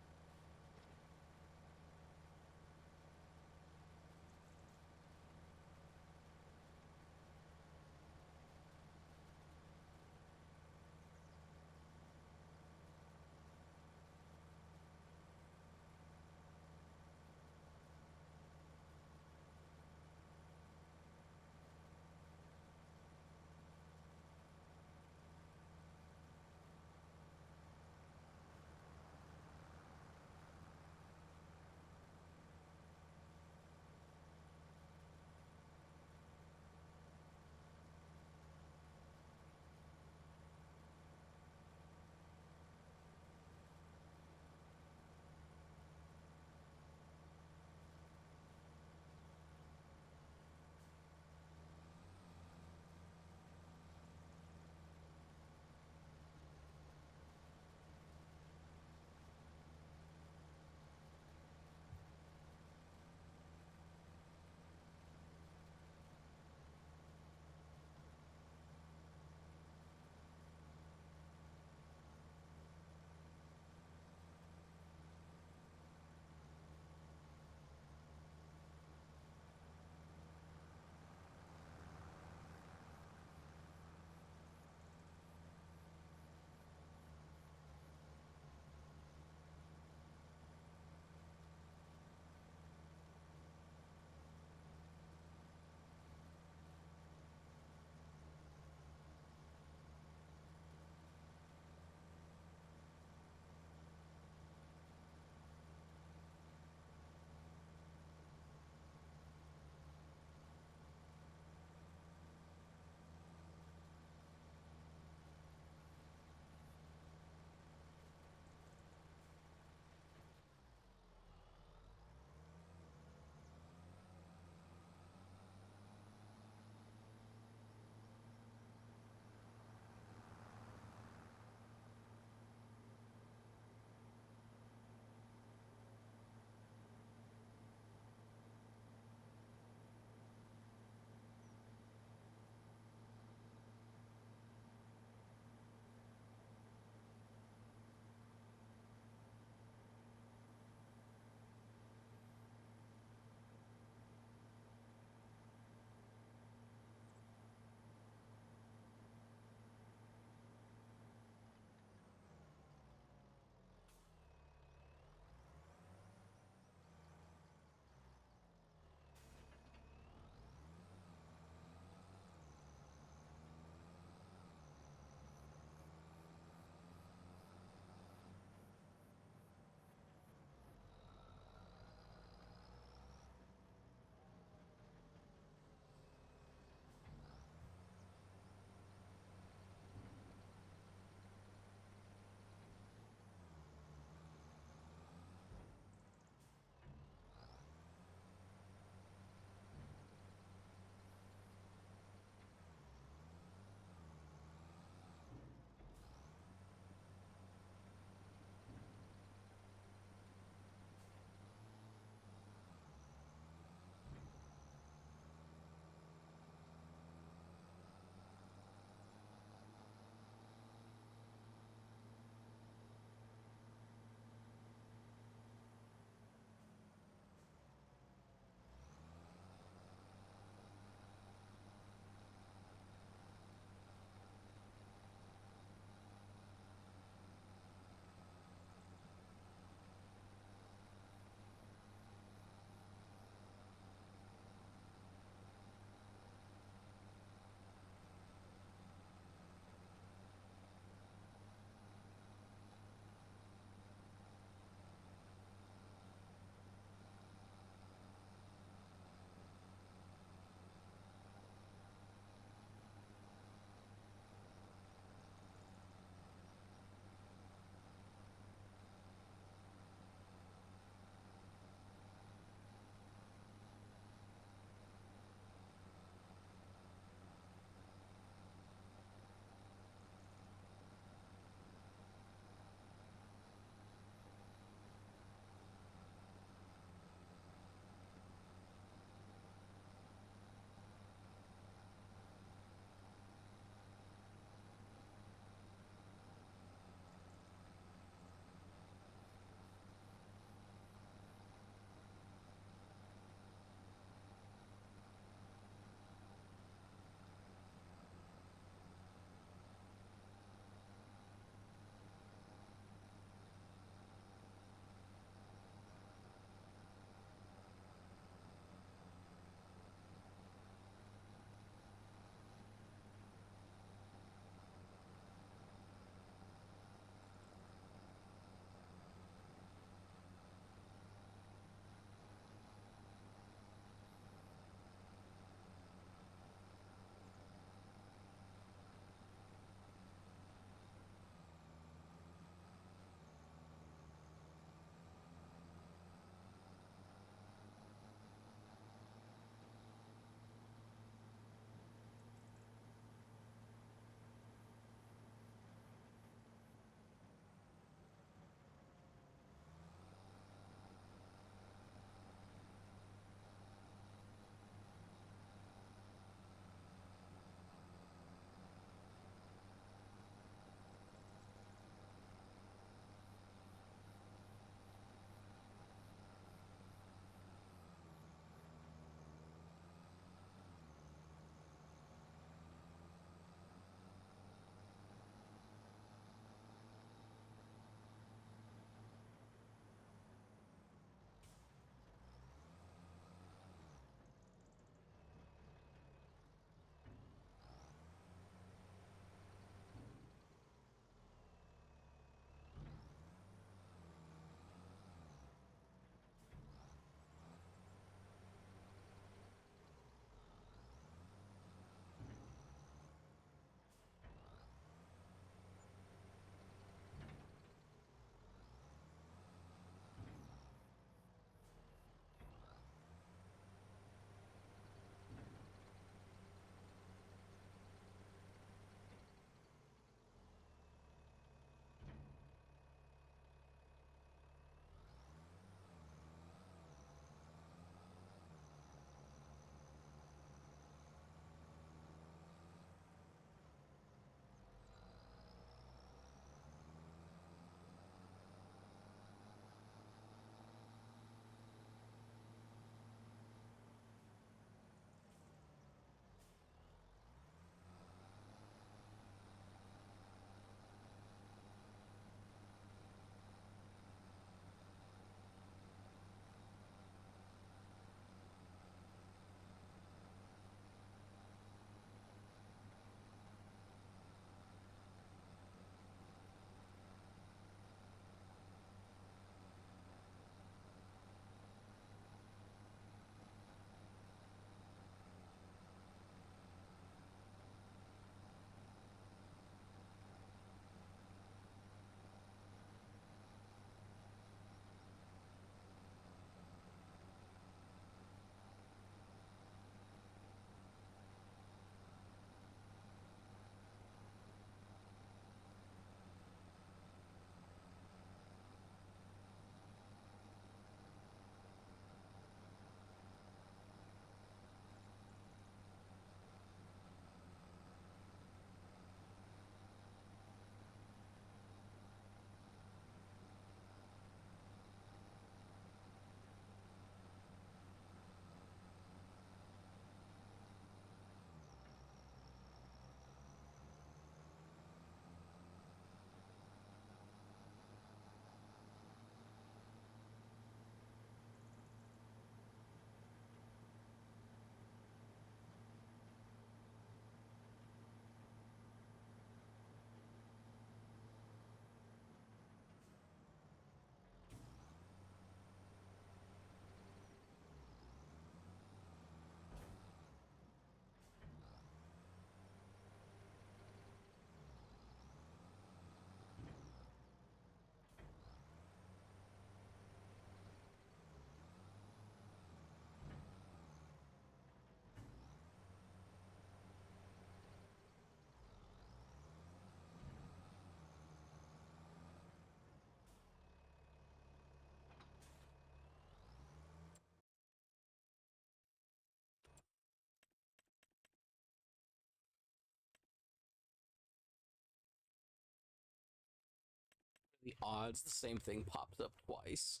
The odds the same thing popped up twice.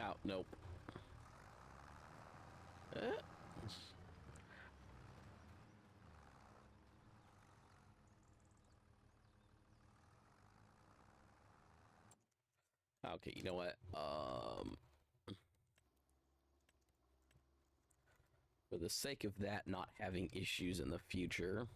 Oh, nope. Uh, okay, you know what? For the sake of that not having issues in the future,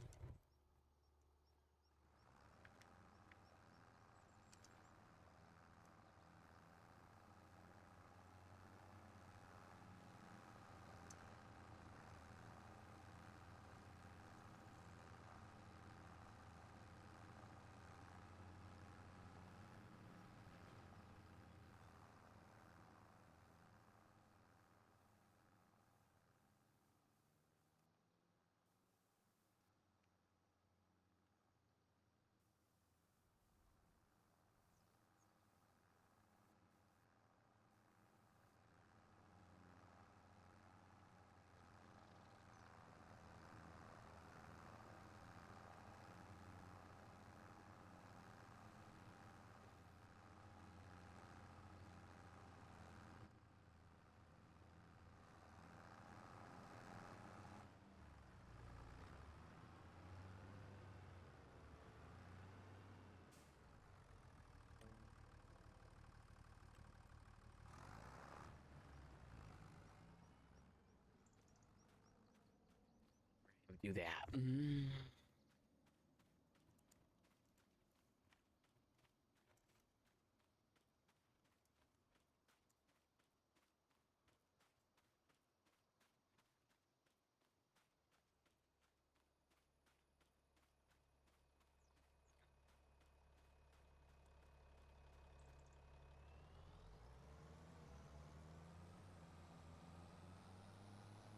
do that.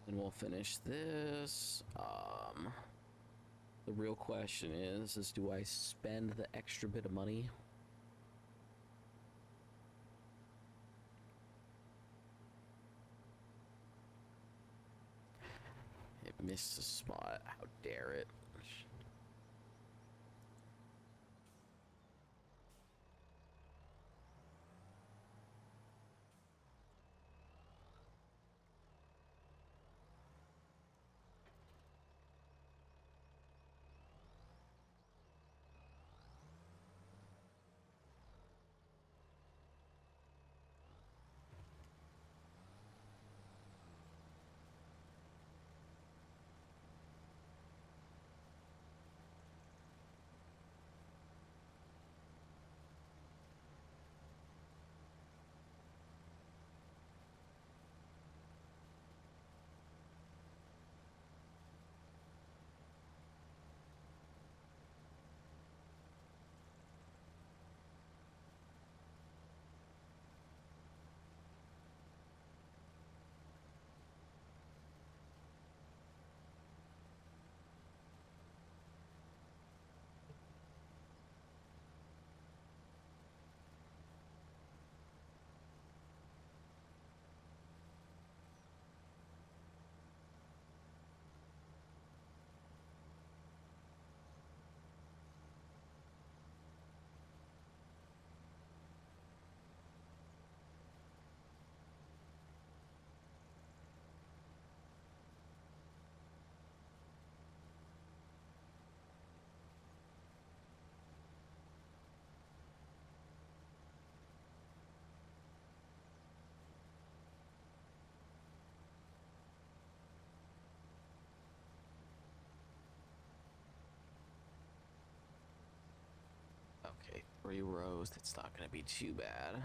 And we'll finish this. The real question is do I spend the extra bit of money? It missed a spot. How dare it? Okay, 3 rows. That's not going to be too bad.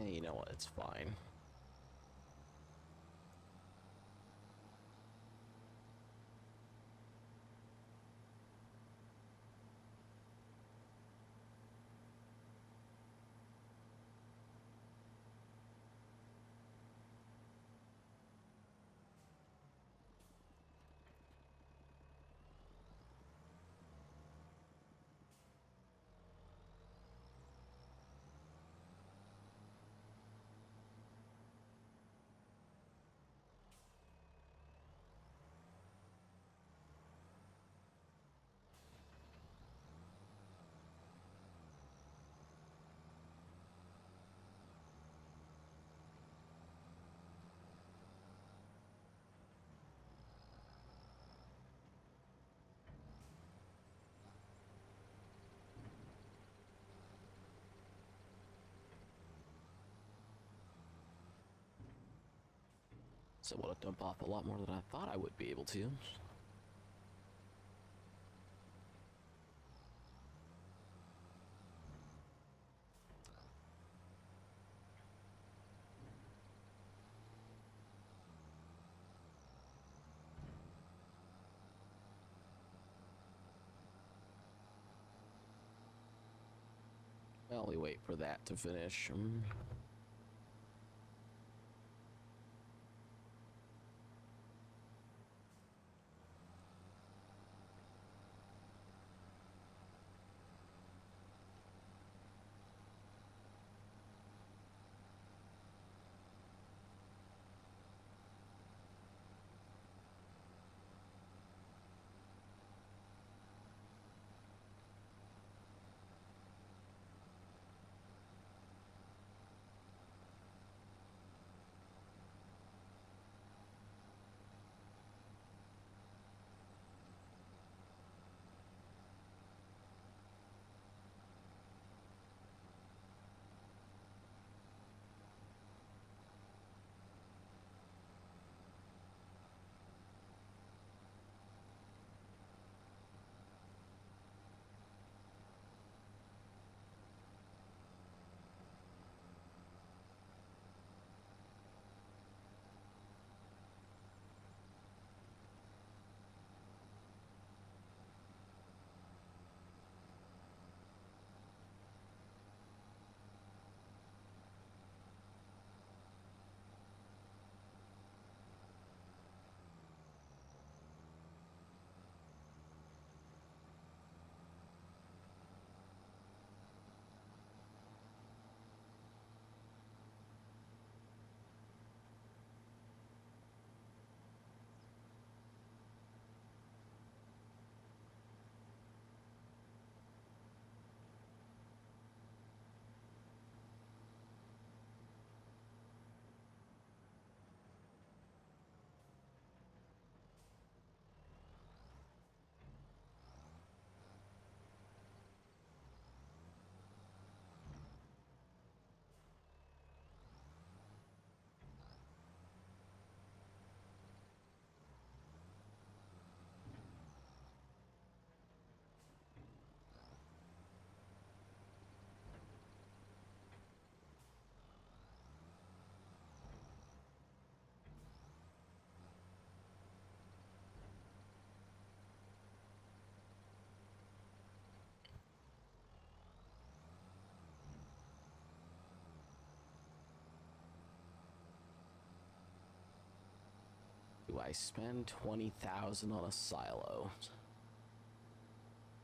You know what? It's fine. So I want to dump off a lot more than I thought I would be able to. While we wait for that to finish. Do I spend 20,000 on a silo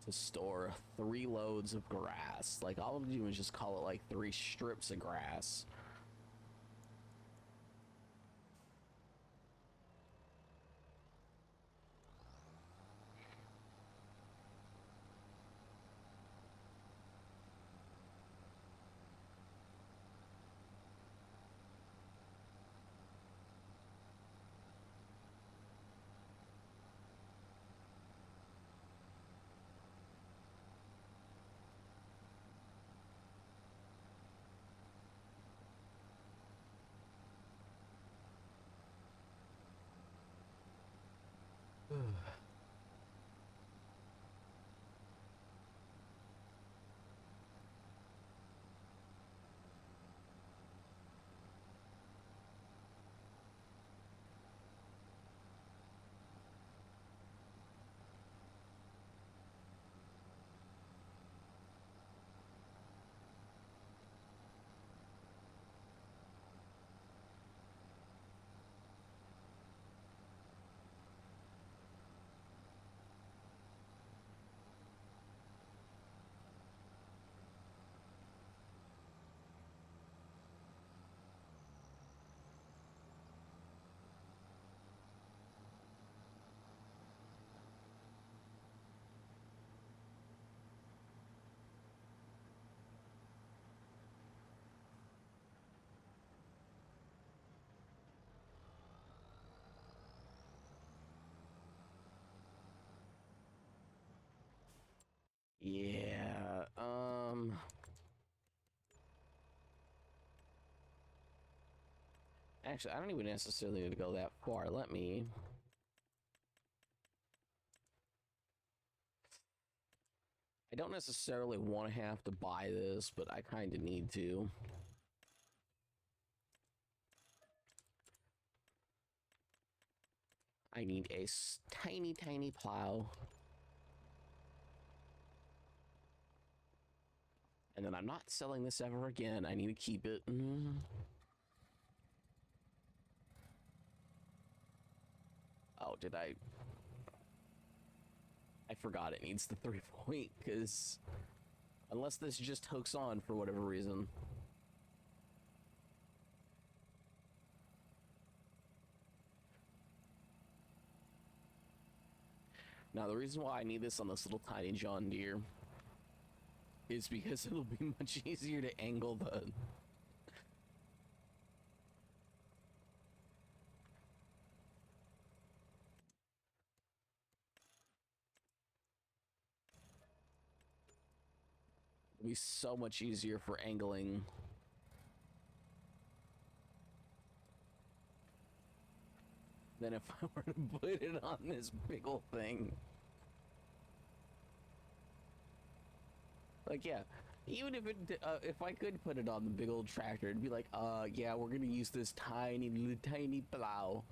to store 3 loads of grass? Like, all I'm do is just call it like 3 strips of grass. Yeah, actually, I don't even necessarily need to go that far. Let me... I don't necessarily want to have to buy this, but I kind of need to. I need a tiny, tiny plow. And then I'm not selling this ever again. I need to keep it. Oh, did I? I forgot it needs the 3-point, because unless this just hooks on for whatever reason. Now, the reason why I need this on this little tiny John Deere is because it'll be much easier to angle the... It'll be so much easier for angling. Than if I were to put it on this big old thing. Like, yeah, even if it, if I could put it on the big old tractor, it'd be like, yeah, we're gonna use this tiny, little, tiny plow.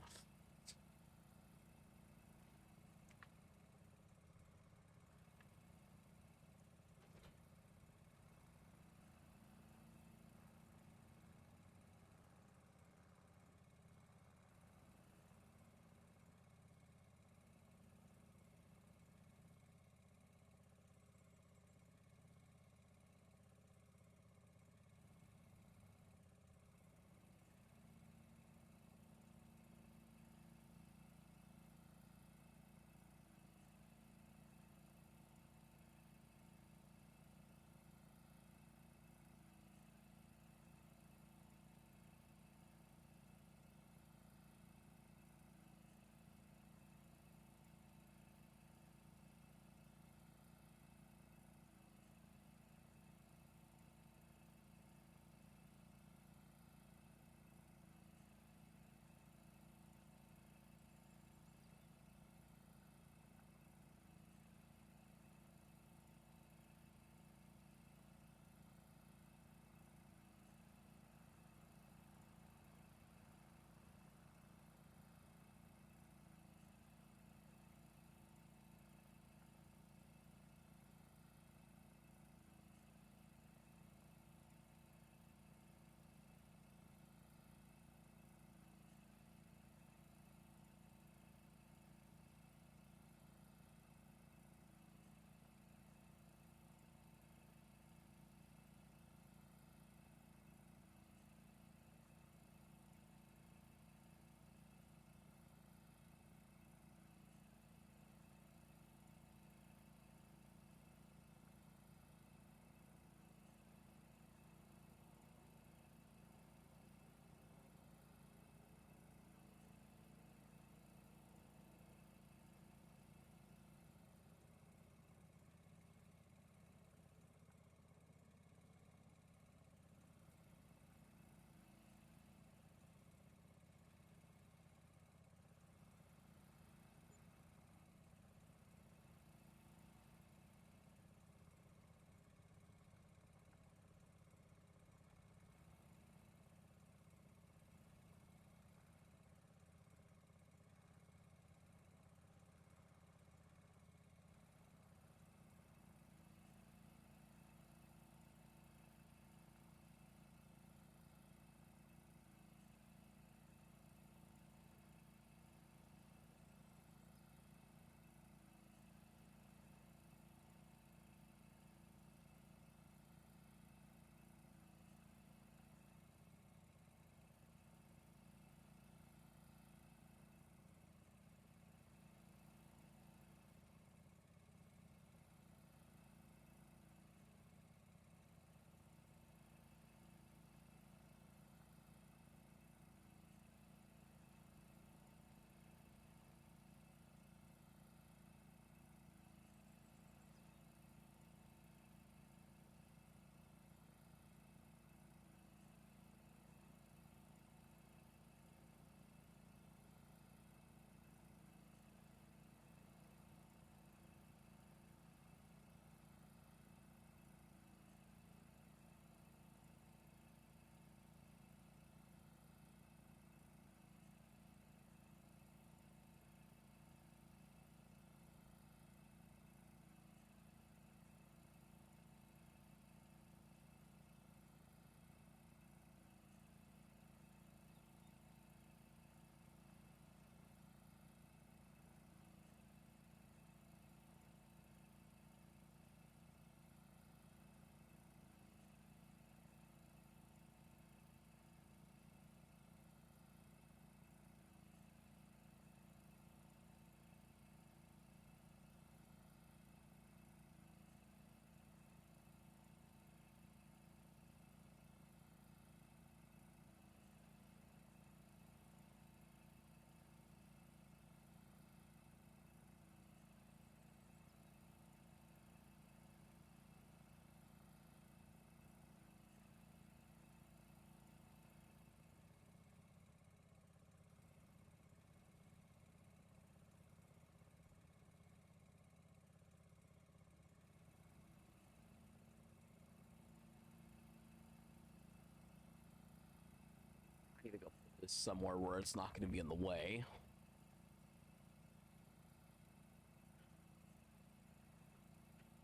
this somewhere where it's not going to be in the way.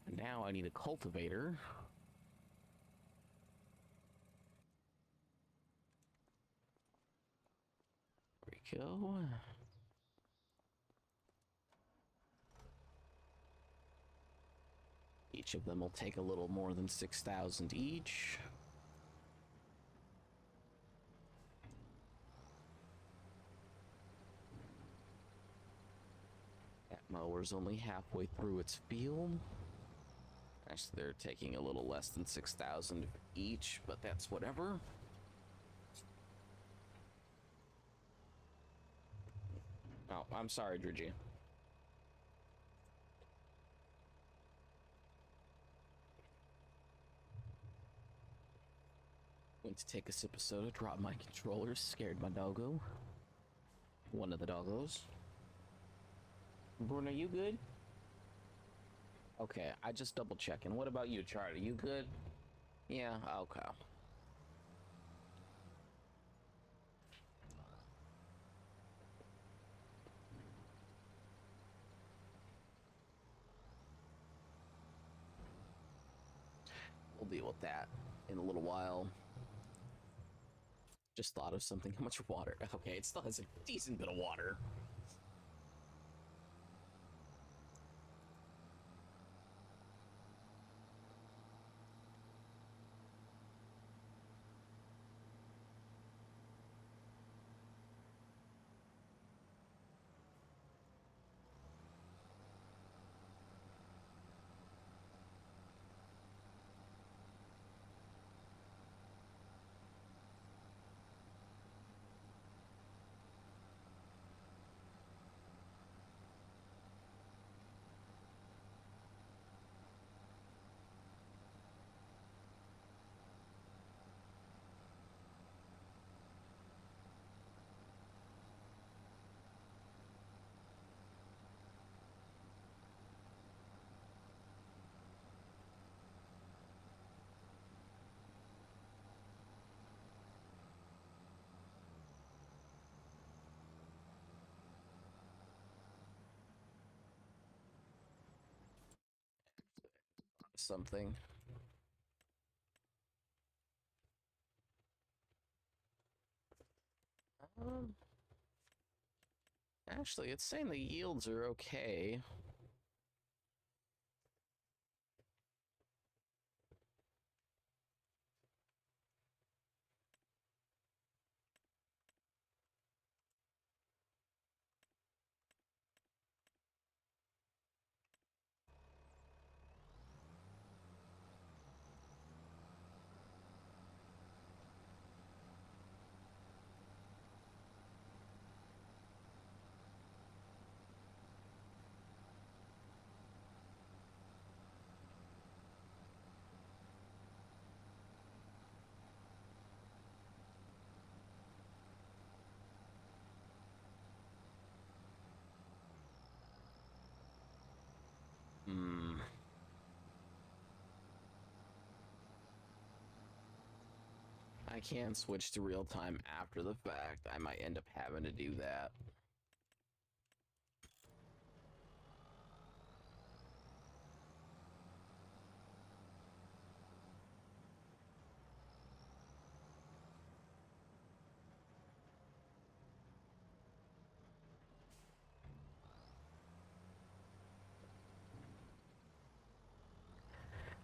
And now I need a cultivator. There we go. Each of them will take a little more than 6,000 each. That mower's only halfway through its field. Actually, they're taking a little less than 6,000 each, but that's whatever. Oh, I'm sorry, Dridgy. Went to take a sip of soda, dropped my controller, scared my doggo. One of the doggos. Bruno, you good? Okay, I just double checking. What about you, Charlie? You good? Yeah, okay. We'll deal with that in a little while. Just thought of something. How much water? Okay, it still has a decent bit of water. Something. Um, Actually, it's saying the yields are okay. I can switch to real time after the fact. I might end up having to do that.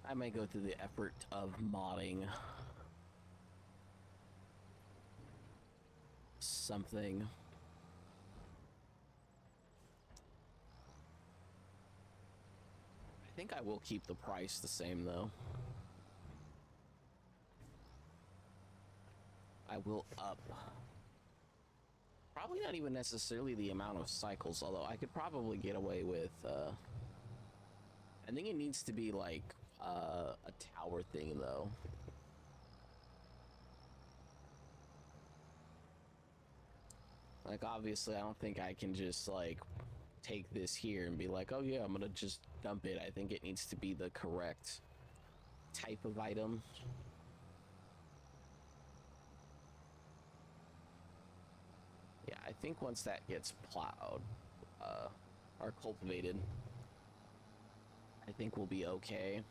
I may go through the effort of modding something. I think I will keep the price the same though. I will up. Probably not even necessarily the amount of cycles, although I could probably get away with, I think it needs to be like a tower thing though. Like obviously I don't think I can just like take this here and be like, oh yeah, I'm gonna just dump it. I think it needs to be the correct type of item. Yeah, I think once that gets plowed, uh, or cultivated, I think we'll be okay.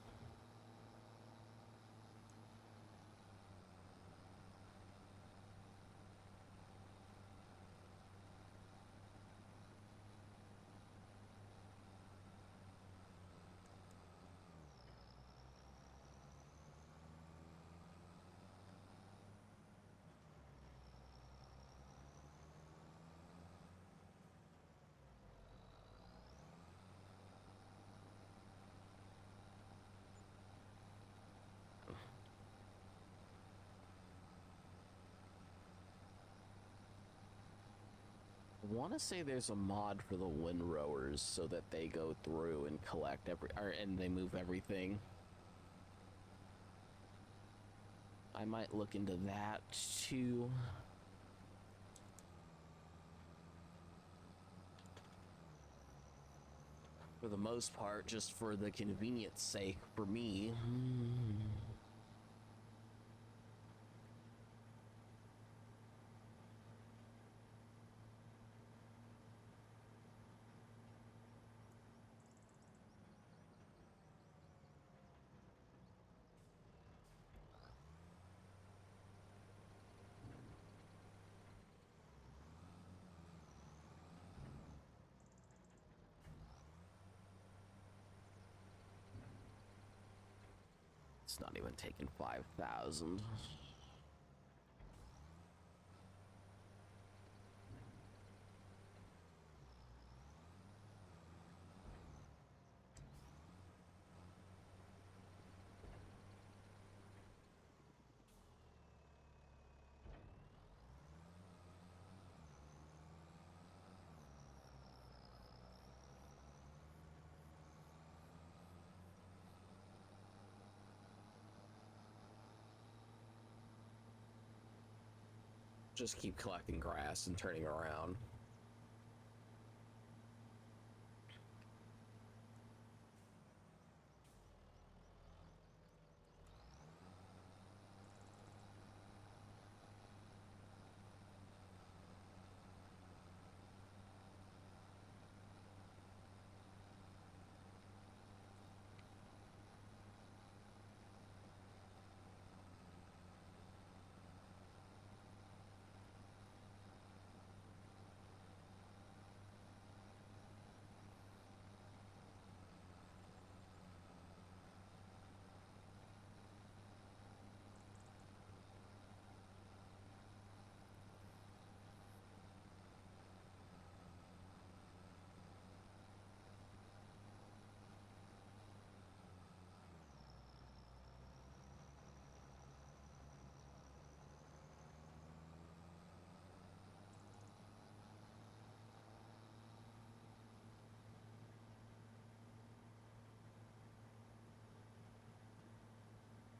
I want to say there's a mod for the windrowers so that they go through and collect and they move everything. I might look into that too. For the most part, just for the convenience sake for me. It's not even taking 5,000. Just keep collecting grass and turning around.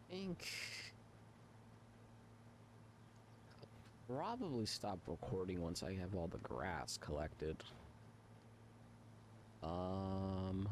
I think probably stop recording once I have all the grass collected. Um,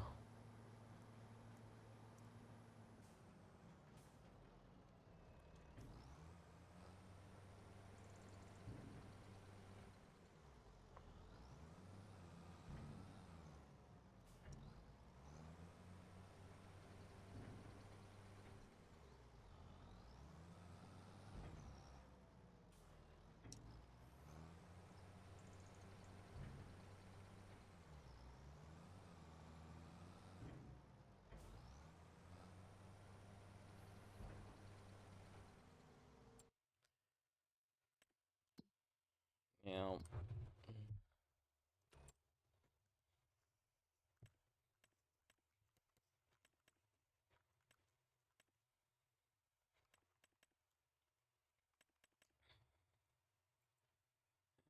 you know,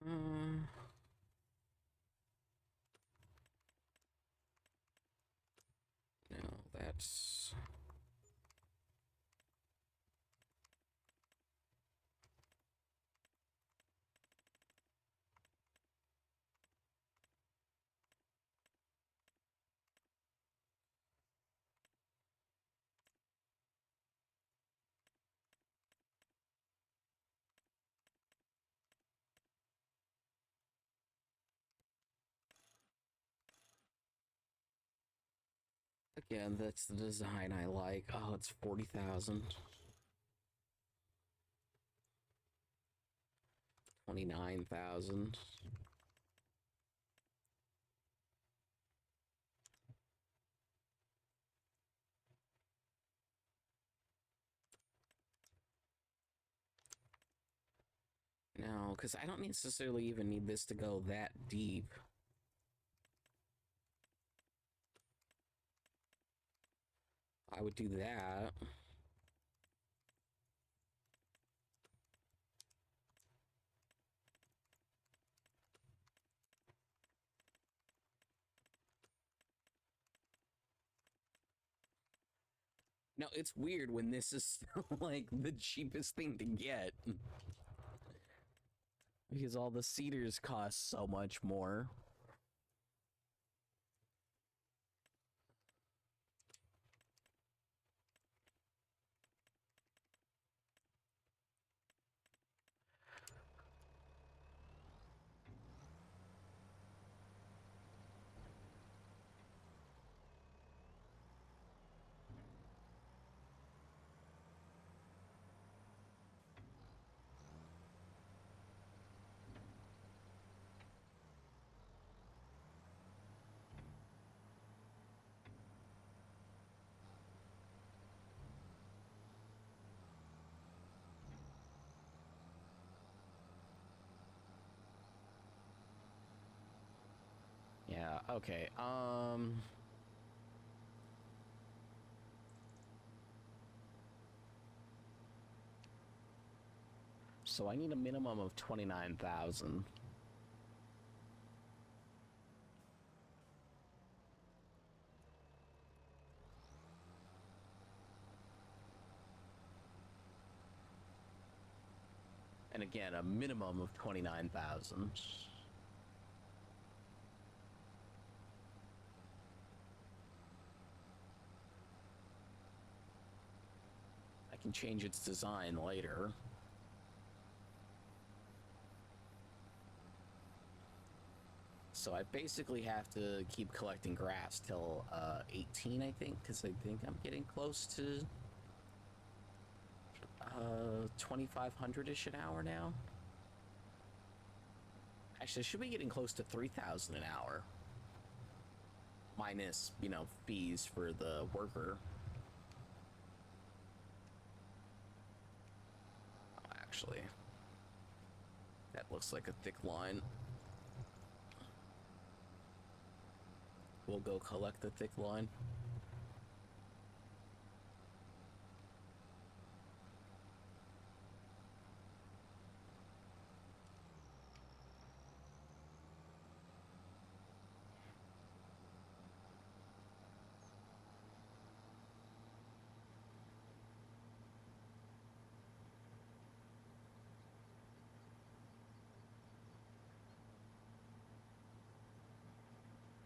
mm, no, that's Again, that's the design I like. Oh, it's 40,000. 29,000. No, because I don't necessarily even need this to go that deep. I would do that. No, it's weird when this is still like the cheapest thing to get. Because all the cedars cost so much more. Yeah, okay. So I need a minimum of 29,000. And again, a minimum of 29,000. I can change its design later. So I basically have to keep collecting grass till 18, I think, because I think I'm getting close to 2,500-ish an hour now. Actually, I should be getting close to 3,000 an hour. Minus, you know, fees for the worker. Actually, that looks like a thick line. We'll go collect the thick line.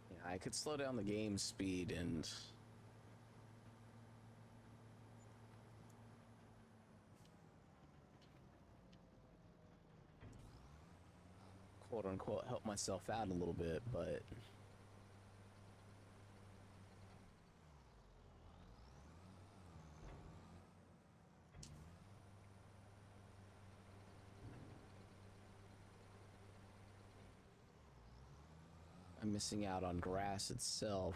Yeah, I could slow down the game speed and quote unquote help myself out a little bit, but I'm missing out on grass itself.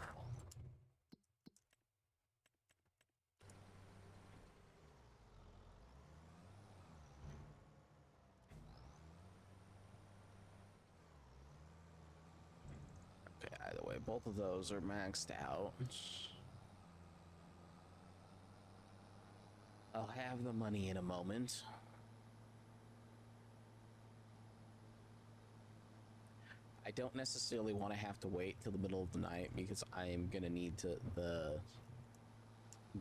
Okay, either way, both of those are maxed out. I'll have the money in a moment. I don't necessarily want to have to wait till the middle of the night because I'm gonna need the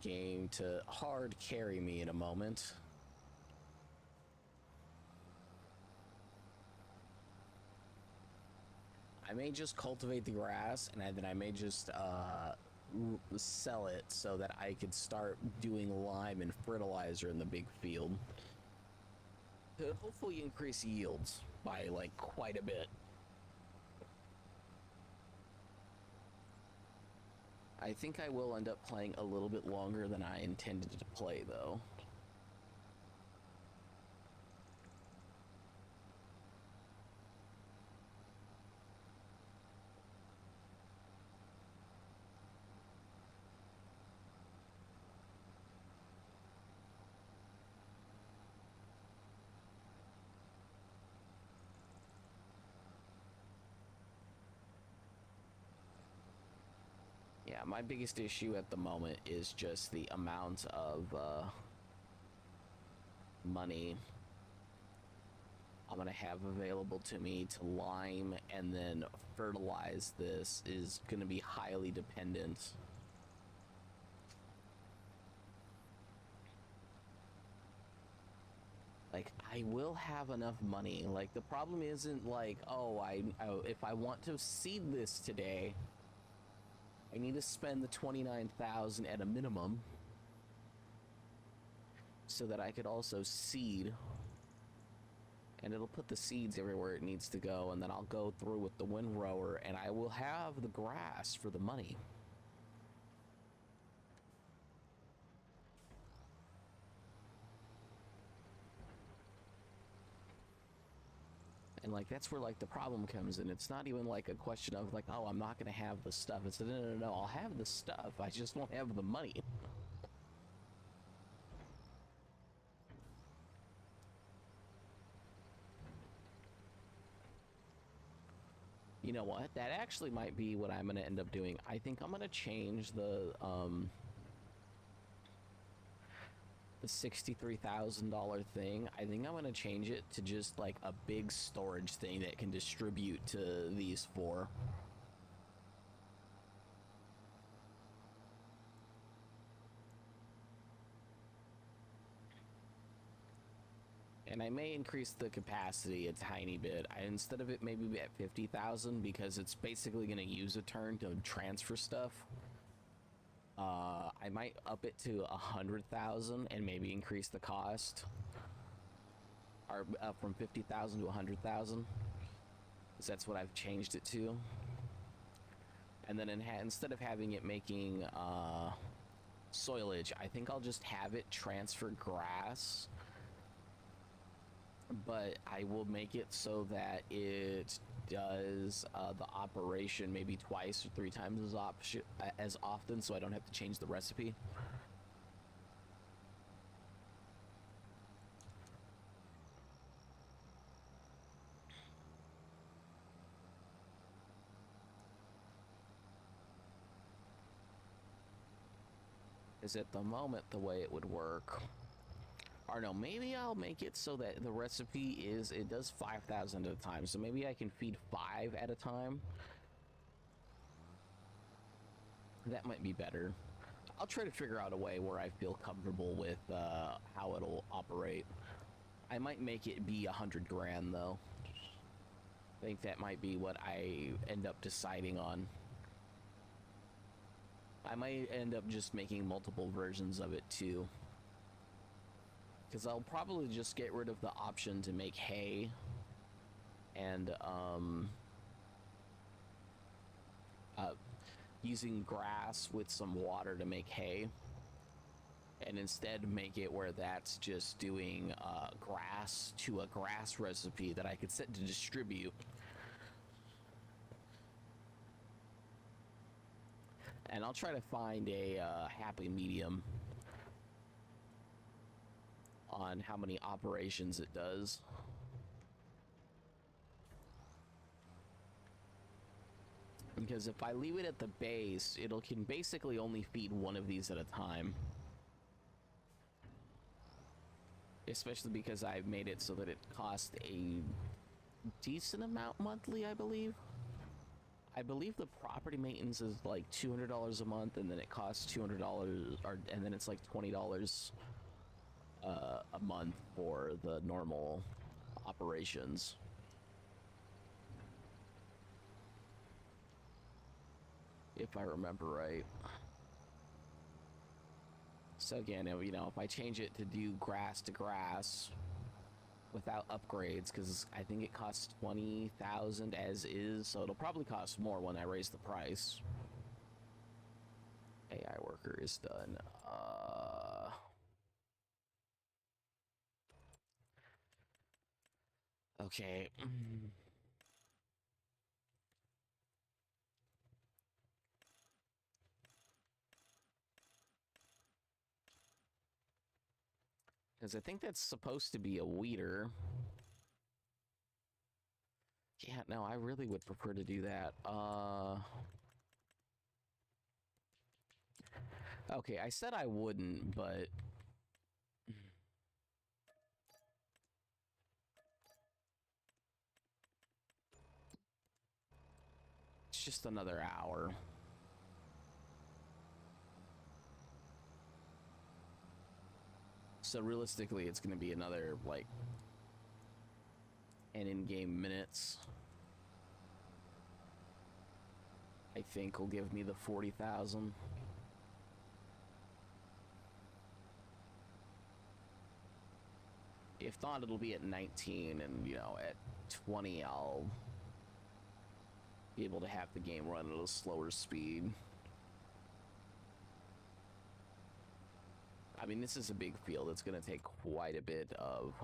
game to hard carry me in a moment. I may just cultivate the grass and then I may just sell it so that I could start doing lime and fertilizer in the big field to hopefully increase yields by like quite a bit. I think I will end up playing a little bit longer than I intended to play, though. Yeah, my biggest issue at the moment is just the amount of money I'm gonna have available to me to lime and then fertilize this is gonna be highly dependent. Like, I will have enough money. Like, the problem isn't like, oh, if I want to seed this today, I need to spend the 29,000 at a minimum so that I could also seed, and it'll put the seeds everywhere it needs to go, and then I'll go through with the windrower and I will have the grass for the money. And like, that's where like the problem comes in. It's not even like a question of like, oh, I'm not gonna have the stuff. It's no, I'll have the stuff, I just won't have the money. You know what? That actually might be what I'm gonna end up doing. I think I'm gonna change the $63,000 thing. I think I'm gonna change it to just like a big storage thing that can distribute to these four. And I may increase the capacity a tiny bit. Instead of it maybe at 50,000, because it's basically going to use a turn to transfer stuff. I might up it to 100,000 and maybe increase the cost, or from 50,000 to 100,000, because that's what I've changed it to. And then instead of having it making soilage, I think I'll just have it transfer grass. But I will make it so that it does the operation maybe twice or 3 times as often, so I don't have to change the recipe. Is at the moment the way it would work. Or no, maybe I'll make it so that the recipe it does 5,000 at a time. So maybe I can feed 5 at a time. That might be better. I'll try to figure out a way where I feel comfortable with how it'll operate. I might make it be 100 grand though. I think that might be what I end up deciding on. I might end up just making multiple versions of it too. Because I'll probably just get rid of the option to make hay and using grass with some water to make hay, and instead make it where that's just doing grass to a grass recipe that I could set to distribute. And I'll try to find a happy medium on how many operations it does. Because if I leave it at the base, can basically only feed one of these at a time. Especially because I've made it so that it costs a decent amount monthly, I believe. I believe the property maintenance is like $200 a month, and then it costs $200, and then it's like $20 a month for the normal operations. If I remember right. So again, you know, if I change it to do grass to grass without upgrades, because I think it costs 20,000 as is, so it'll probably cost more when I raise the price. AI worker is done. Okay. Because I think that's supposed to be a weeder. Yeah, no, I really would prefer to do that. Okay, I said I wouldn't, but it's just another hour. So realistically, it's going to be another, like, an in-game minutes. I think will give me the 40,000. If not, it'll be at 19, and, you know, at 20, I'll be able to have the game run at a slower speed. I mean, this is a big field. It's going to take quite a bit of...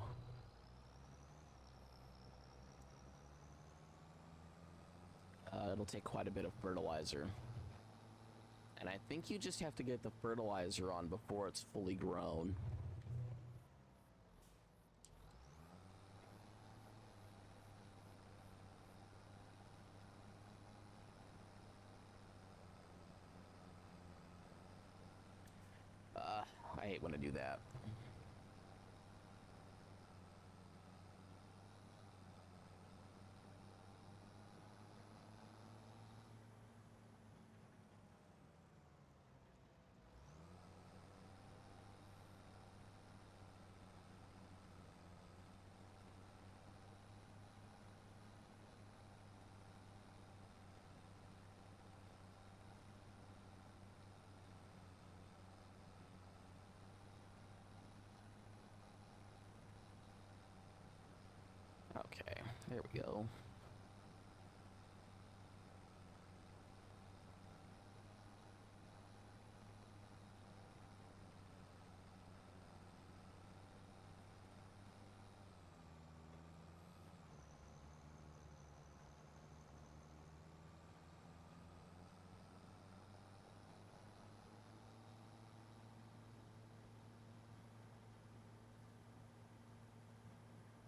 it'll take quite a bit of fertilizer. And I think you just have to get the fertilizer on before it's fully grown. I hate when I do that. Okay, there we go.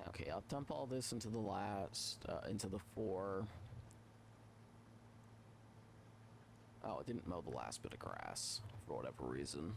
Okay, I'll dump all this into the last, into the 4. Oh, it didn't mow the last bit of grass, for whatever reason.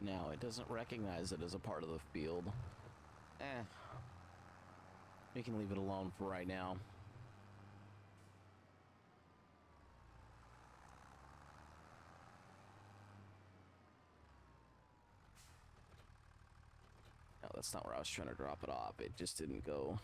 No, it doesn't recognize it as a part of the field. We can leave it alone for right now. No, that's not where I was trying to drop it off. It just didn't go.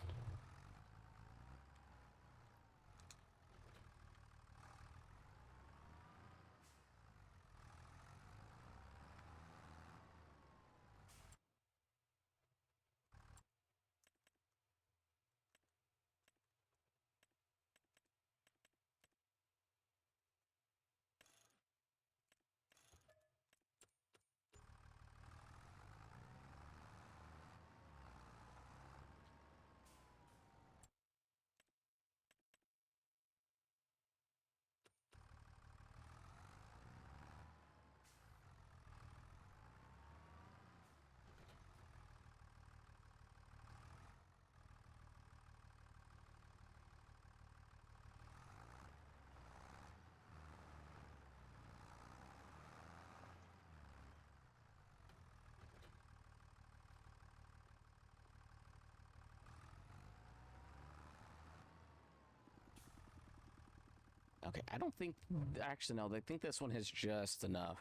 Okay, I don't think, actually, no, I think this one has just enough.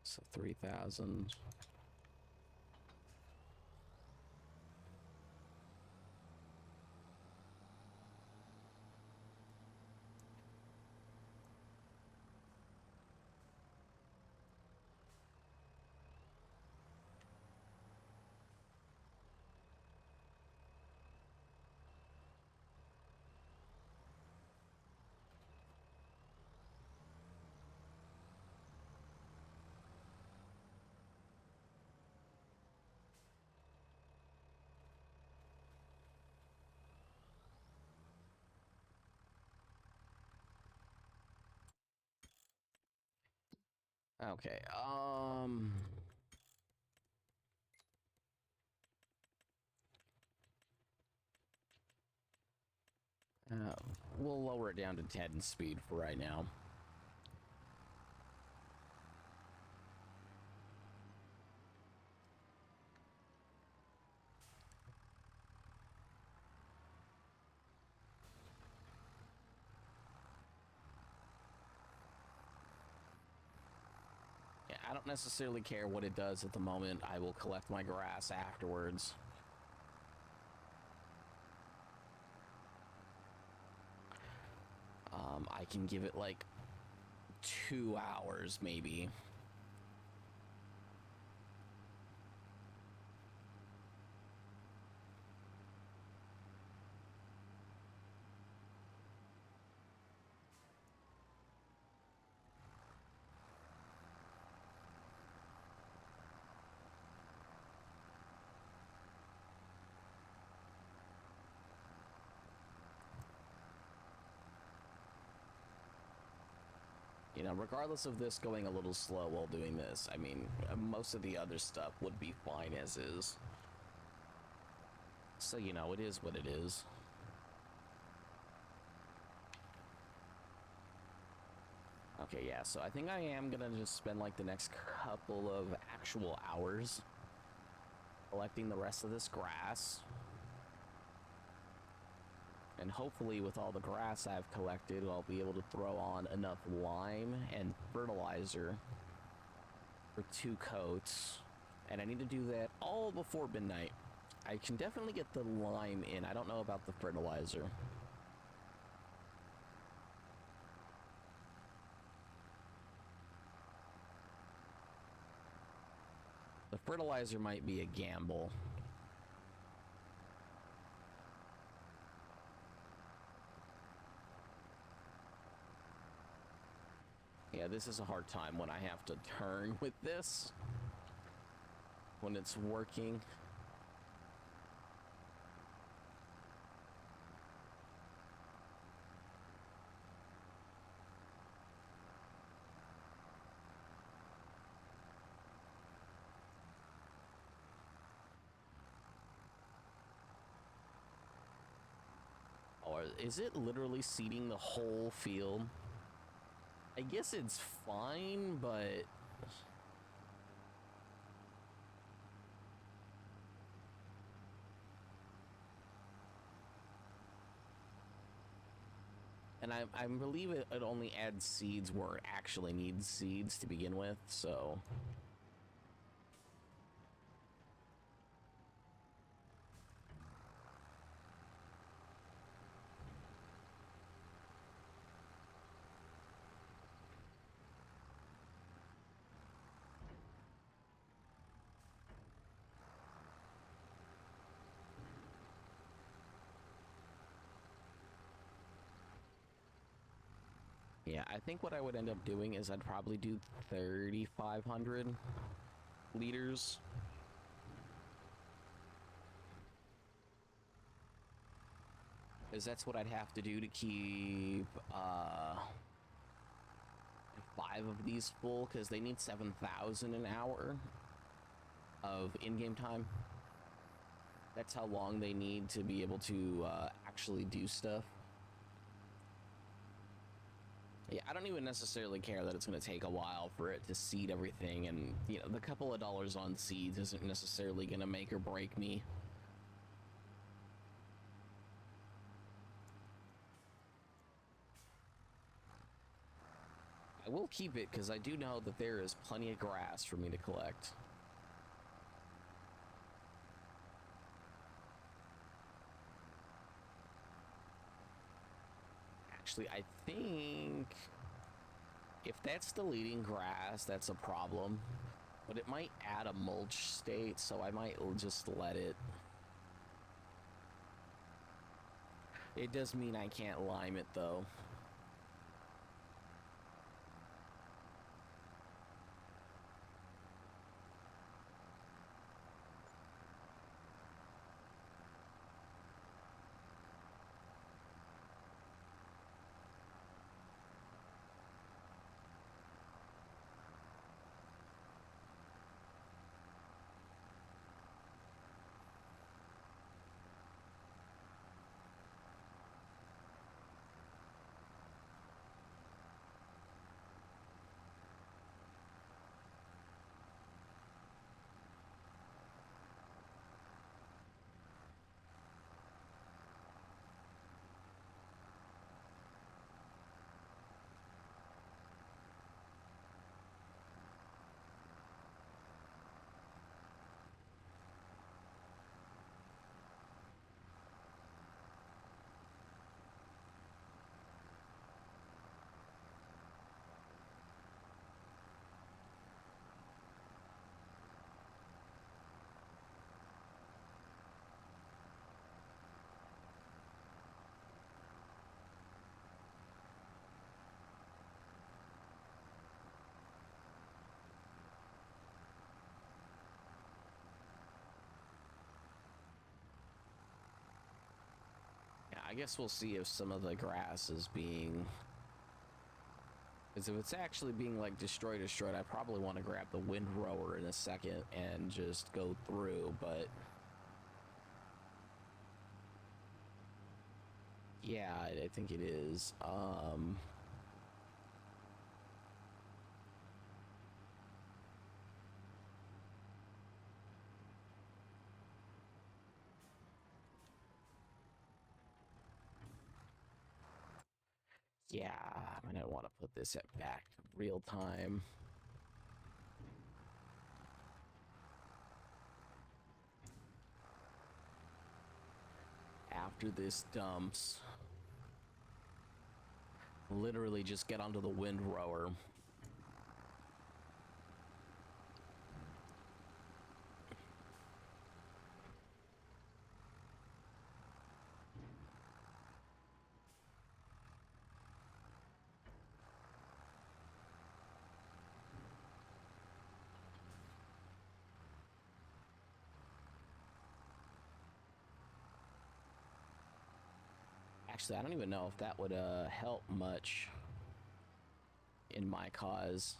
So 3,000. Okay, uh, we'll lower it down to 10 speed for right now. Yeah, I don't necessarily care what it does at the moment. I will collect my grass afterwards. I can give it like 2 hours maybe. You know, regardless of this going a little slow while doing this, I mean, most of the other stuff would be fine as is. So, you know, it is what it is. Okay, yeah, so I think I am gonna just spend like the next couple of actual hours collecting the rest of this grass. And hopefully with all the grass I've collected, I'll be able to throw on enough lime and fertilizer for 2 coats. And I need to do that all before midnight. I can definitely get the lime in. I don't know about the fertilizer. The fertilizer might be a gamble. Yeah, this is a hard time when I have to turn with this. When it's working. Or is it literally seeding the whole field? I guess it's fine, but... And I believe it only adds seeds where it actually needs seeds to begin with, so... Yeah, I think what I would end up doing is I'd probably do 3,500 liters. Because that's what I'd have to do to keep 5 of these full, because they need 7,000 an hour of in-game time. That's how long they need to be able to actually do stuff. Yeah, I don't even necessarily care that it's going to take a while for it to seed everything, and, you know, the couple of dollars on seeds isn't necessarily going to make or break me. I will keep it because I do know that there is plenty of grass for me to collect. Actually, I think if that's deleting grass, that's a problem. But it might add a mulch state, so I might just let it. It does mean I can't lime it, though. Yeah, I guess we'll see if some of the grass is being... Because if it's actually being, like, destroyed, I probably want to grab the windrower in a second and just go through, but... Yeah, I think it is. Yeah, I'm gonna want to put this at back to real time. After this dumps, literally just get onto the windrower. Actually, I don't even know if that would help much in my cause.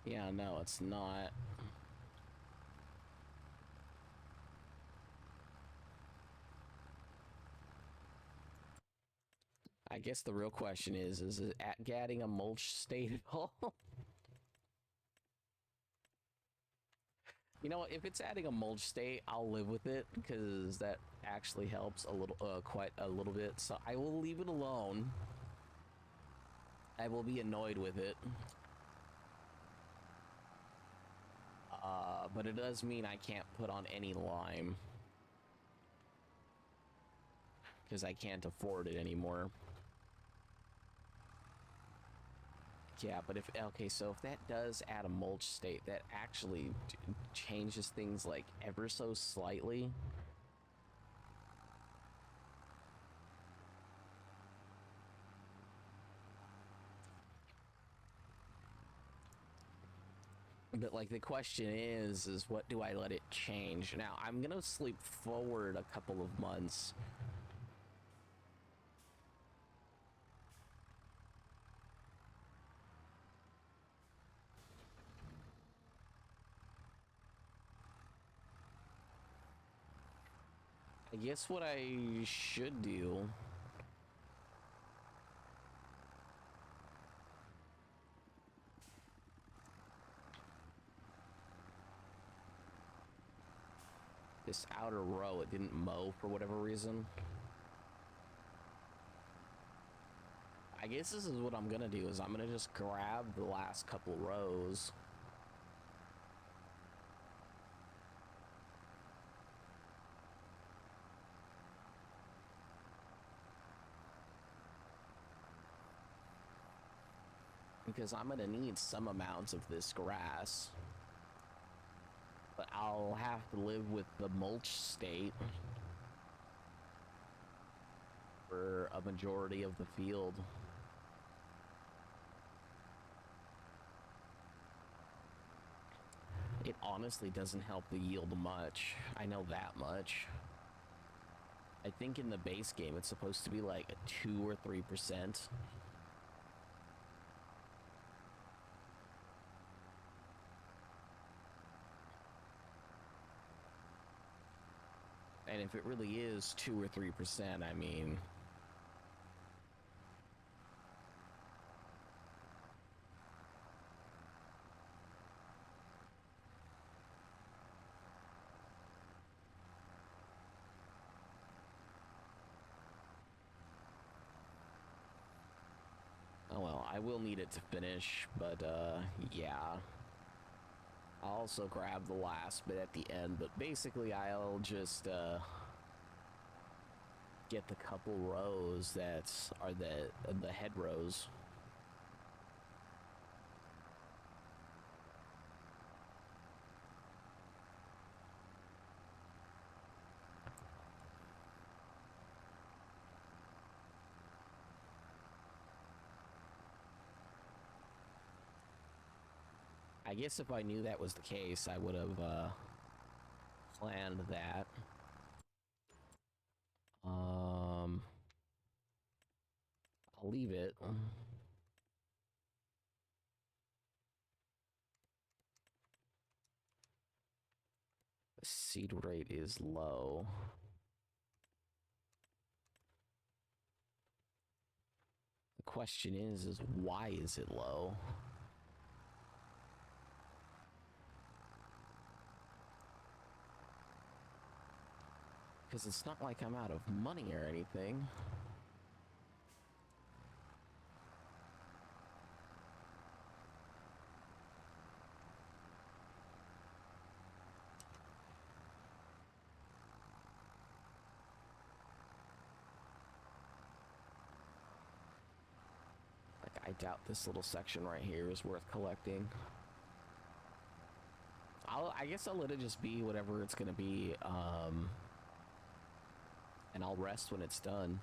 Yeah, no, it's not. I guess the real question is it adding a mulch state at all? You know what? If it's adding a mulch state, I'll live with it because that actually helps a little, quite a little bit. So I will leave it alone. I will be annoyed with it. But it does mean I can't put on any lime because I can't afford it anymore. Yeah, but if, okay, so if that does add a mulch state, that actually changes things like ever so slightly. But like the question is what do I let it change? Now I'm gonna sleep forward a couple of months. I guess what I should do this outer row, it didn't mow for whatever reason. I guess this is what I'm gonna do is I'm gonna just grab the last couple rows. Because I'm gonna need some amounts of this grass. But I'll have to live with the mulch state for a majority of the field. It honestly doesn't help the yield much. I know that much. I think in the base game it's supposed to be like a 2 or 3%. And if it really is 2 or 3%, I mean, oh well, I will need it to finish, but yeah. I'll also grab the last bit at the end, but basically I'll just get the couple rows that are the head rows. I guess if I knew that was the case, I would have planned that. I'll leave it. The seed rate is low. The question is why is it low? Because it's not like I'm out of money or anything. Like, I doubt this little section right here is worth collecting. I guess I'll let it just be whatever it's gonna be, and I'll rest when it's done.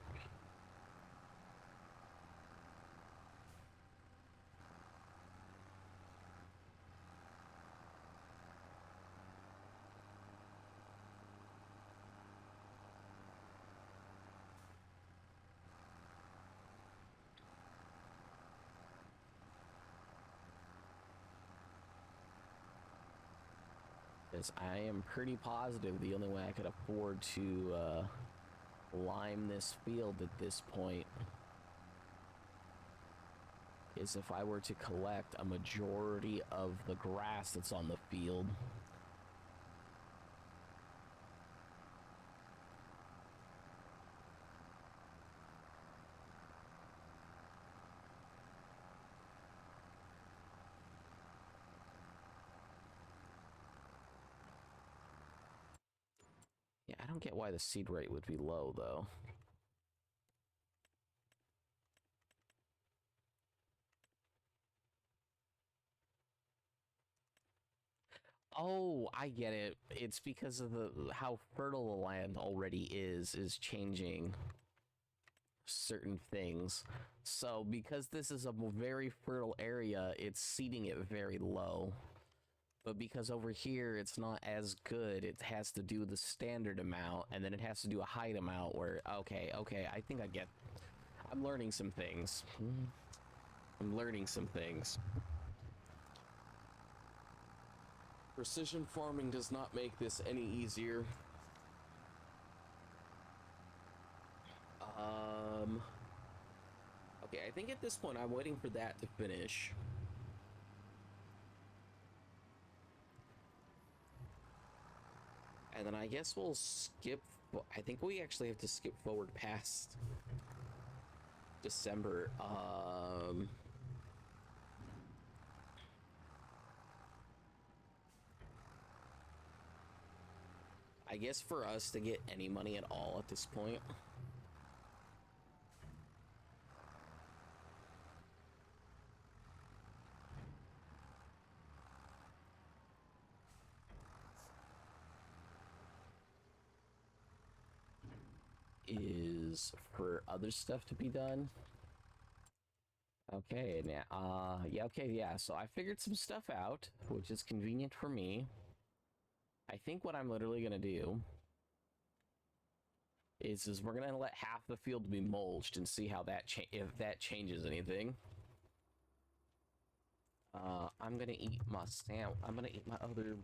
Because I am pretty positive the only way I could afford to lime this field at this point is if I were to collect a majority of the grass that's on the field. Yeah, I don't get why the seed rate would be low, though. Oh, I get it. It's because of how fertile the land already is changing certain things. So because this is a very fertile area, it's seeding it very low. But because over here it's not as good, it has to do the standard amount, and then it has to do a height amount where, okay, I think I get... I'm learning some things. I'm learning some things. Precision farming does not make this any easier. Okay, I think at this point I'm waiting for that to finish. And then I guess we'll skip... I think we actually have to skip forward past December. I guess for us to get any money at all at this point, is for other stuff to be done. Okay, now, yeah, okay, yeah, so I figured some stuff out, which is convenient for me. I think what I'm literally gonna do is we're gonna let half the field be mulched and see how that if that changes anything. I'm gonna eat my I'm gonna eat my other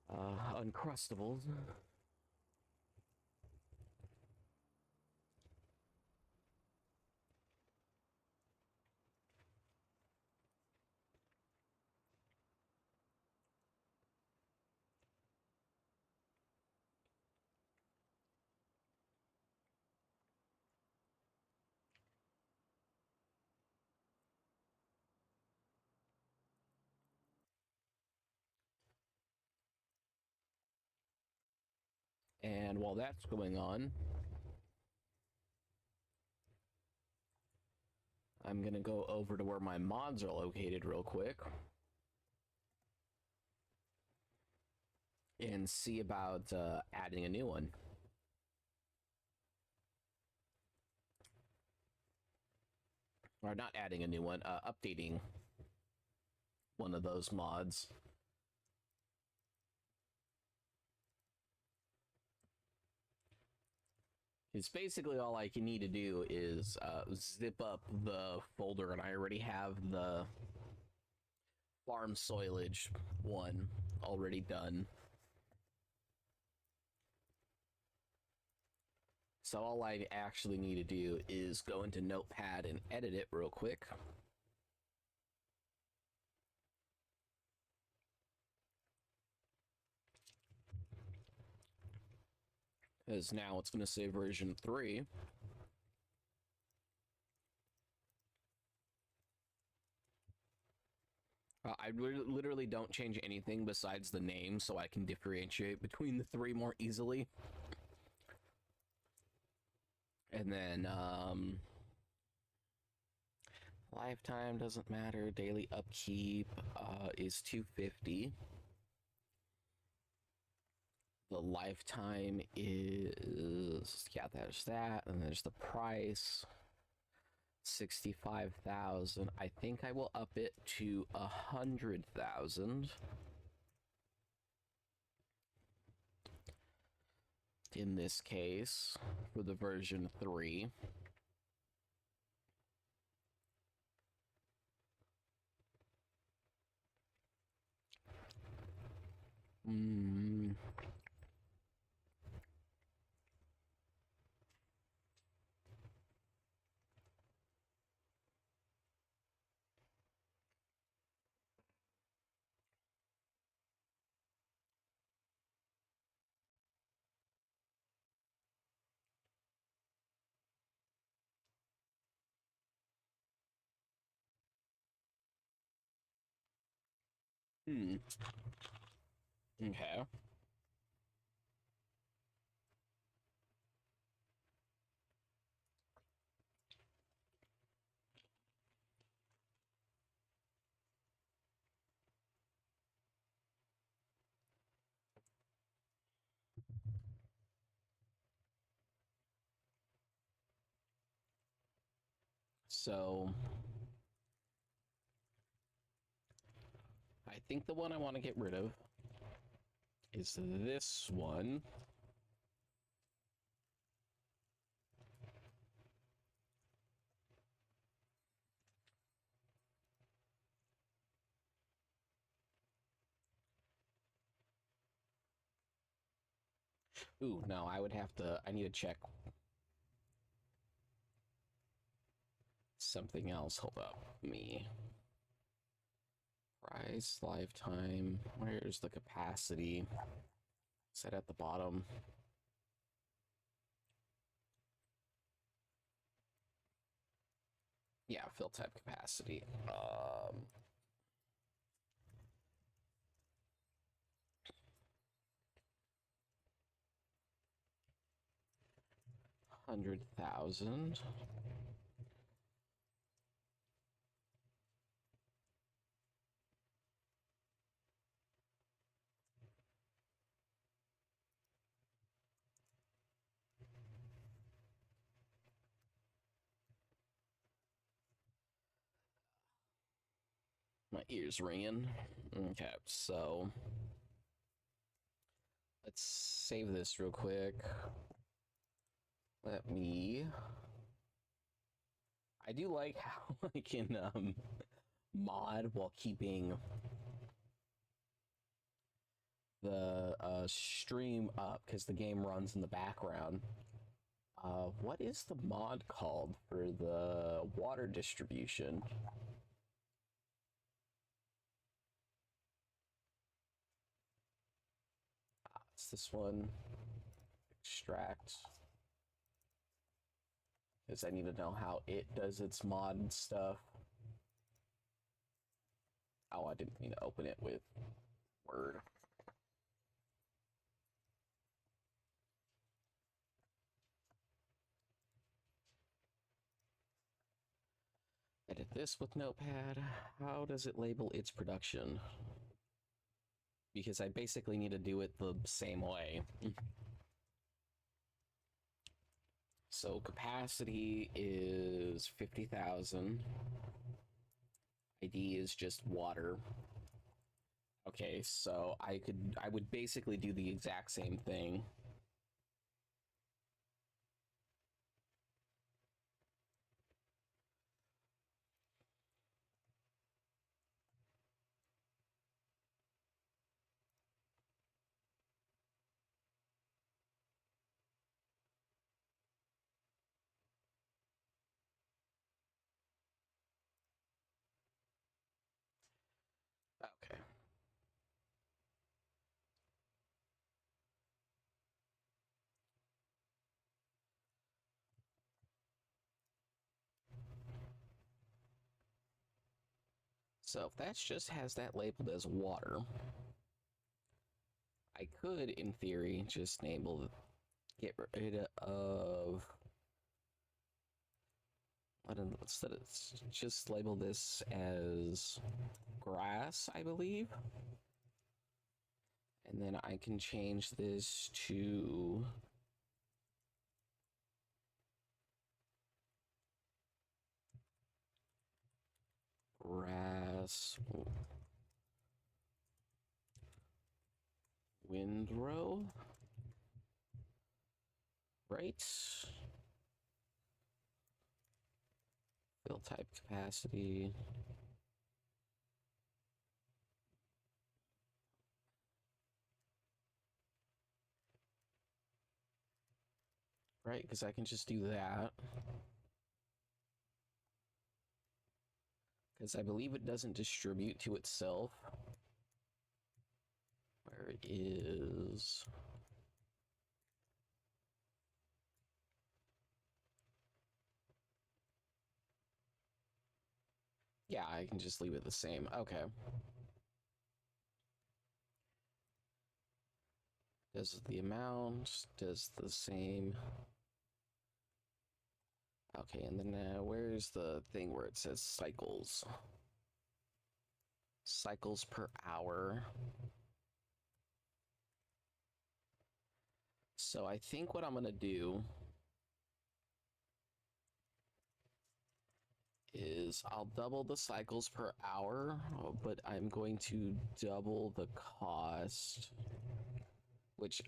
Uncrustables. And while that's going on, I'm gonna go over to where my mods are located real quick and see about adding a new one. Or not adding a new one, updating one of those mods. It's basically all I can need to do is zip up the folder, and I already have the farm soilage one already done. So all I actually need to do is go into Notepad and edit it real quick. Because now it's going to say version 3. I literally don't change anything besides the name so I can differentiate between the three more easily. And then, lifetime doesn't matter. Daily upkeep is 250. The lifetime is, yeah, there's that. And there's the price. 65,000. I think I will up it to 100,000. In this case, for the version 3. Okay. So I think the one I want to get rid of is this one. Ooh, no, I need to check something else. Hold up. Price, lifetime. Where's the capacity? Set at the bottom. Yeah, fill type capacity. 100,000. My ears ringing. Okay, so let's save this real quick. Let me. I do like how I can mod while keeping the stream up because the game runs in the background. What is the mod called for the water distribution? It's this one. Extract. Because I need to know how it does its mod stuff. Oh, I didn't mean to open it with Word. Edit this with Notepad. How does it label its production? Because I basically need to do it the same way. So capacity is 50,000. ID is just water. Okay, so I would basically do the exact same thing. Okay. So if that just has that labeled as water, I could, in theory, just get rid of. Instead, it's just label this as grass, I believe. And then I can change this to grass windrow, right? Fill type capacity. Right, because I can just do that. Because I believe it doesn't distribute to itself. Where it is. Yeah, I can just leave it the same. Okay. Does the amount, does the same. Okay, and then where's the thing where it says cycles? Cycles per hour. So I think what I'm gonna do is I'll double the cycles per hour, but I'm going to double the cost, which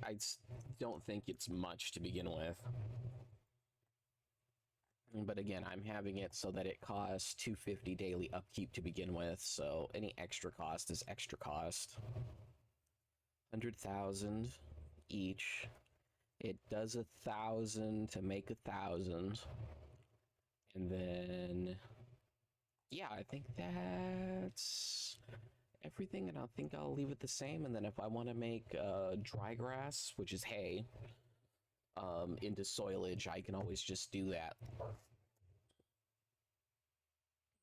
don't think it's much to begin with. But again, I'm having it so that it costs 250 daily upkeep to begin with, so any extra cost is extra cost. 100,000 each. It does 1,000 to make 1,000. And then, yeah, I think that's everything, and I think I'll leave it the same. And then if I want to make dry grass, which is hay, into soilage, I can always just do that.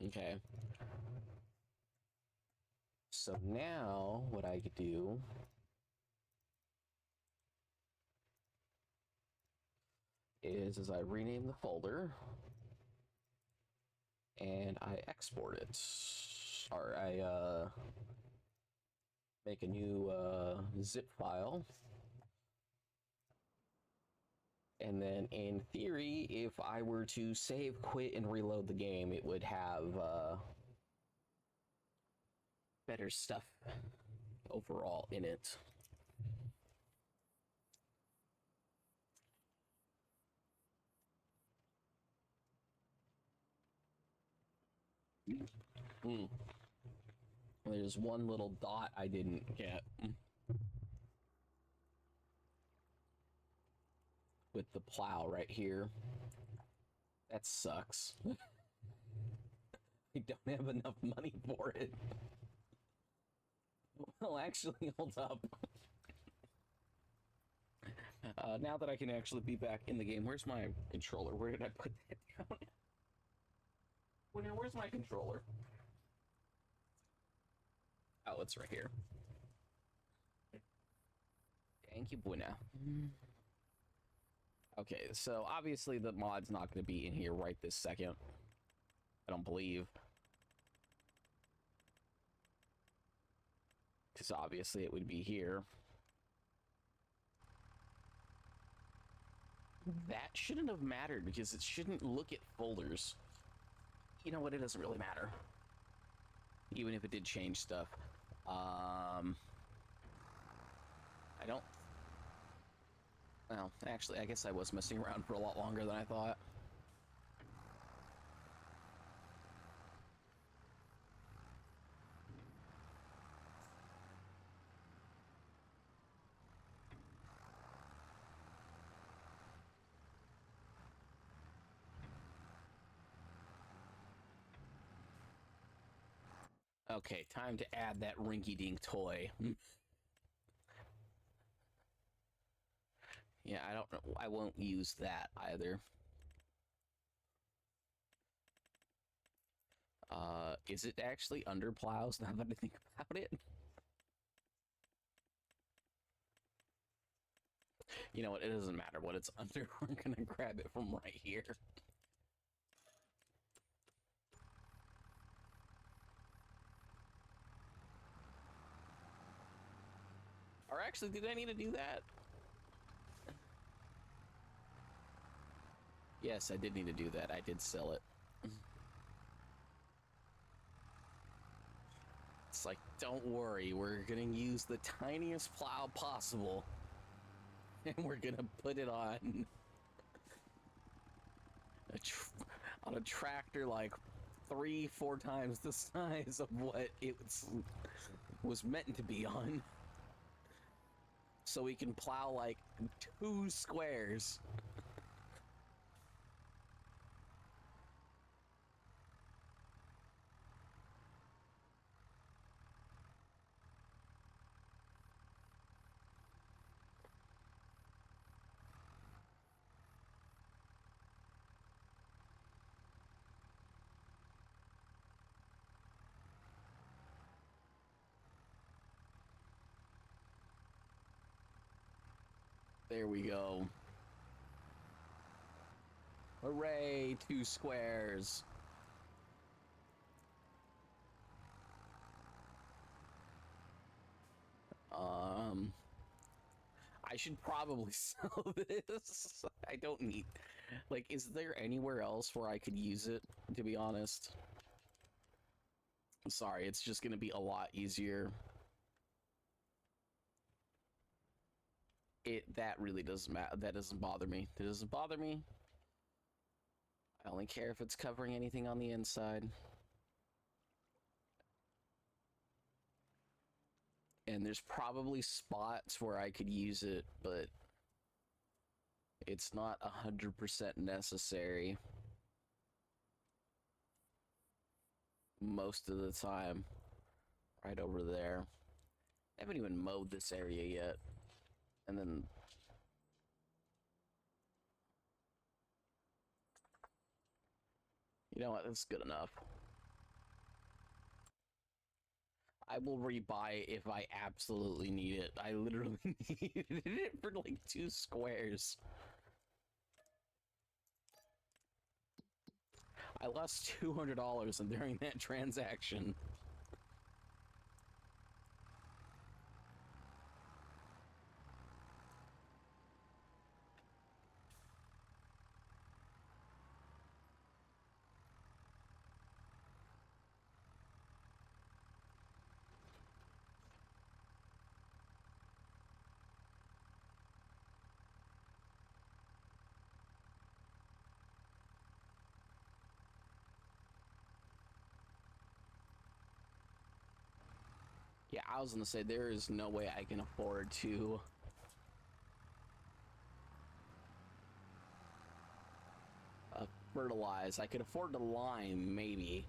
Okay. So now what I could do is I rename the folder and I export it, or I make a new zip file. And then in theory, if I were to save, quit, and reload the game, it would have better stuff overall in it. There's one little dot I didn't get. With the plow right here. That sucks. I don't have enough money for it. Well, actually, hold up. Now that I can actually be back in the game, where's my controller? Where did I put that down? Where's my controller? Oh, it's right here. Thank you, Buena. Okay, so obviously the mod's not going to be in here right this second. I don't believe. Because obviously it would be here. That shouldn't have mattered because it shouldn't look at folders. You know what? It doesn't really matter. Even if it did change stuff. I don't... Well, actually, I guess I was messing around for a lot longer than I thought. Okay, time to add that rinky-dink toy. Yeah, I don't know. I won't use that either. Is it actually under plows now that I think about it? You know what? It doesn't matter what it's under. We're gonna grab it from right here. Or actually, did I need to do that? Yes, I did need to do that. I did sell it. It's like, don't worry, we're gonna use the tiniest plow possible. And we're gonna put it on a tractor like 3-4 times the size of what it was meant to be on. So we can plow like 2 squares. There we go. Hooray, 2 squares. I should probably sell this. I don't need... Like, is there anywhere else where I could use it, to be honest? I'm sorry, it's just gonna be a lot easier. That really doesn't matter. That doesn't bother me. That doesn't bother me. I only care if it's covering anything on the inside. And there's probably spots where I could use it, but it's not 100% necessary most of the time. Right over there. I haven't even mowed this area yet. And then... You know what? That's good enough. I will rebuy it if I absolutely need it. I literally needed it for like 2 squares. I lost $200 during that transaction. Yeah, I was gonna say, there is no way I can afford to... fertilize. I could afford to lime, maybe.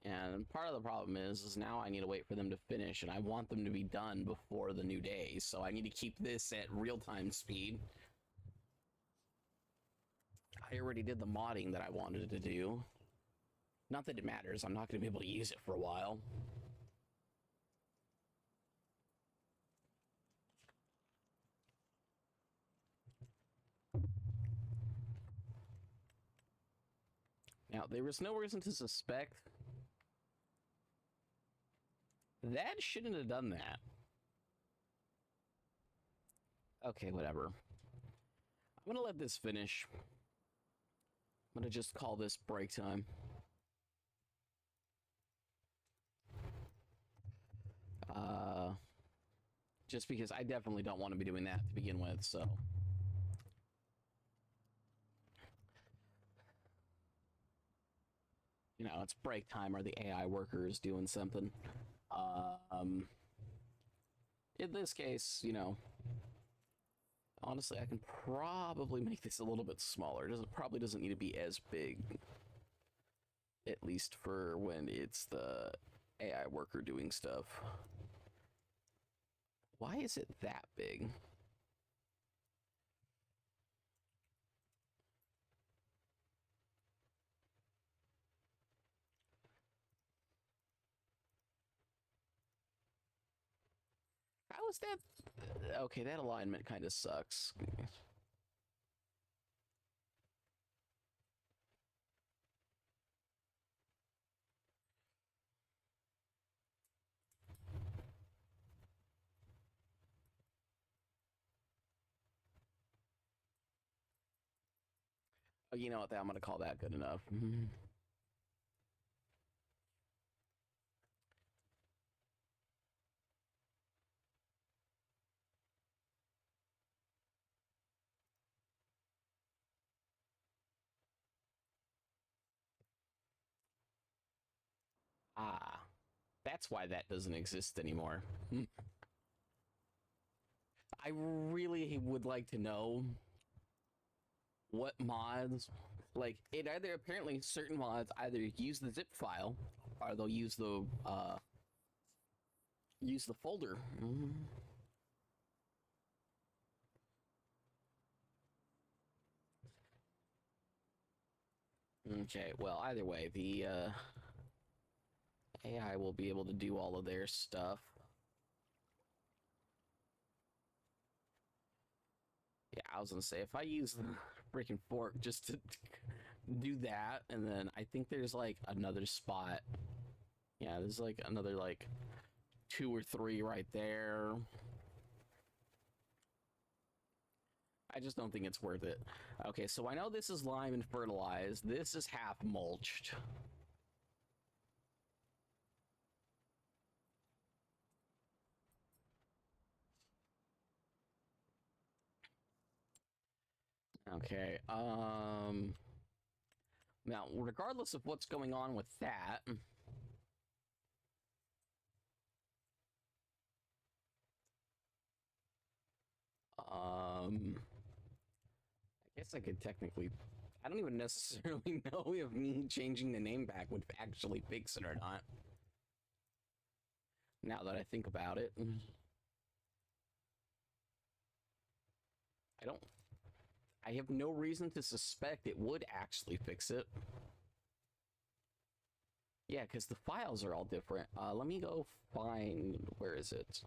And part of the problem is now I need to wait for them to finish, and I want them to be done before the new day, so I need to keep this at real-time speed. I already did the modding that I wanted to do. Not that it matters, I'm not going to be able to use it for a while. Now, there was no reason to suspect that shouldn't have done that. Okay, whatever. I'm gonna let this finish. I'm gonna just call this break time. Just because I definitely don't want to be doing that to begin with, so. You know, it's break time, or the AI worker is doing something. In this case, you know, honestly, I can probably make this a little bit smaller. Probably doesn't need to be as big, at least for when it's the AI worker doing stuff. Why is it that big? How is that? Okay, that alignment kind of sucks. Oh, you know what? I'm gonna call that good enough. Ah, that's why that doesn't exist anymore. I really would like to know what mods, like, it either, apparently certain mods either use the zip file or they'll use the folder. Okay, well, either way, the AI will be able to do all of their stuff. Yeah, I was gonna say, if I use the freaking fork just to do that, and then I think there's like another spot. Yeah, there's like another like 2 or 3 right there. I just don't think it's worth it. Okay, so I know this is lime and fertilized. This is half mulched. Okay, now, regardless of what's going on with that, I guess I could technically. I don't even necessarily know if me changing the name back would actually fix it or not. Now that I think about it, I don't. I have no reason to suspect it would actually fix it. Yeah, because the files are all different. Let me go find. Where is it?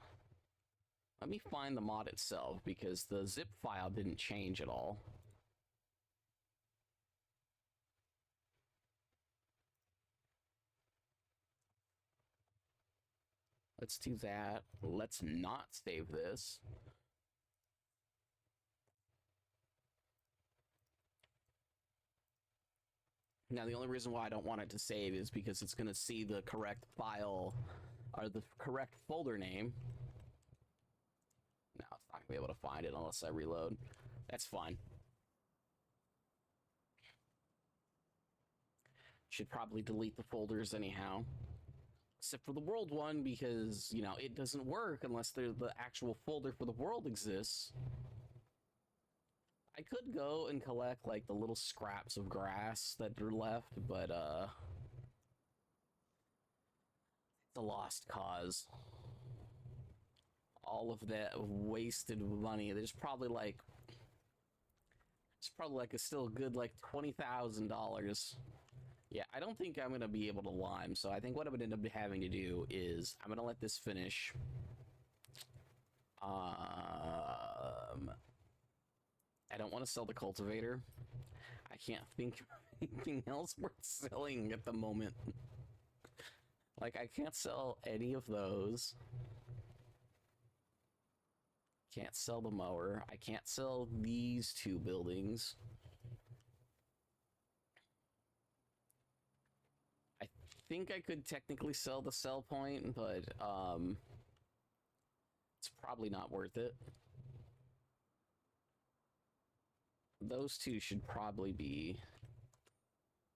Let me find the mod itself because the zip file didn't change at all. Let's do that. Let's not save this. Now, the only reason why I don't want it to save is because it's going to see the correct file or the correct folder name. No, it's not going to be able to find it unless I reload. That's fine. Should probably delete the folders anyhow. Except for the world one because, you know, it doesn't work unless the actual folder for the world exists. I could go and collect, like, the little scraps of grass that are left, but, it's a lost cause. All of that wasted money. There's probably, like, it's probably, like, still a good, like, $20,000. Yeah, I don't think I'm going to be able to lime, so I think what I'm going to end up having to do is I'm going to let this finish. I don't want to sell the cultivator. I can't think of anything else worth selling at the moment. Like, I can't sell any of those. Can't sell the mower. I can't sell these 2 buildings. I think I could technically sell the sell point, but it's probably not worth it. Those 2 should probably be.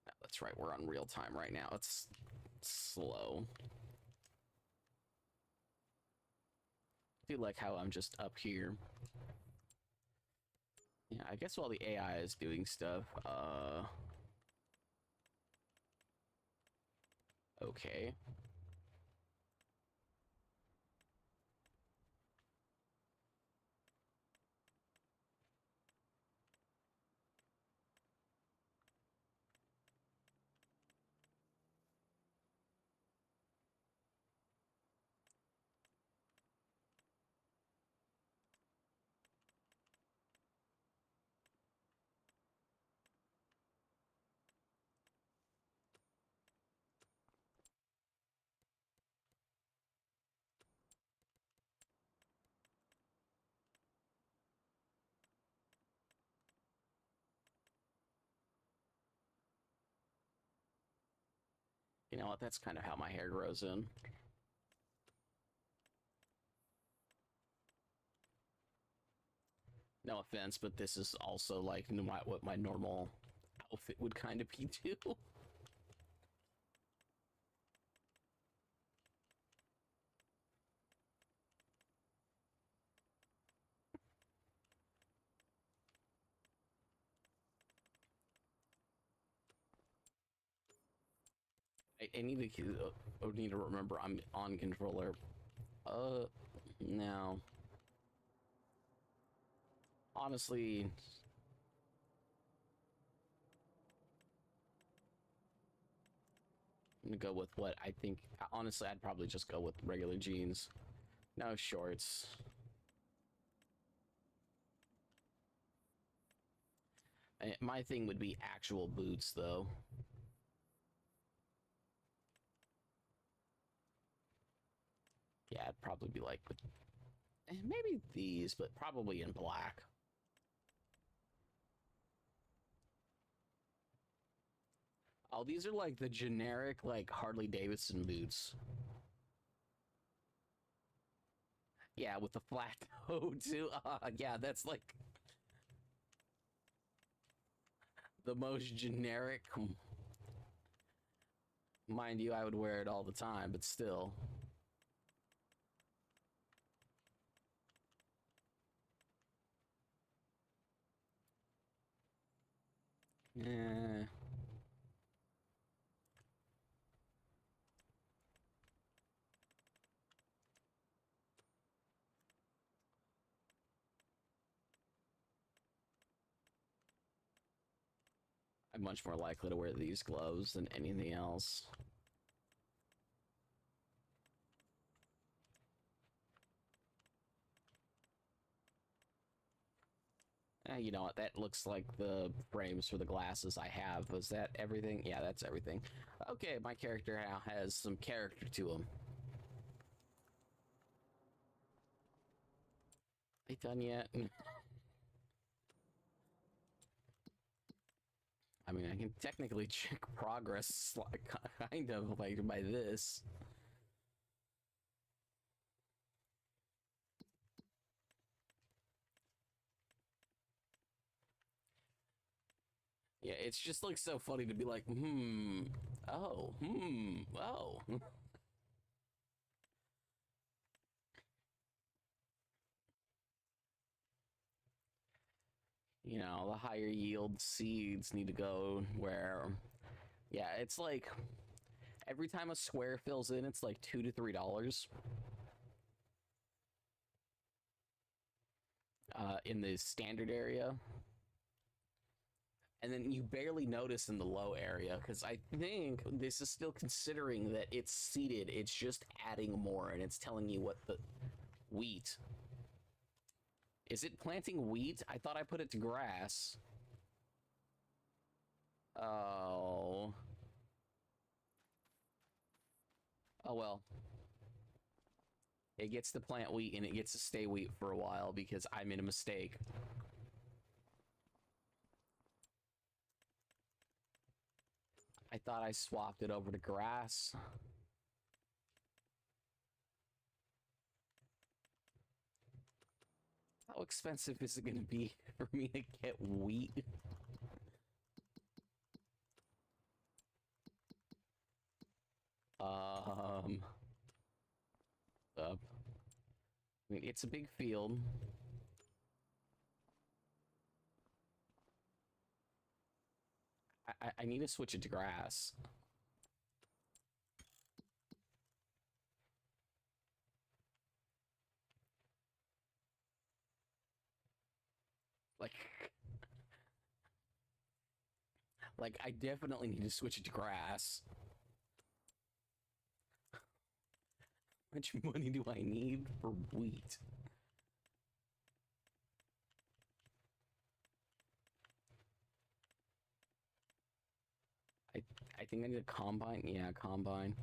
No, that's right, we're on real time right now. It's slow. I do like how I'm just up here. Yeah, I guess while the AI is doing stuff, okay. You know what? That's kind of how my hair grows in. No offense, but this is also like what my normal outfit would kind of be too. I need to remember I'm on controller. Now, honestly, gonna go with what I think. Honestly, I'd probably just go with regular jeans. No shorts. My thing would be actual boots, though. Yeah, it'd probably be like maybe these, but probably in black. Oh, these are like the generic, like Harley Davidson boots. Yeah, with the flat toe too. Yeah, that's like the most generic. Mind you, I would wear it all the time, but still. Yeah. I'm much more likely to wear these gloves than anything else. You know what? That looks like the frames for the glasses I have. Was that everything? Yeah, that's everything. Okay, my character now has some character to him. Are you done yet? I mean, I can technically check progress, like, kind of, like, by this. Yeah, it's just, like, so funny to be like, oh. You know, the higher yield seeds need to go where, yeah, it's like, every time a square fills in, it's like $2 to $3. In the standard area. And then you barely notice in the low area, because I think this is still considering that it's seeded. It's just adding more, and it's telling you what the wheat. Is it planting wheat? I thought I put it to grass. Oh. Oh well. It gets to plant wheat, and it gets to stay wheat for a while because I made a mistake. I thought I swapped it over to grass. How expensive is it going to be for me to get wheat? Up. I mean, it's a big field. I need to switch it to grass. Like, like I definitely need to switch it to grass. How much money do I need for wheat? I think I need a combine. Yeah, combine.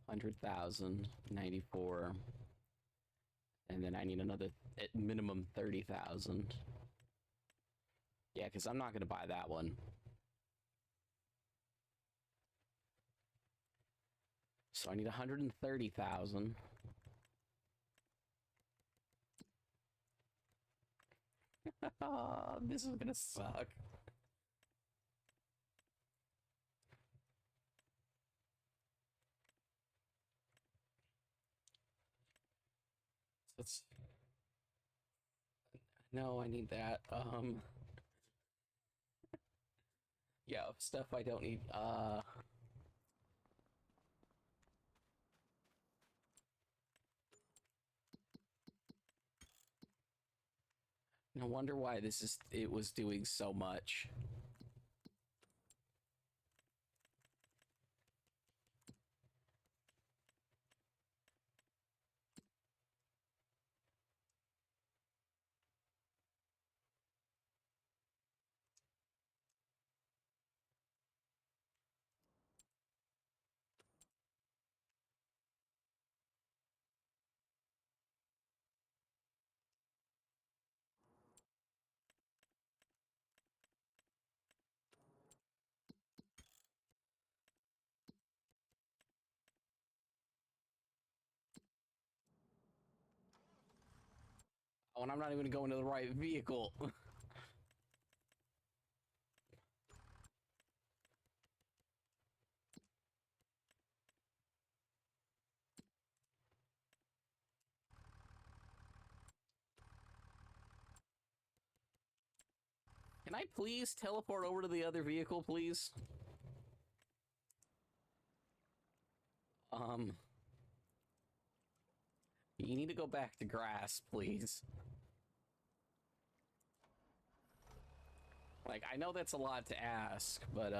100,000, 94. And then I need another, at minimum, 30,000. Yeah, because I'm not going to buy that one. So I need 130,000. This is gonna suck. It's no, I need that. Yeah, stuff I don't need. No wonder why it was doing so much. Oh, and I'm not even going to the right vehicle. Can I please teleport over to the other vehicle, please? Um, you need to go back to grass, please. Like, I know that's a lot to ask, but,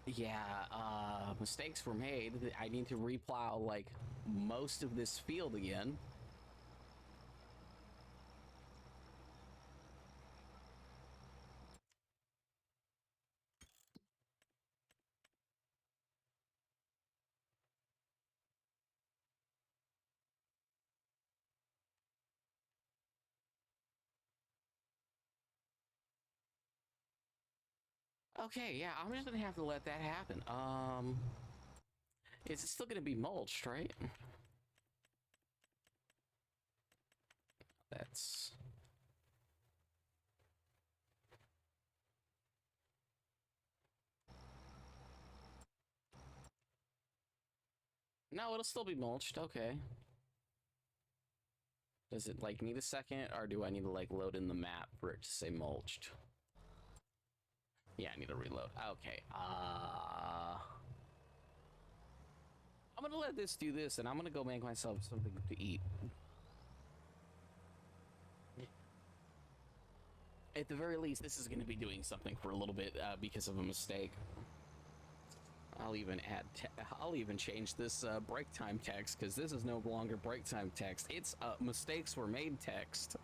yeah, mistakes were made. I need to replow, like, most of this field again. Okay, yeah, I'm just gonna have to let that happen. It's still gonna be mulched, right? That's... No, it'll still be mulched, okay. Does it, like, need a second, or do I need to, like, load in the map for it to say mulched? Yeah, I need to reload. Okay, I'm gonna let this do this, and I'm gonna go make myself something to eat. At the very least, this is gonna be doing something for a little bit, because of a mistake. I'll even I'll even change this break time text, because this is no longer break time text. It's mistakes were made text.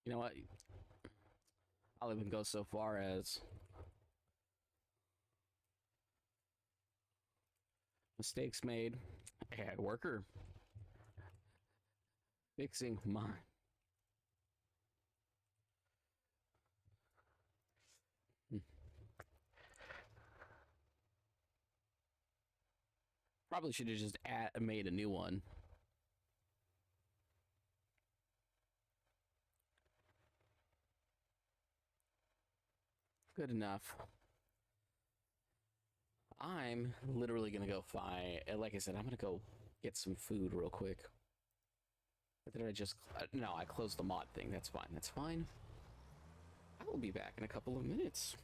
You know what? I'll even go so far as mistakes made. Ad worker fixing mine. Probably should have just made a new one. Good enough. I'm literally gonna go find, like I said, I'm gonna go get some food real quick. Or did I just, no, I closed the mod thing. That's fine, that's fine. I will be back in a couple of minutes.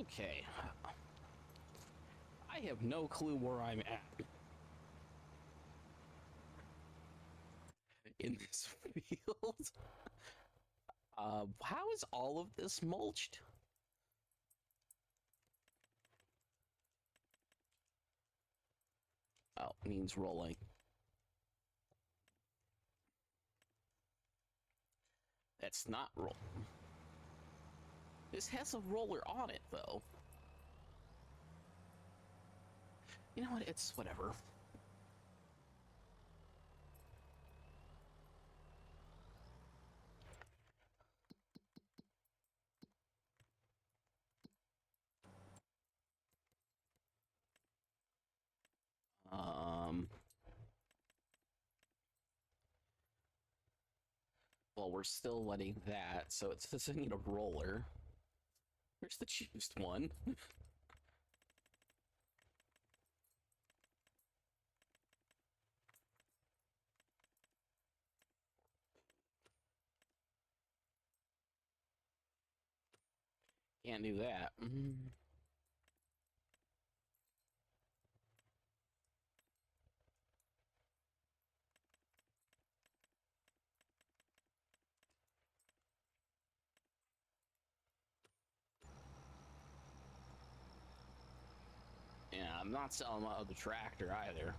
Okay. I have no clue where I'm at in this field. How is all of this mulched? Oh, means rolling. That's not roll. This has a roller on it, though. You know what? It's whatever. Well, we're still letting that, so it doesn't need a roller. Where's the cheapest one? Can't do that. Yeah, I'm not selling my other tractor either.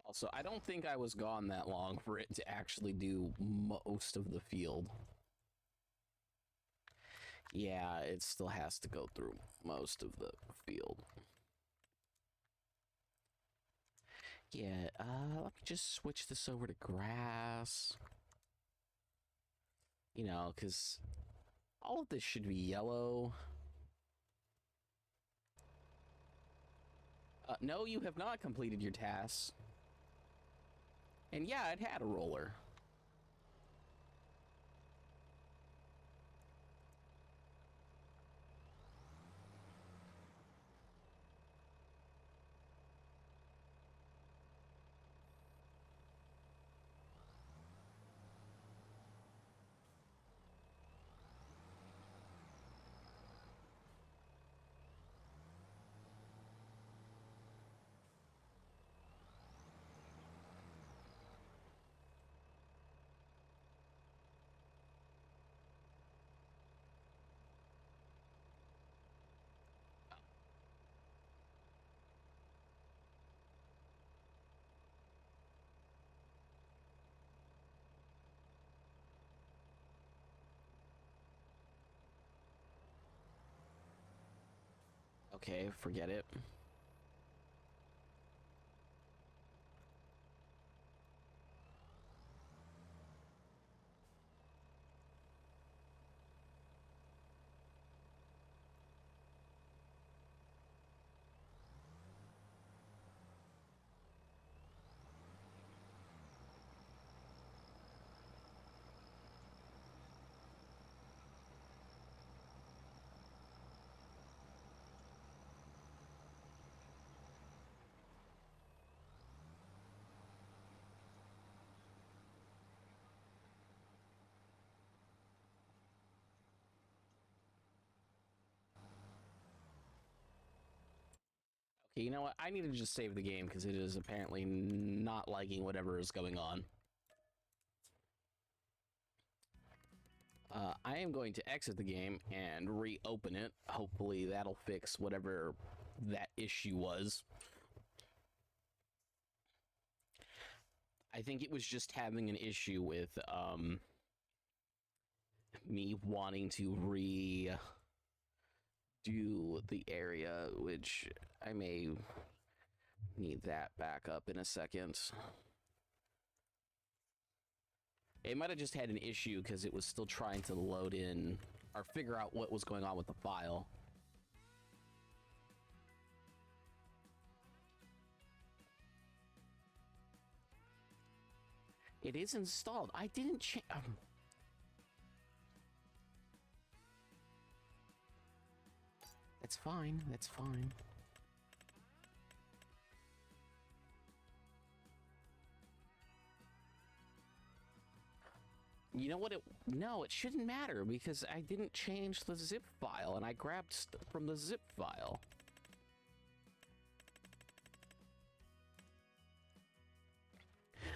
Also, I don't think I was gone that long for it to actually do most of the field. Yeah, it still has to go through most of the field. Yeah, let me just switch this over to grass. You know, because all of this should be yellow. No, you have not completed your tasks. And yeah, it had a roller. Okay, forget it. Okay, you know what? I need to just save the game because it is apparently not liking whatever is going on. I am going to exit the game and reopen it. Hopefully that'll fix whatever that issue was. I think it was just having an issue with me wanting to redo the area, which I may need that back up in a second. It might have just had an issue because it was still trying to load in or figure out what was going on with the file. It is installed. I didn't change. that's fine. That's fine. You know what? No, it shouldn't matter because I didn't change the zip file and I grabbed from the zip file.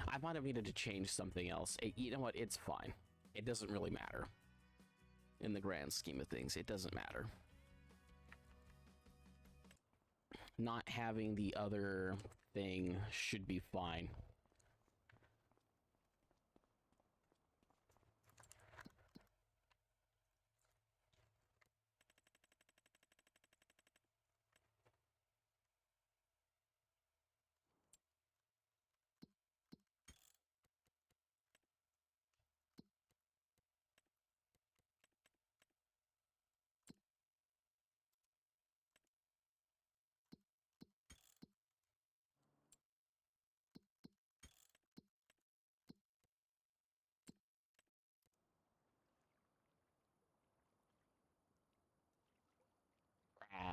I might have needed to change something else. You know what? It's fine. It doesn't really matter. In the grand scheme of things, it doesn't matter. Not having the other thing should be fine.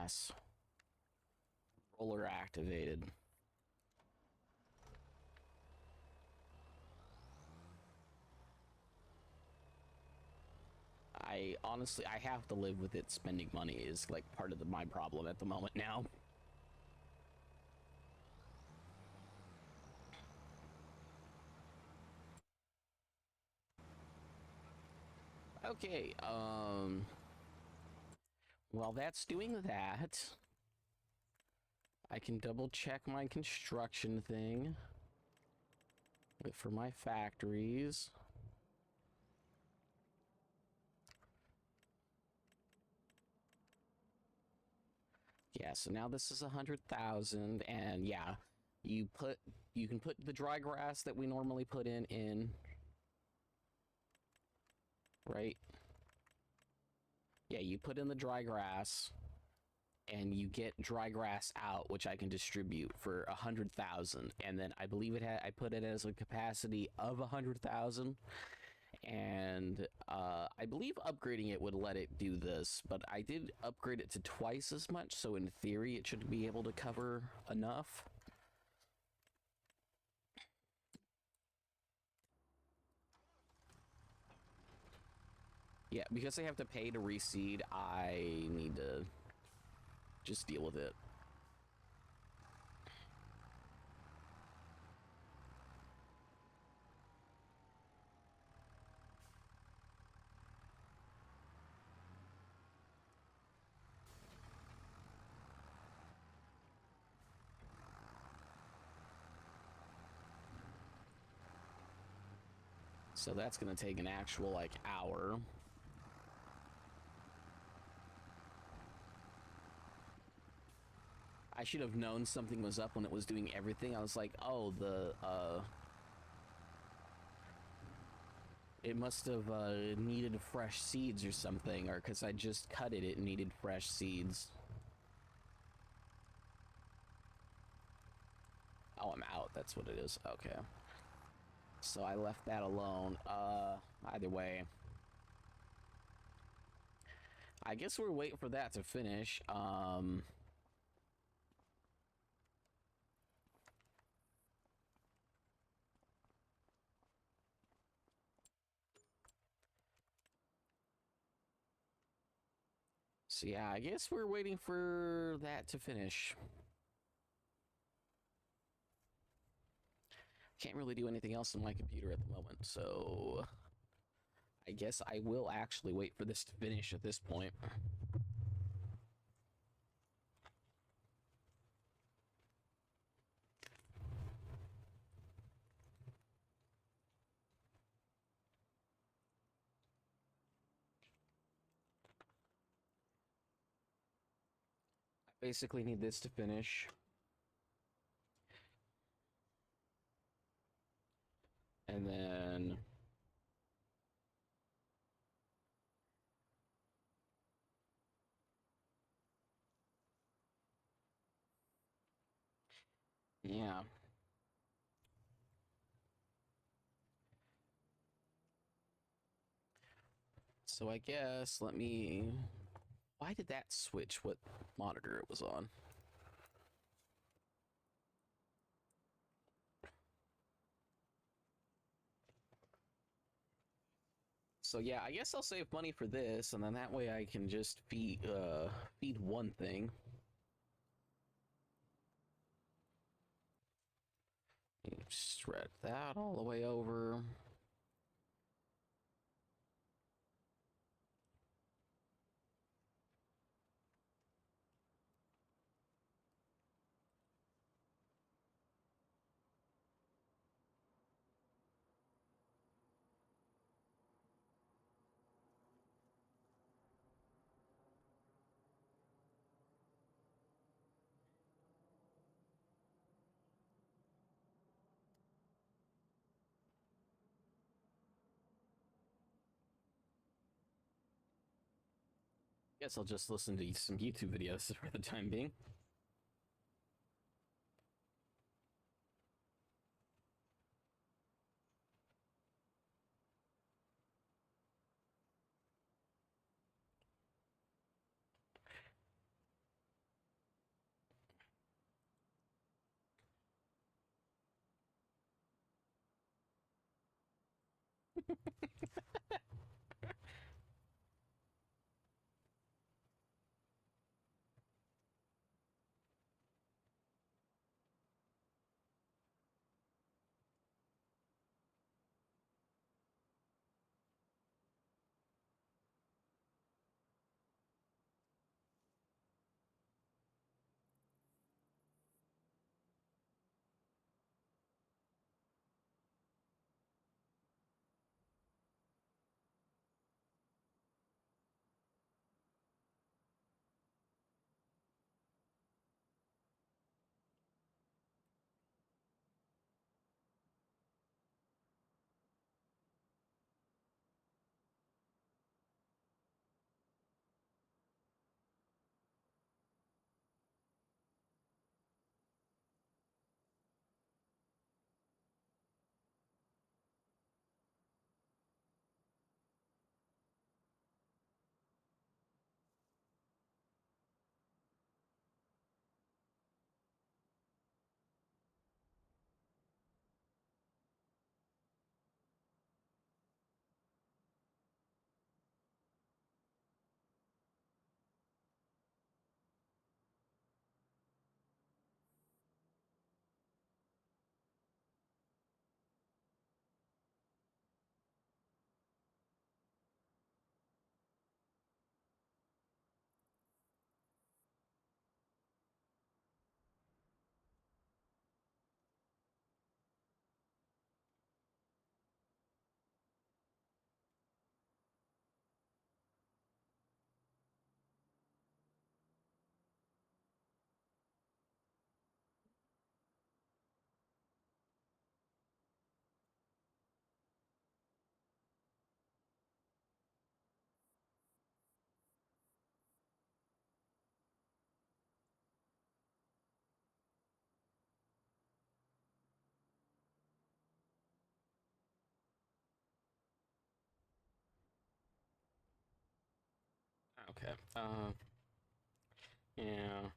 Grass. Roller activated. I honestly, I have to live with it. Spending money is like part of my problem at the moment now. Okay, while that's doing that, I can double check my construction thing for my factories. Yeah, so now this is 100,000, and yeah, you can put the dry grass that we normally put in, right? Yeah, you put in the dry grass, and you get dry grass out, which I can distribute for 100,000, and then I believe I put it as a capacity of 100,000. And I believe upgrading it would let it do this, but I did upgrade it to twice as much, so in theory it should be able to cover enough. Yeah, because they have to pay to reseed, I need to just deal with it. So that's going to take an actual, like, hour. I should have known something was up when it was doing everything. I was like, oh, it must have needed fresh seeds or something, or because I just cut it, it needed fresh seeds. Oh, I'm out. That's what it is. Okay. So I left that alone. Either way. I guess we're waiting for that to finish. So yeah, I guess we're waiting for that to finish. Can't really do anything else on my computer at the moment, so I guess I will actually wait for this to finish at this point. I basically need this to finish. And then yeah. So I guess let me Why did that switch what monitor it was on? So yeah, I guess I'll save money for this, and then that way I can just feed one thing. Spread that all the way over. Guess I'll just listen to some YouTube videos for the time being. Okay. Yeah.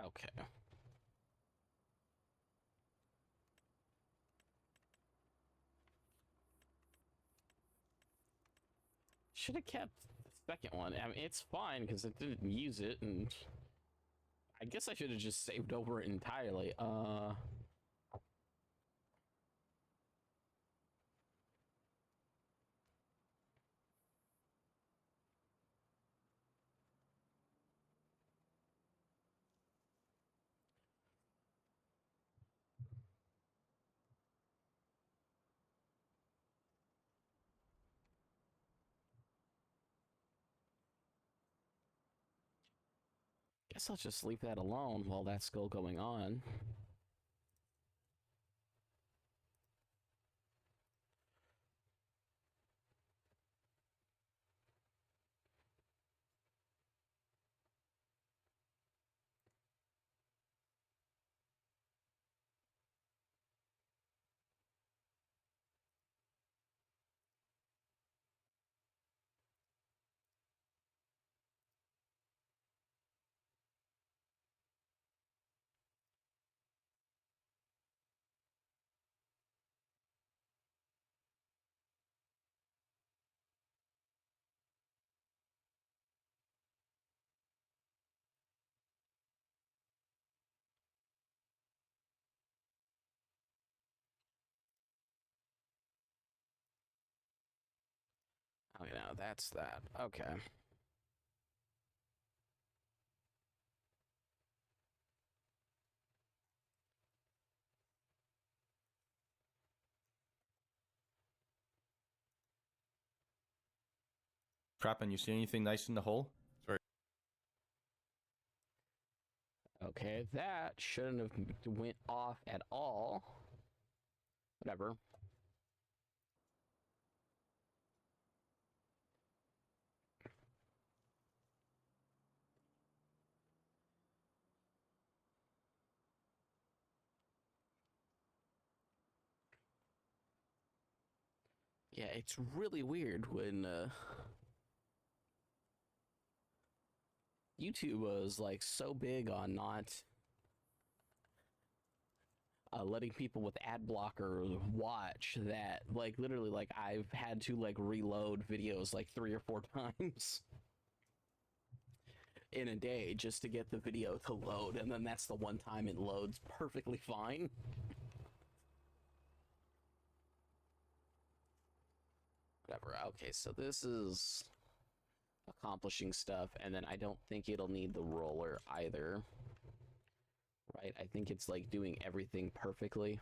Okay. Should have kept the second one. I mean, it's fine because I didn't use it, and I guess I should have just saved over it entirely. Guess I'll just leave that alone while that's still going on. Oh, you know, that's that. Okay. Trappin, you see anything nice in the hole? Sorry. Okay, that shouldn't have went off at all. Whatever. Yeah, it's really weird when YouTube was like so big on not letting people with ad blocker watch that, like, literally, like, I've had to like reload videos like 3 or 4 times in a day just to get the video to load, and then that's the one time it loads perfectly fine. Whatever. Okay, so this is accomplishing stuff, and then I don't think it'll need the roller either. Right? I think it's like doing everything perfectly.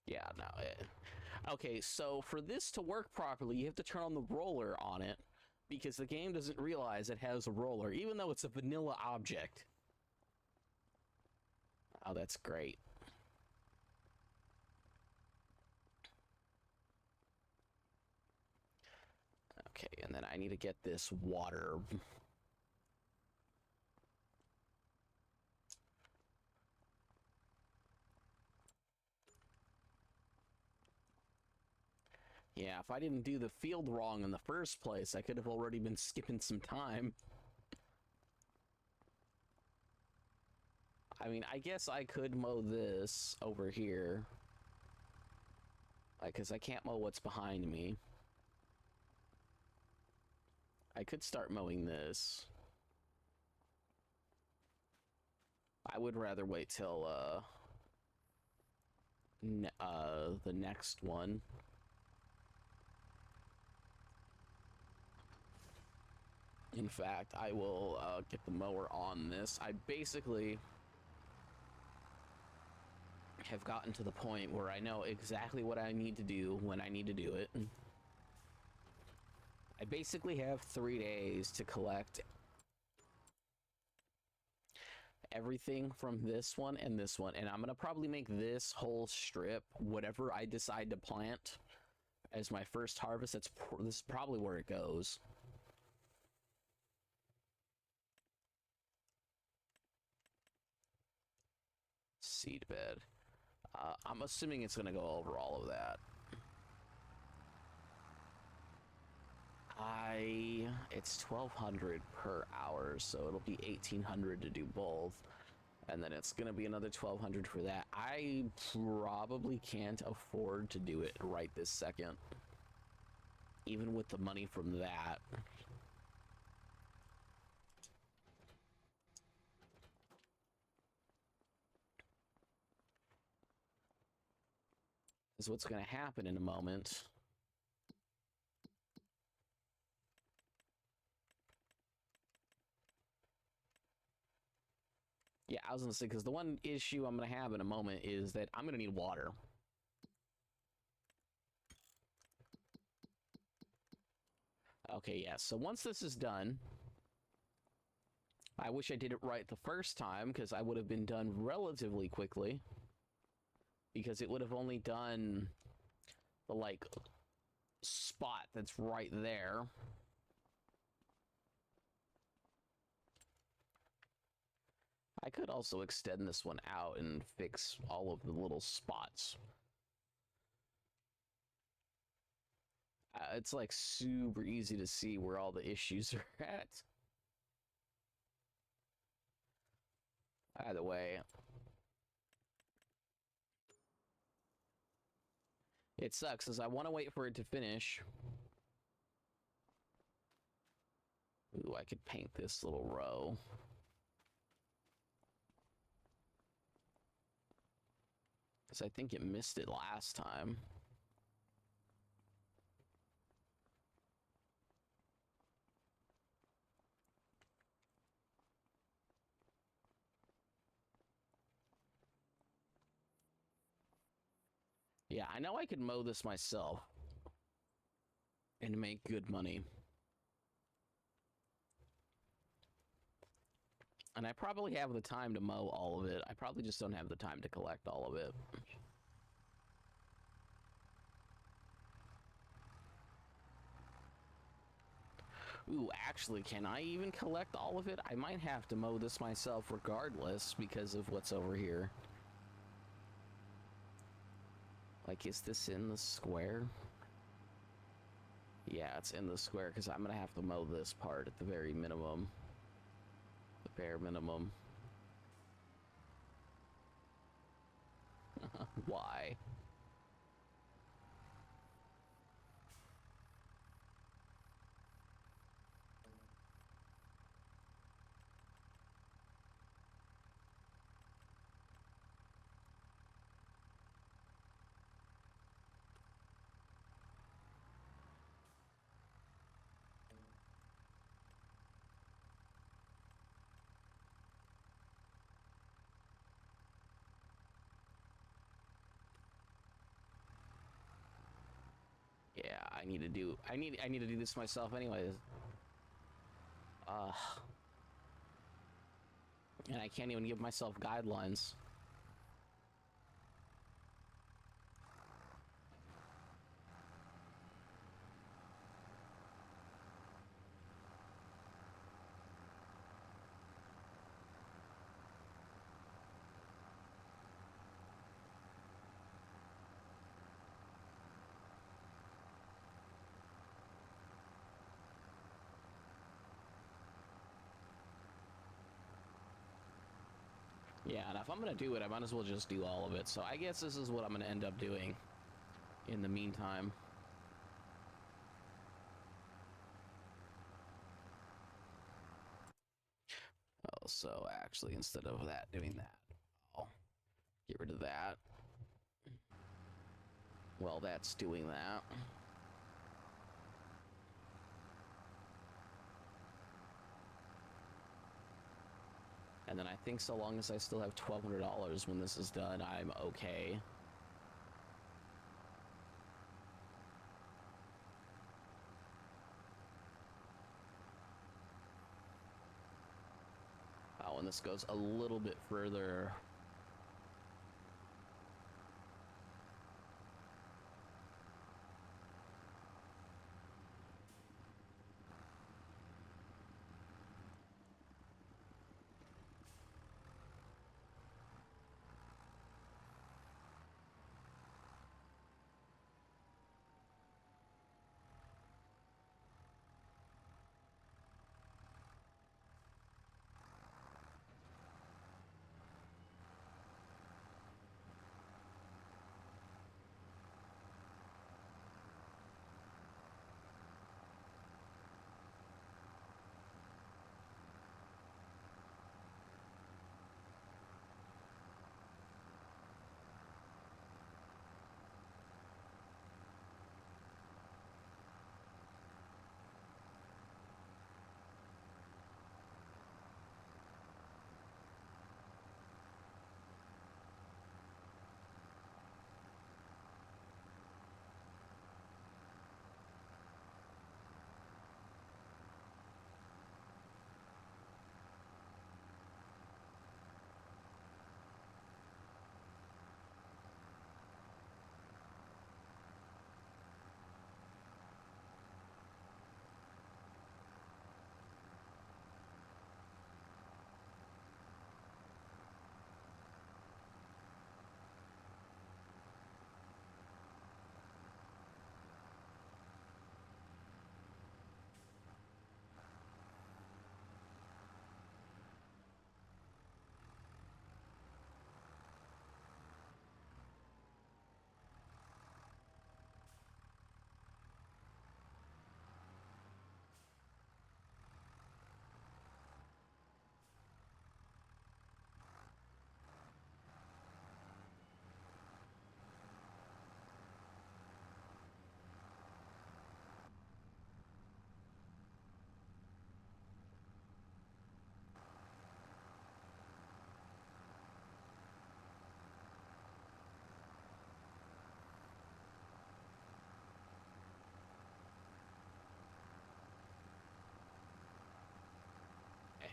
Yeah, no. Okay, so for this to work properly, you have to turn on the roller on it, because the game doesn't realize it has a roller, even though it's a vanilla object. Oh, that's great. Okay, and then I need to get this water. Yeah, if I didn't do the field wrong in the first place, I could have already been skipping some time. I mean, I guess I could mow this over here. Like, because I can't mow what's behind me. I could start mowing this. I would rather wait till, the next one. In fact, I will get the mower on this. I basically have gotten to the point where I know exactly what I need to do when I need to do it. I basically have 3 days to collect everything from this one, and I'm gonna probably make this whole strip whatever I decide to plant as my first harvest. This is probably where it goes. Seed bed. I'm assuming it's gonna go over all of that. It's 1,200 per hour, so it'll be 1,800 to do both, and then it's gonna be another 1,200 for that. I probably can't afford to do it right this second, even with the money from that. Is what's gonna happen in a moment. Yeah, I was gonna say, because the one issue I'm gonna have in a moment is that I'm gonna need water. Okay, yeah, so once this is done, I wish I did it right the first time, because I would have been done relatively quickly. Because it would have only done the, like, spot that's right there. I could also extend this one out and fix all of the little spots. It's like super easy to see where all the issues are at. Either way, it sucks as I want to wait for it to finish. Ooh, I could paint this little row. Because I think it missed it last time. Yeah, I know I could mow this myself and make good money. And I probably have the time to mow all of it. I probably just don't have the time to collect all of it. Ooh, actually, can I even collect all of it? I might have to mow this myself regardless because of what's over here. Like, is this in the square? Yeah, it's in the square because I'm going to have to mow this part at the very minimum. The bare minimum. Why? Yeah, I need to do this myself anyways. And I can't even give myself guidelines. Yeah, and if I'm gonna do it, I might as well just do all of it. So I guess this is what I'm gonna end up doing in the meantime. Oh, so actually, instead of that, doing that, I'll get rid of that. Well, that's doing that. And then I think so long as I still have $1,200 when this is done, I'm okay. Oh, and this goes a little bit further.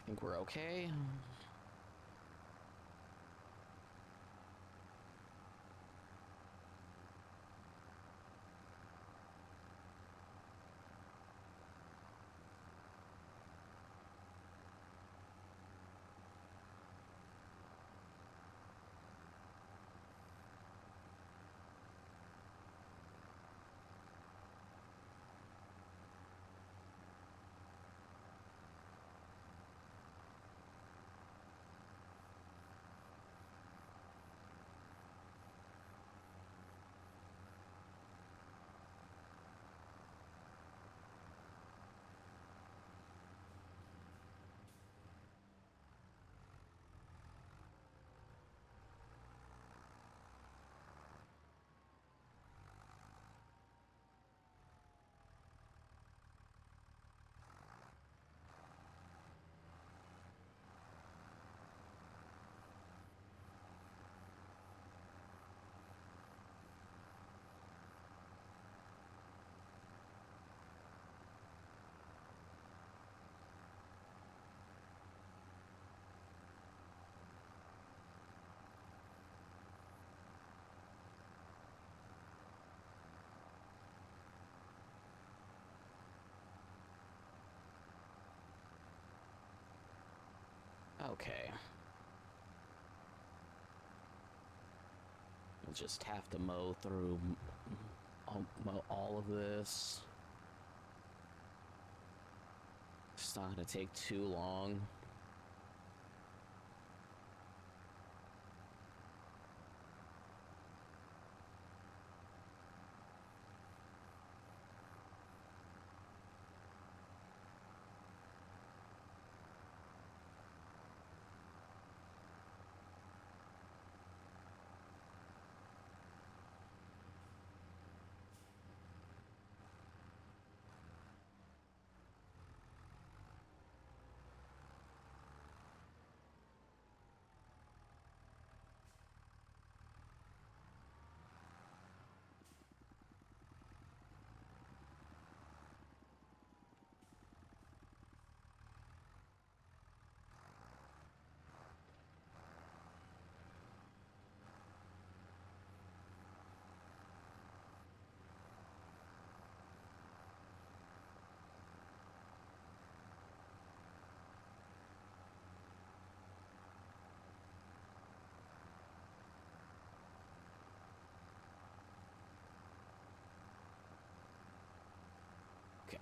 think we're okay. Okay. We'll just have to mow through mow all of this. It's not gonna take too long. Okay.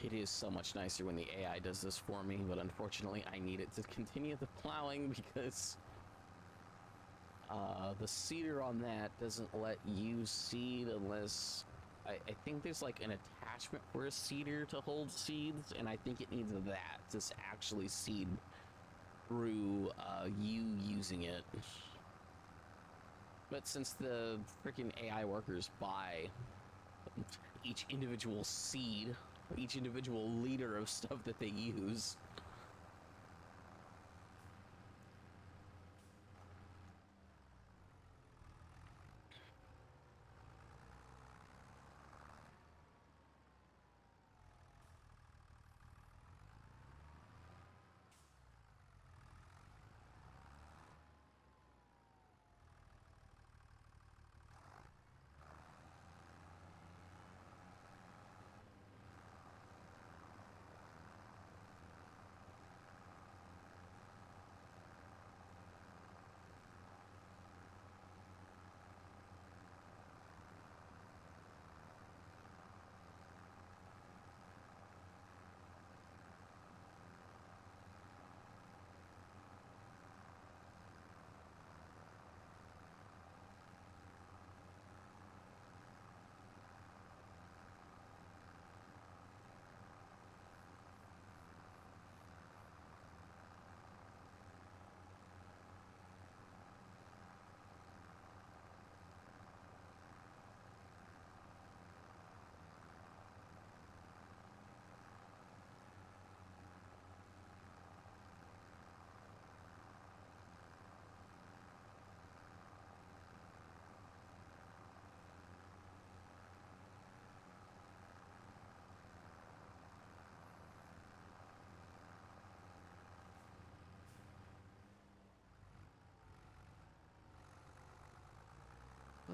It is so much nicer when the AI does this for me, but unfortunately I need it to continue the plowing because the seeder on that doesn't let you seed unless I think there's like an attachment for a seeder to hold seeds, and I think it needs that to actually seed through you using it. But since the freaking AI workers buy each individual seed, each individual liter of stuff that they use,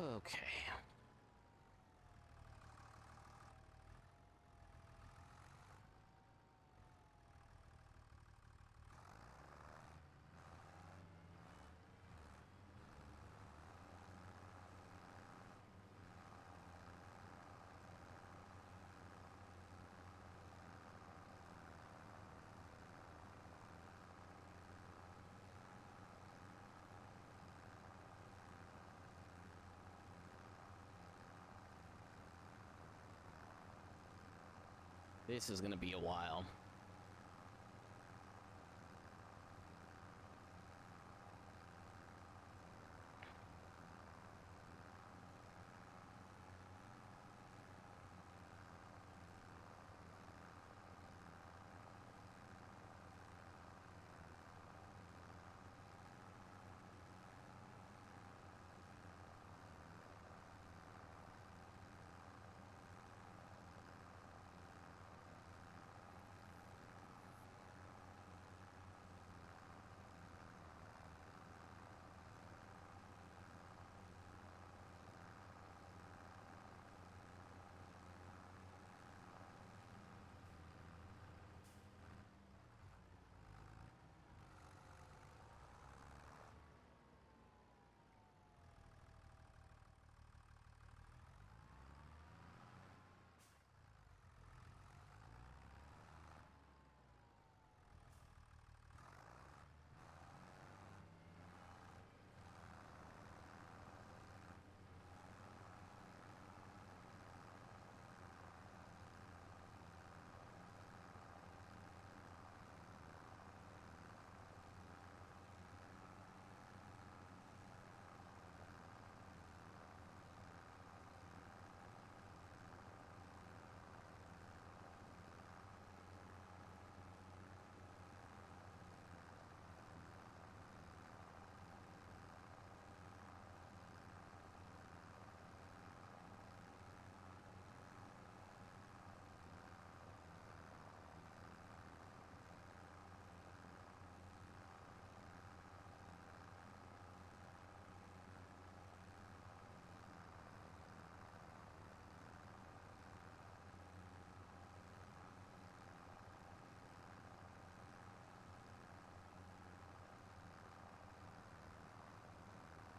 Okay. This is gonna be a while.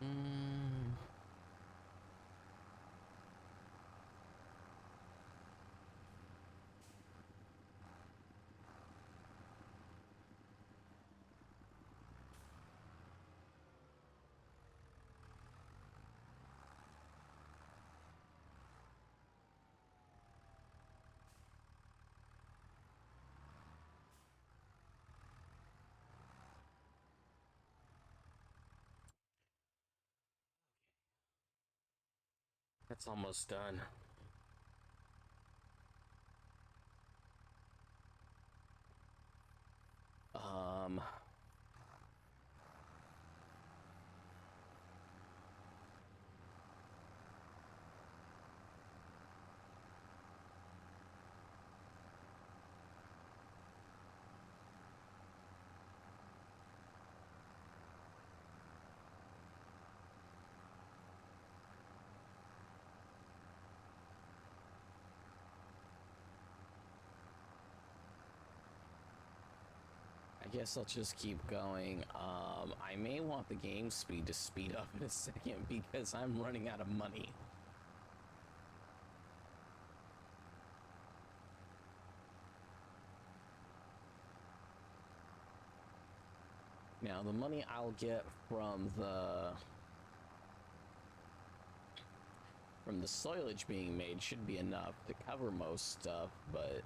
Mm. That's almost done. Um, I guess I'll just keep going. I may want the game speed to speed up in a second because I'm running out of money. Now, the money I'll get from the soilage being made should be enough to cover most stuff, but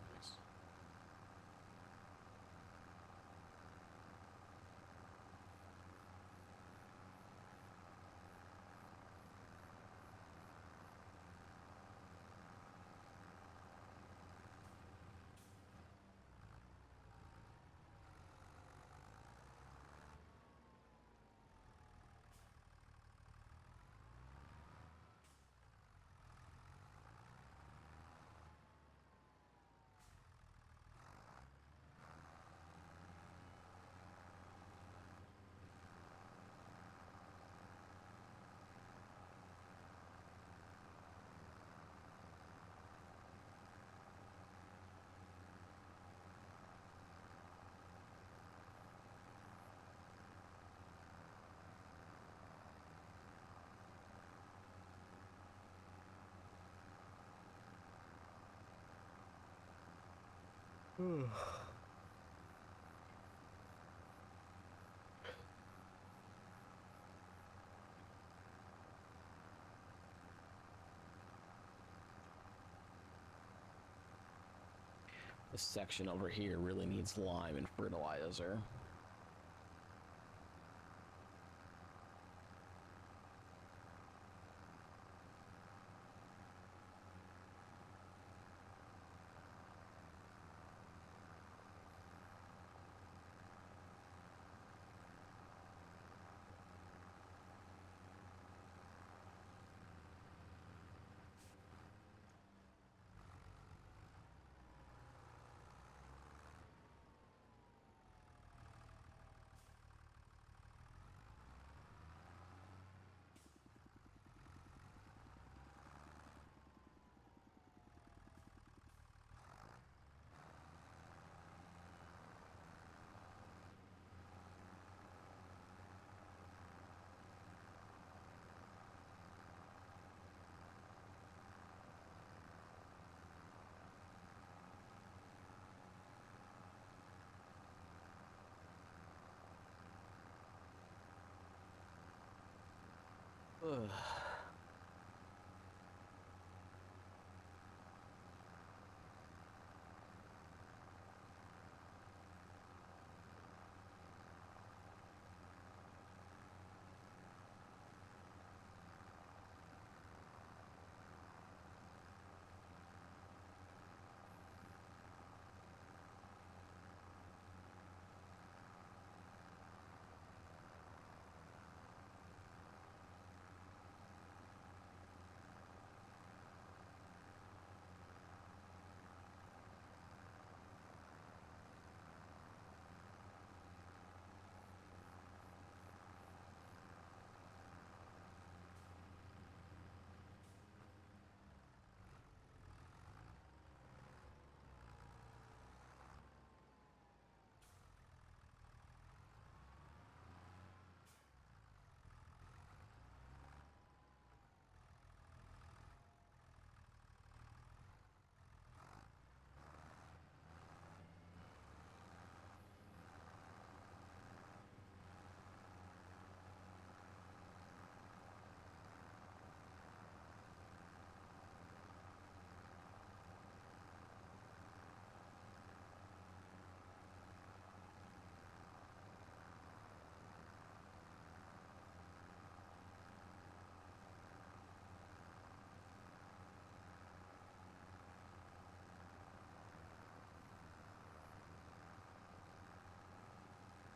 This section over here really needs lime and fertilizer. Ugh.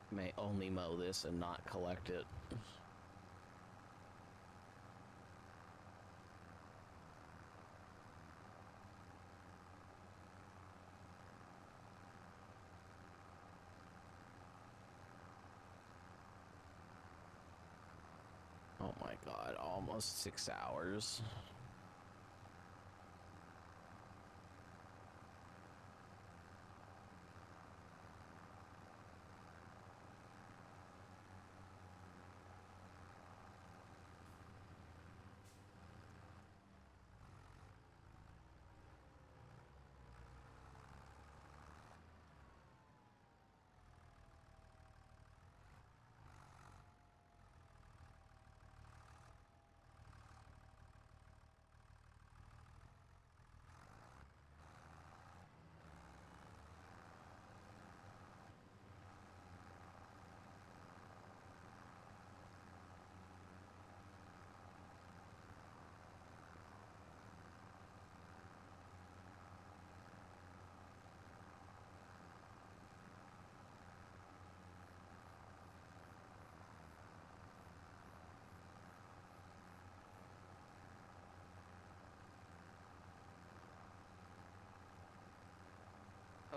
May only mow this and not collect it. Oh my god, almost 6 hours.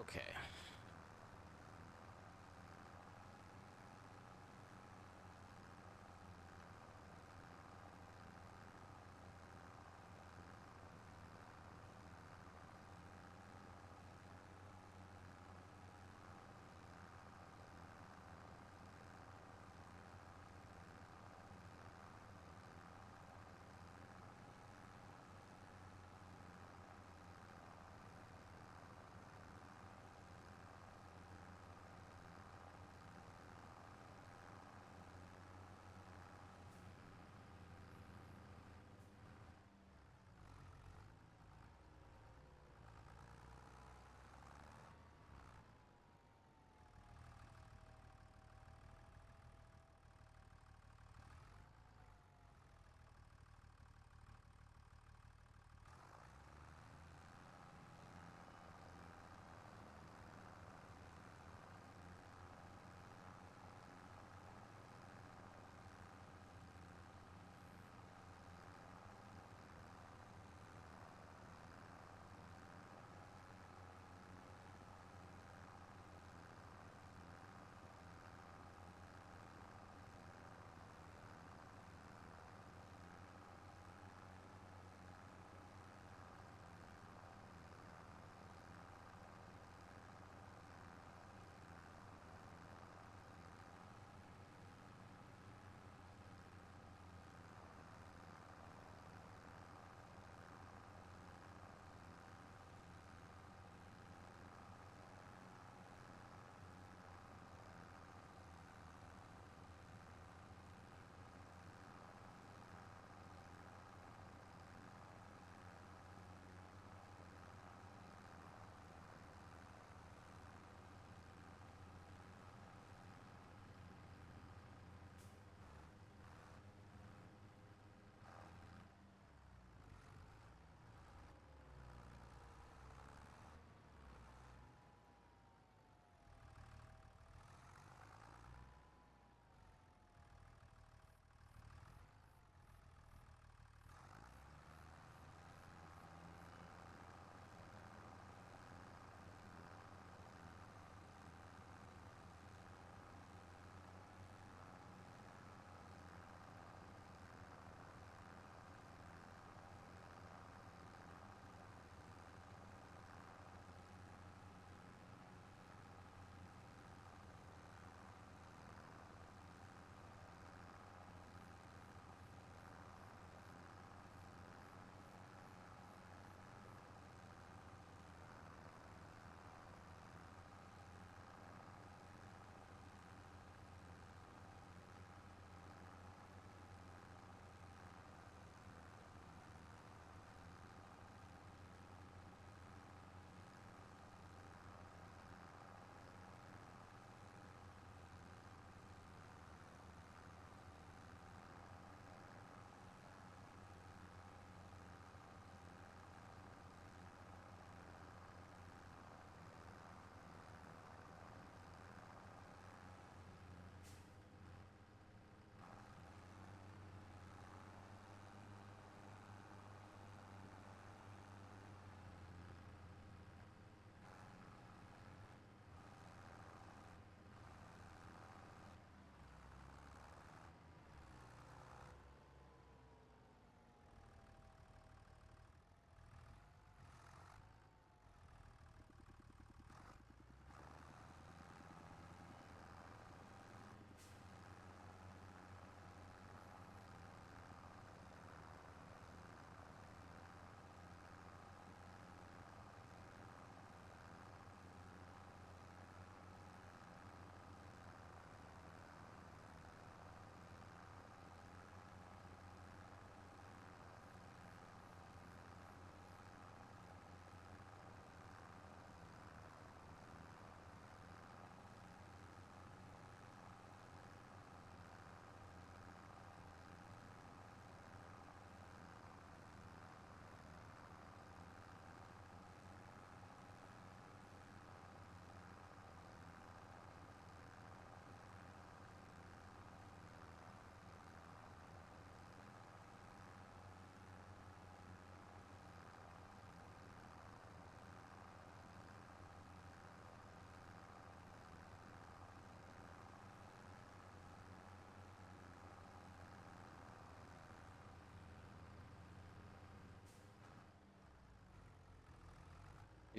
Okay.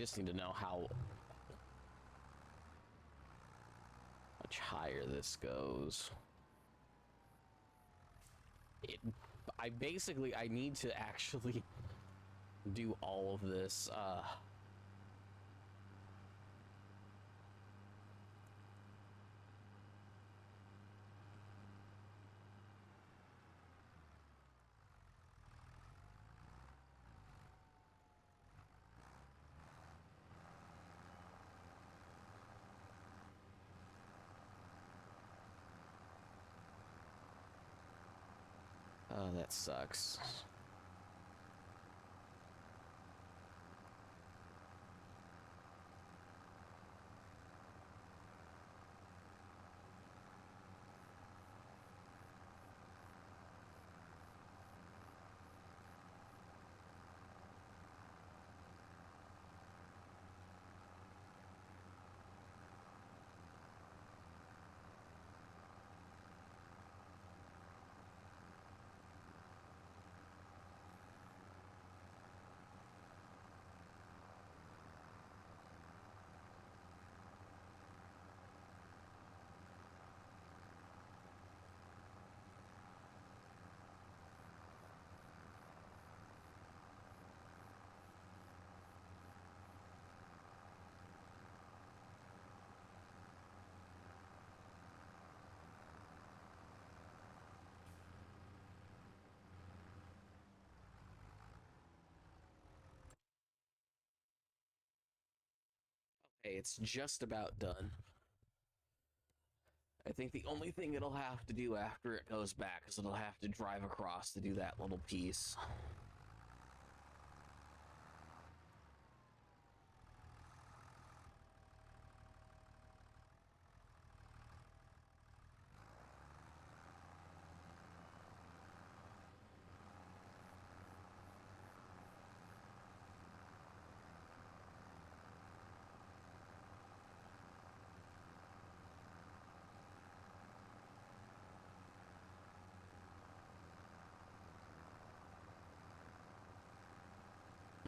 just need to know how much higher this goes. I need to actually do all of this. Oh, that sucks. Okay, it's just about done. I think the only thing it'll have to do after it goes back is it'll have to drive across to do that little piece.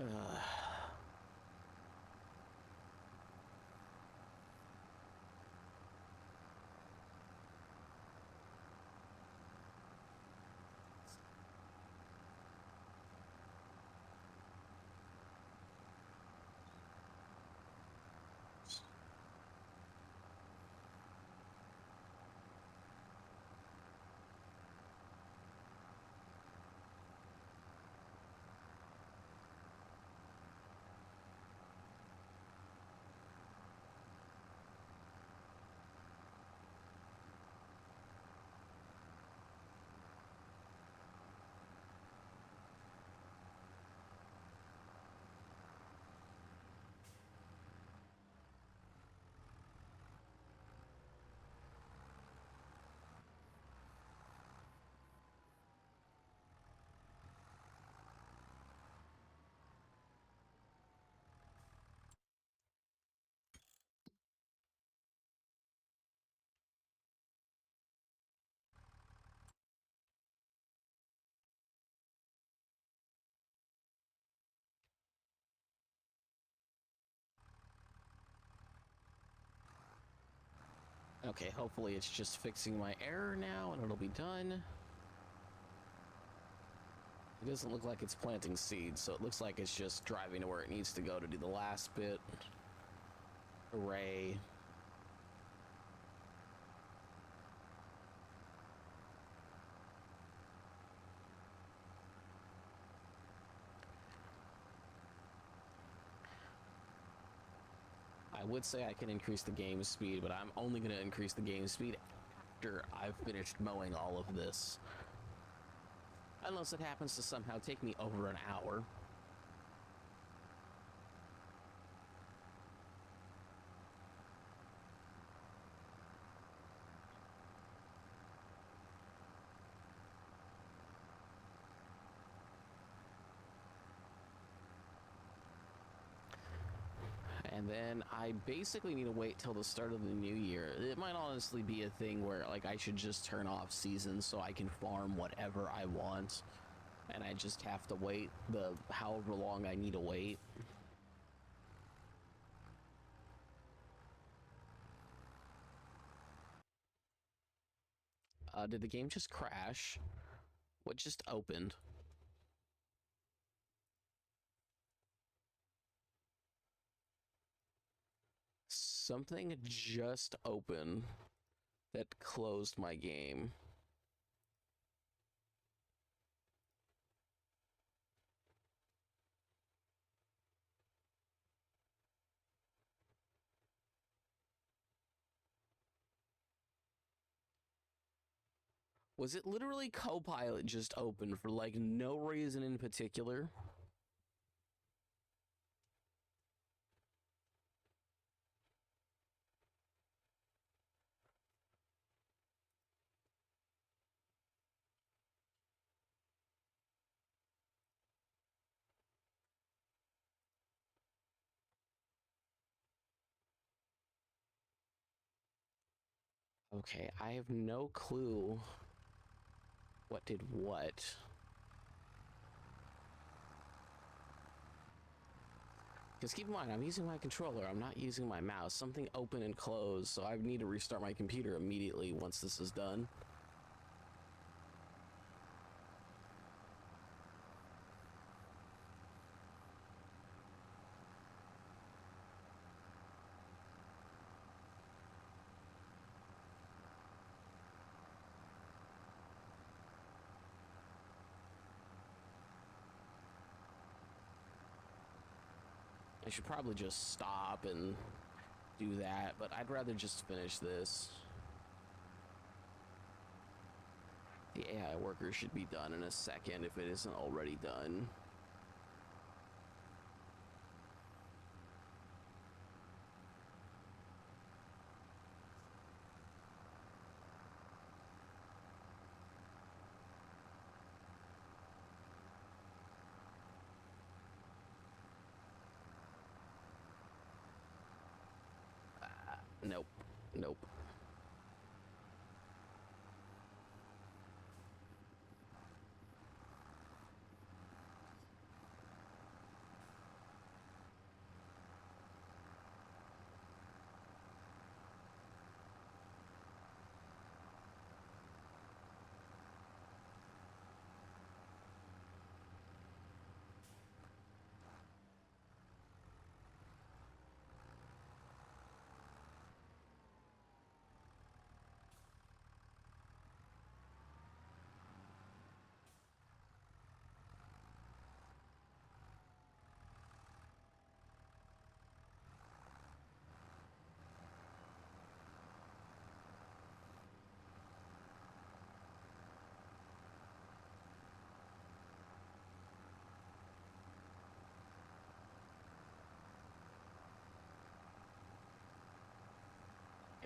Uh, okay, hopefully it's just fixing my error now and it'll be done. It doesn't look like it's planting seeds, so it looks like it's just driving to where it needs to go to do the last bit. Hooray. I would say I can increase the game speed, but I'm only going to increase the game speed after I've finished mowing all of this. Unless it happens to somehow take me over an hour. And then I basically need to wait till the start of the new year. It might honestly be a thing where like I should just turn off seasons so I can farm whatever I want. And I just have to wait the however long I need to wait. Did the game just crash? What just opened? Something just opened that closed my game. Was it literally Copilot just opened for like no reason in particular? Okay, I have no clue what did what. Because keep in mind, I'm using my controller, I'm not using my mouse. Something open and closed, so I need to restart my computer immediately once this is done. I should probably just stop and do that, but I'd rather just finish this. The AI worker should be done in a second if it isn't already done. Nope. Nope.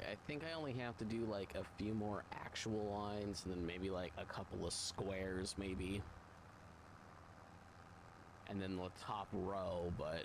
I think I only have to do like a few more actual lines and then maybe like a couple of squares maybe. And then the top row, but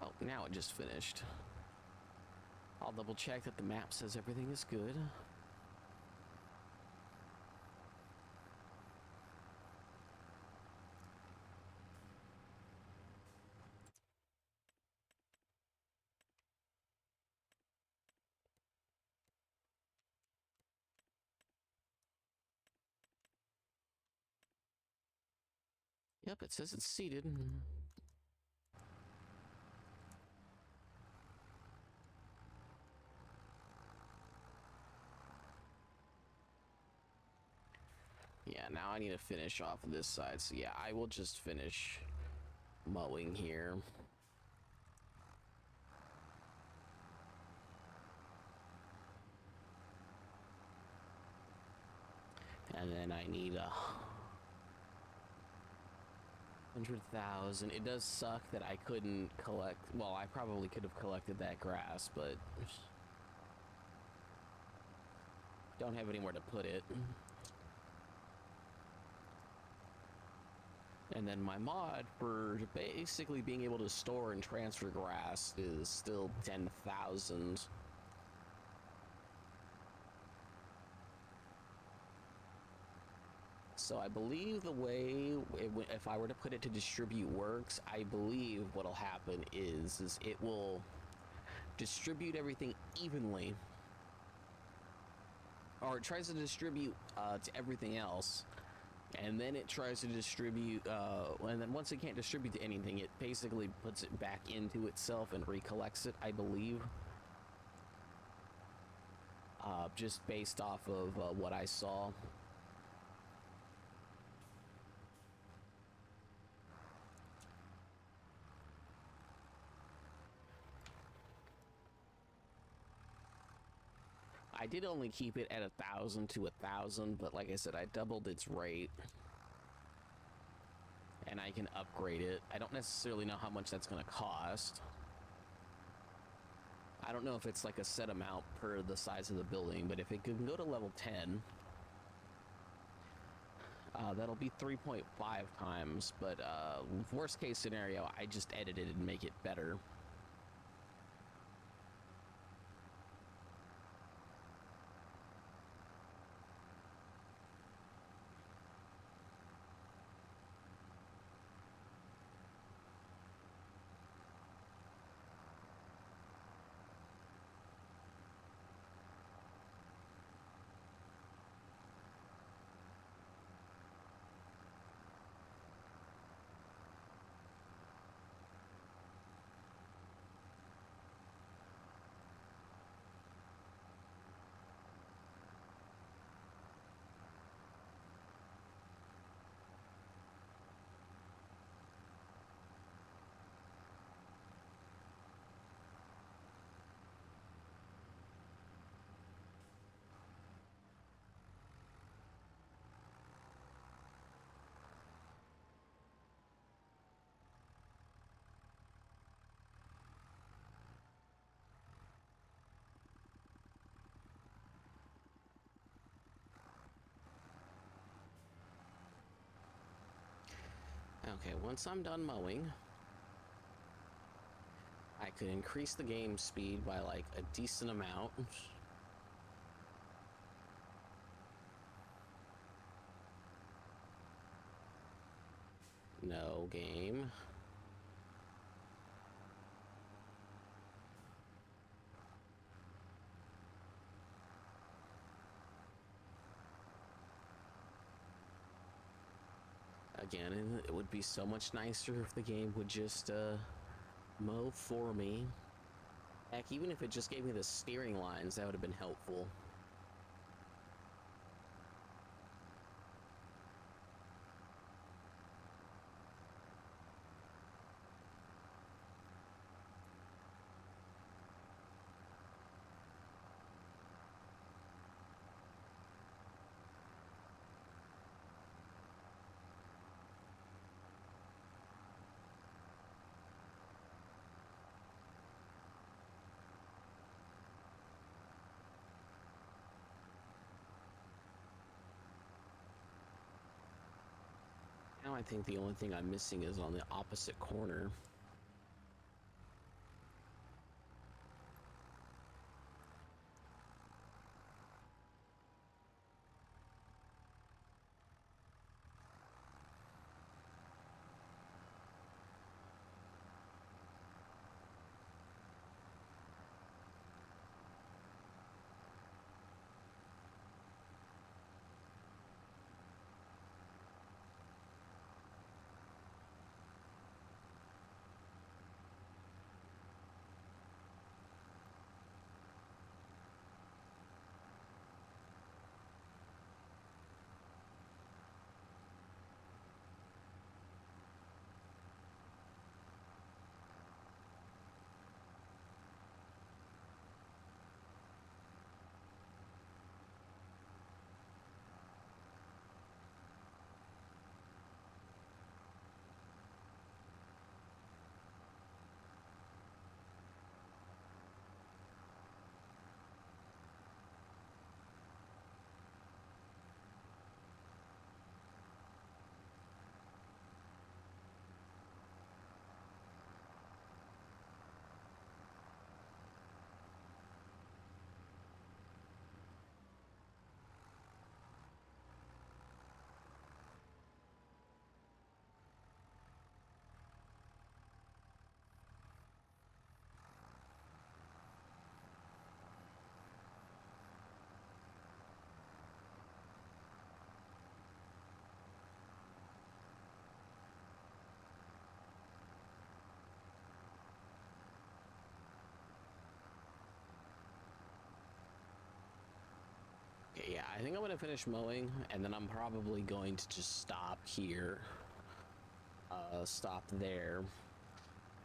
oh, now it just finished. I'll double check that the map says everything is good. Yep, it says it's seated. Yeah, now I need to finish off this side. So yeah, I will just finish mowing here. And then I need 100,000. It does suck that I couldn't collect. Well, I probably could have collected that grass, but don't have anywhere to put it. And then my mod for basically being able to store and transfer grass is still 10,000. So I believe the way, if I were to put it to distribute works, I believe what'll happen is it will distribute everything evenly. Or it tries to distribute to everything else. And then it tries to distribute, and then once it can't distribute to anything, it basically puts it back into itself and recollects it, I believe. Just based off of what I saw. I did only keep it at 1,000 to 1,000, but like I said, I doubled its rate. And I can upgrade it. I don't necessarily know how much that's going to cost. I don't know if it's like a set amount per the size of the building, but if it can go to level 10, that'll be 3.5 times. But worst case scenario, I just edit it and make it better. Okay, once I'm done mowing, I could increase the game speed by like a decent amount. No game. Again, it would be so much nicer if the game would just mow for me. Heck, even if it just gave me the steering lines, that would have been helpful. Now I think the only thing I'm missing is on the opposite corner. Okay, yeah, I think I'm gonna finish mowing, and then I'm probably going to just stop here. Stop there.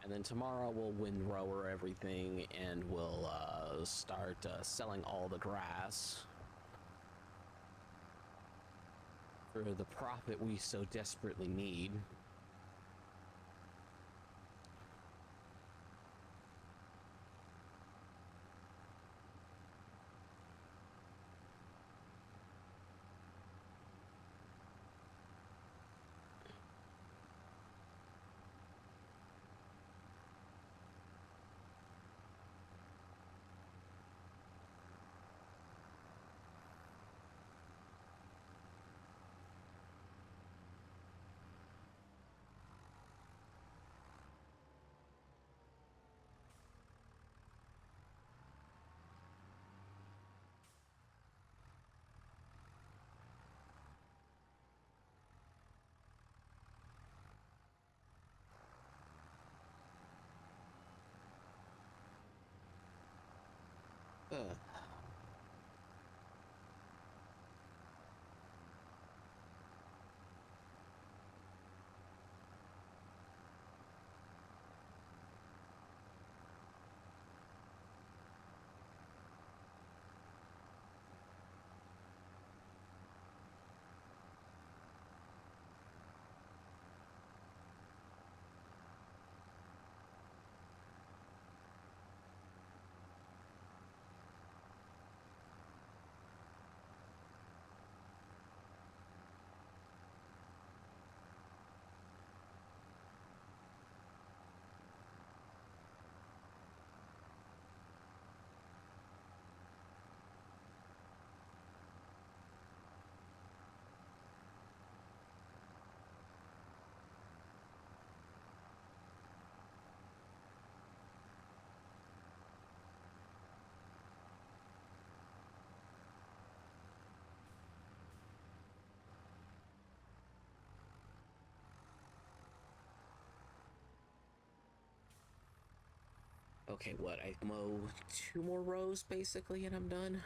And then tomorrow we'll windrower everything, and we'll start selling all the grass for the profit we so desperately need. Ugh. Okay, what? I mow 2 more rows basically, and I'm done.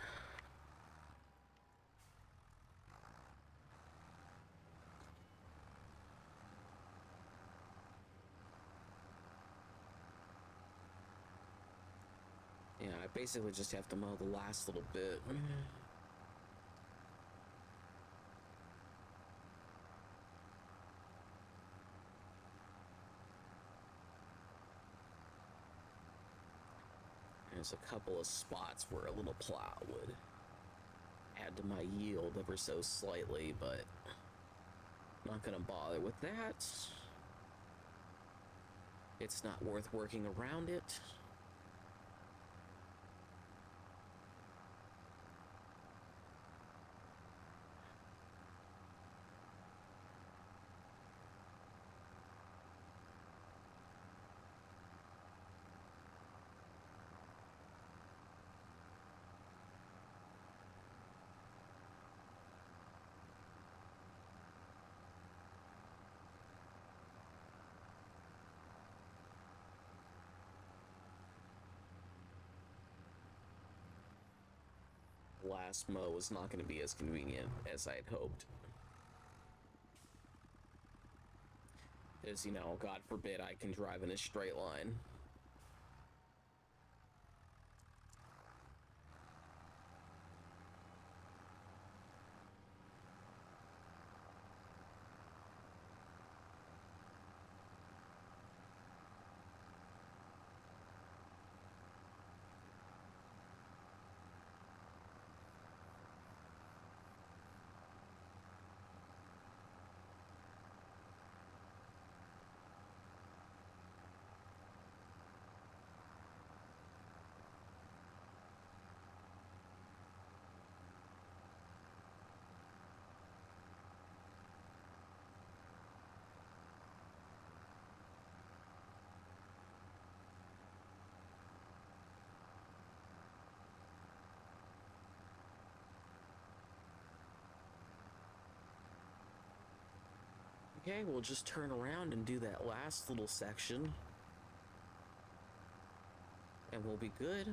Yeah, I basically just have to mow the last little bit. There's a couple of spots where a little plow would add to my yield ever so slightly, but I'm not gonna bother with that. It's not worth working around it. Last mow was not going to be as convenient as I had hoped. As you know, God forbid I can drive in a straight line. Okay, we'll just turn around and do that last little section. And we'll be good.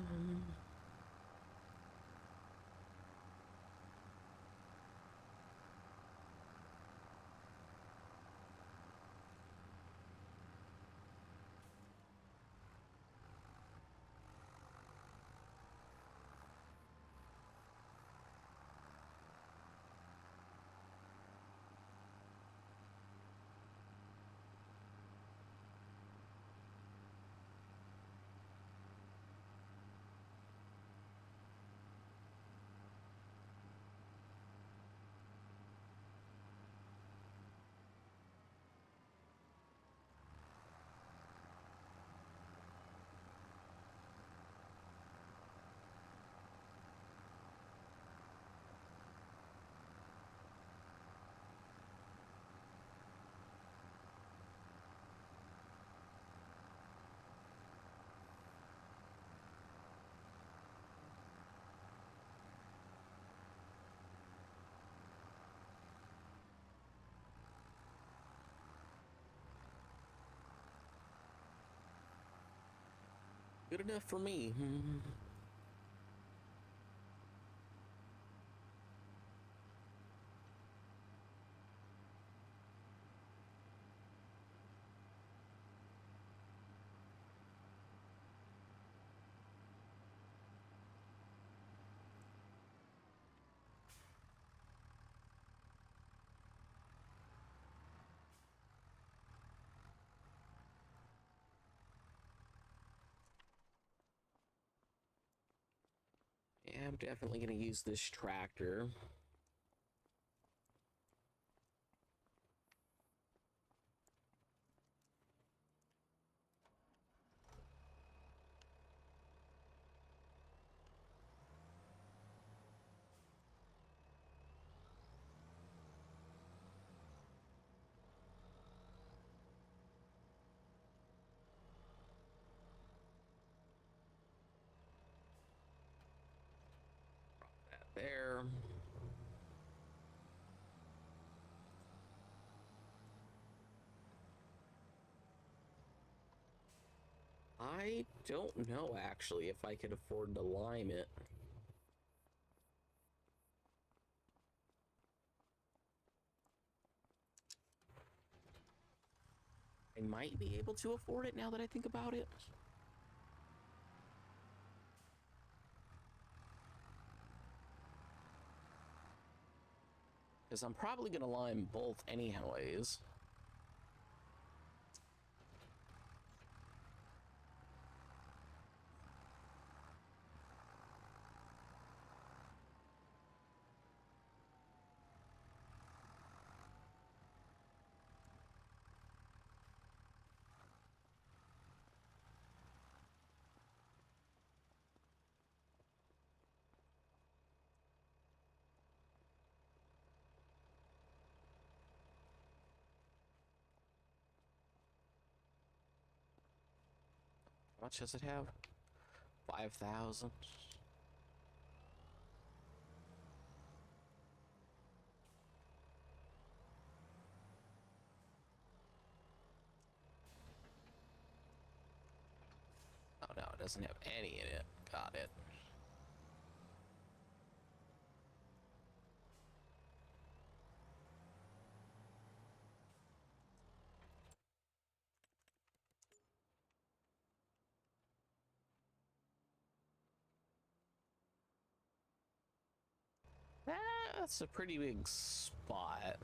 Good enough for me. Yeah, I'm definitely going to use this tractor. That there. I don't know, actually, if I could afford to lime it. I might be able to afford it now that I think about it. Because I'm probably going to lime both anyways. How much does it have? 5,000. Oh no, it doesn't have any in it. Got it. That's a pretty big spot.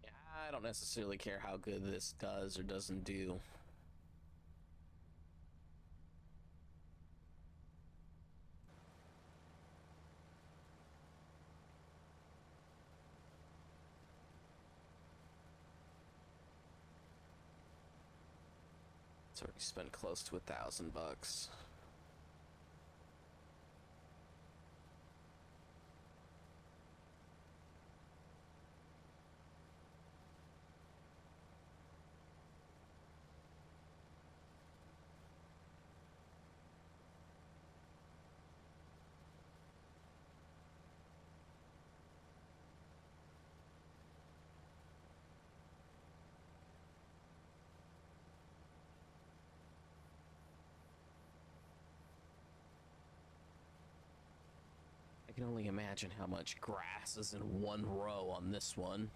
Yeah, I don't necessarily care how good this does or doesn't do. It's already spent close to $1,000. I can only imagine how much grass is in one row on this one.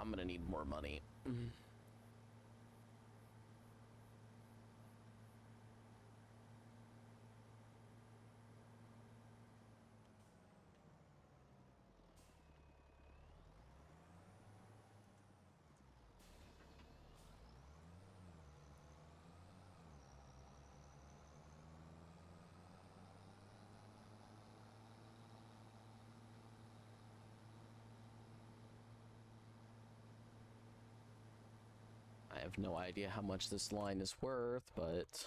I'm gonna need more money. I have no idea how much this line is worth, but...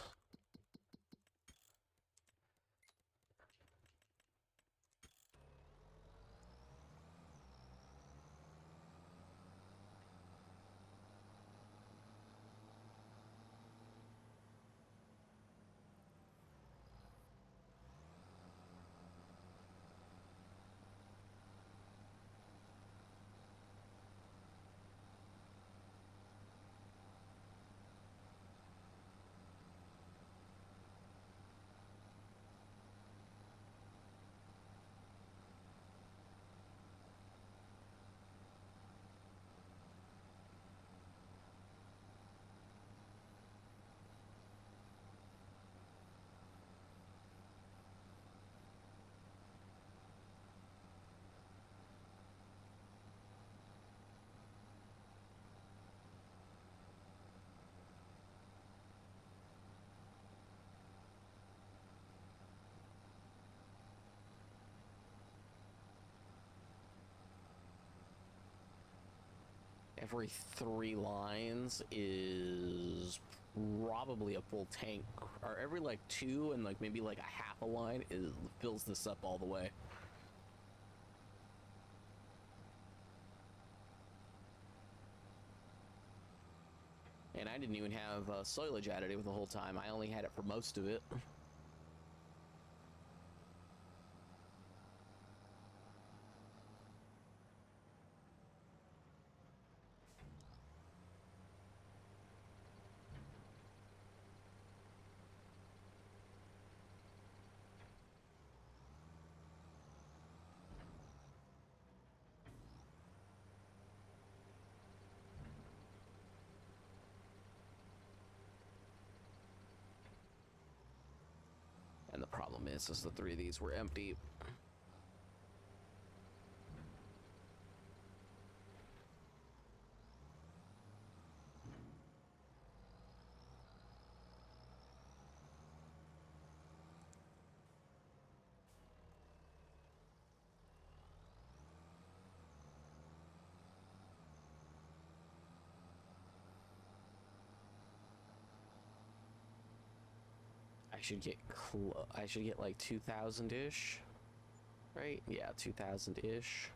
Every 3 lines is probably a full tank, or every like 2 and like maybe like a half a line fills this up all the way. And I didn't even have soilage additive the whole time. I only had it for most of it. And the problem is the 3 of these were empty. I should get like 2,000-ish, right? Yeah, 2,000-ish.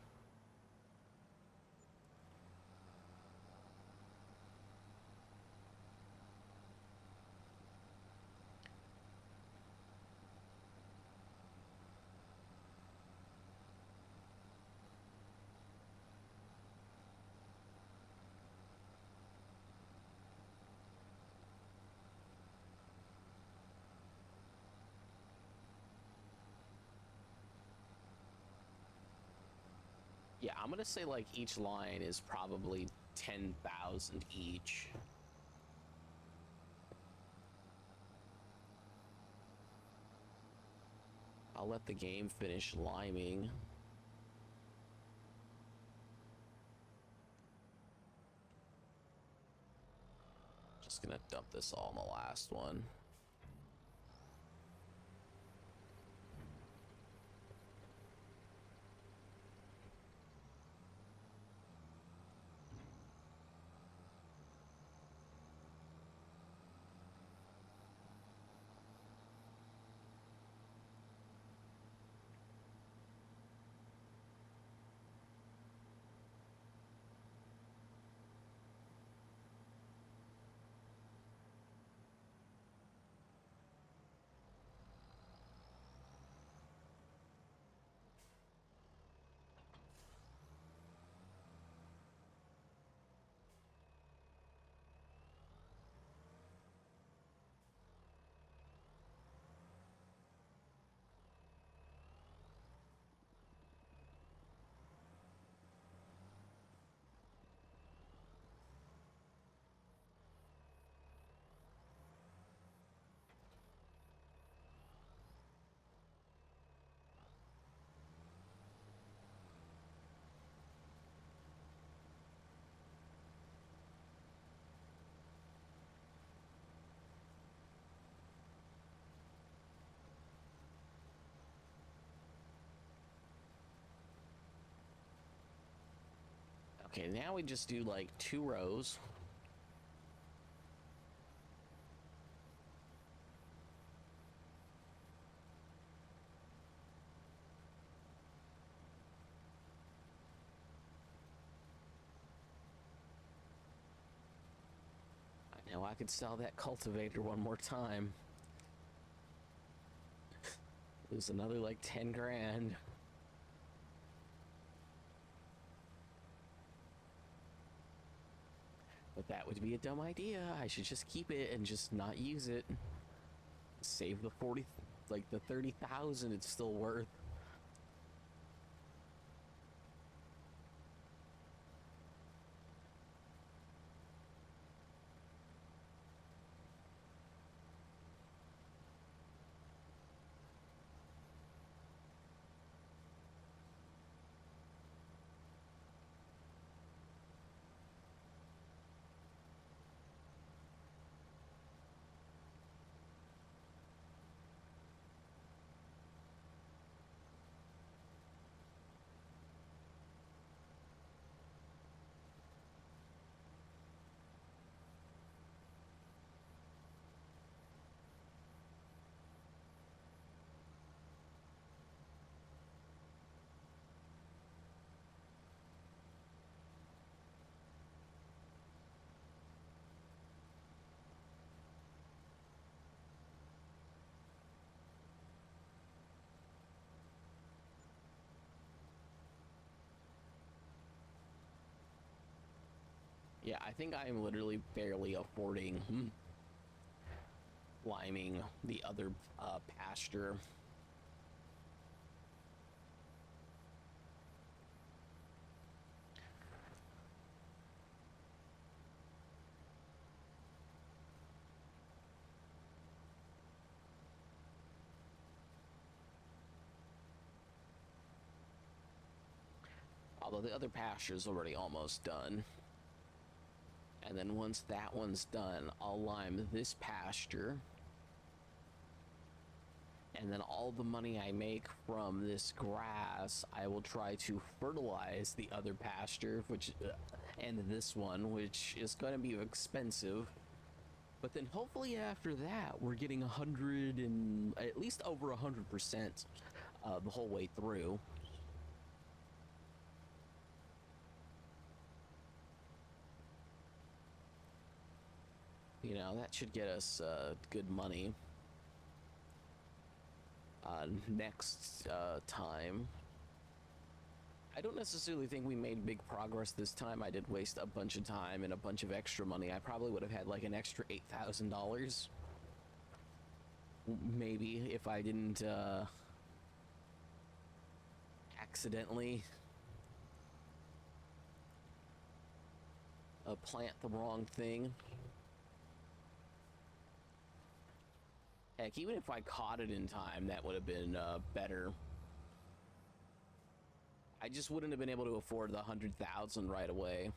Yeah, I'm gonna say like each line is probably 10,000 each. I'll let the game finish liming. Just gonna dump this all in the last one. Okay, now we just do like 2 rows. I know I could sell that cultivator one more time. Lose another like 10 grand. But that would be a dumb idea. I should just keep it and just not use it. Save the 40, like the 30,000 it's still worth. Yeah, I think I am literally barely affording liming the other pasture. Although the other pasture is already almost done. And then once that one's done, I'll lime this pasture. And then all the money I make from this grass, I will try to fertilize the other pasture, which and this one, which is going to be expensive. But then hopefully after that, we're getting 100 and at least over 100% the whole way through. You know, that should get us good money. Next time. I don't necessarily think we made big progress this time. I did waste a bunch of time and a bunch of extra money. I probably would have had like an extra $8,000. Maybe if I didn't accidentally plant the wrong thing. Heck, even if I caught it in time, that would have been better. I just wouldn't have been able to afford the 100,000 right away.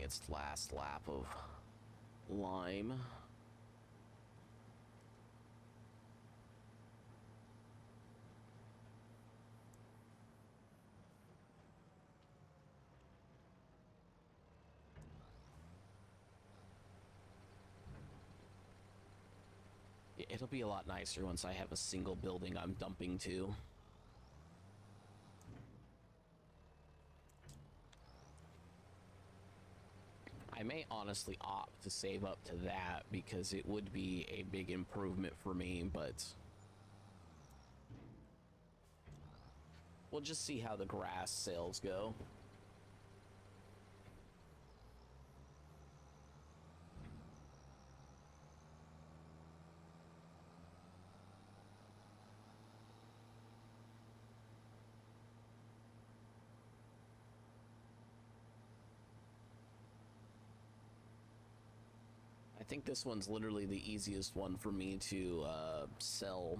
its last lap of lime. It'll be a lot nicer once I have a single building I'm dumping to. I may honestly opt to save up to that because it would be a big improvement for me, but we'll just see how the grass sales go. I think this one's literally the easiest one for me to sell.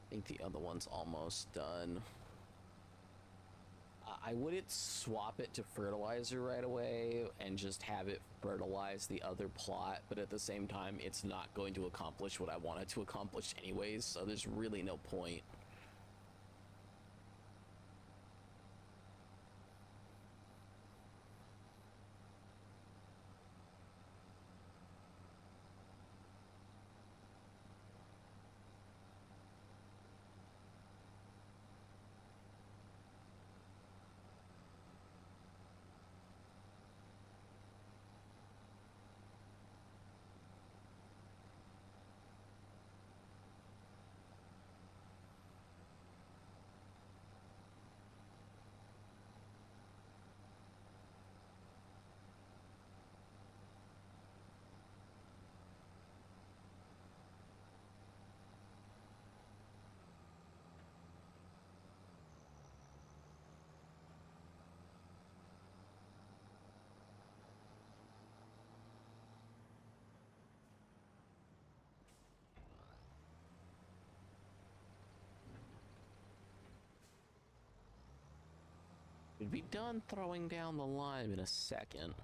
I think the other one's almost done. I wouldn't swap it to fertilizer right away and just have it fertilize the other plot, but at the same time, it's not going to accomplish what I want it to accomplish anyways, so there's really no point. We'd be done throwing down the lime in a second.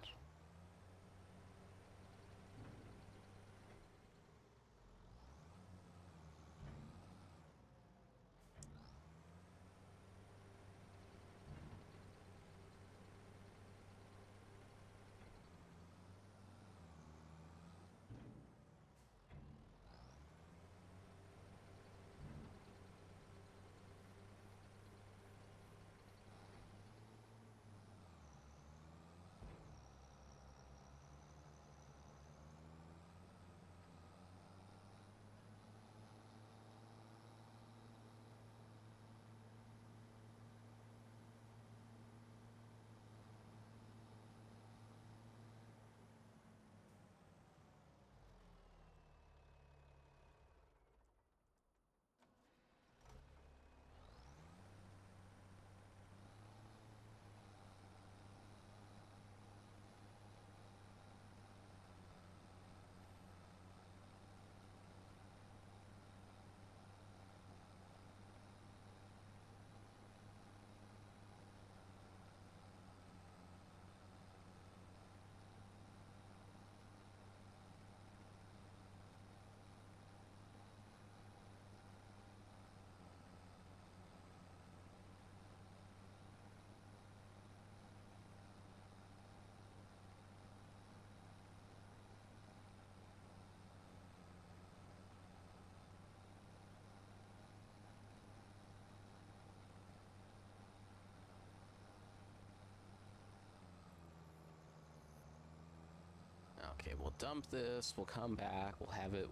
Okay, we'll dump this, we'll come back, we'll have it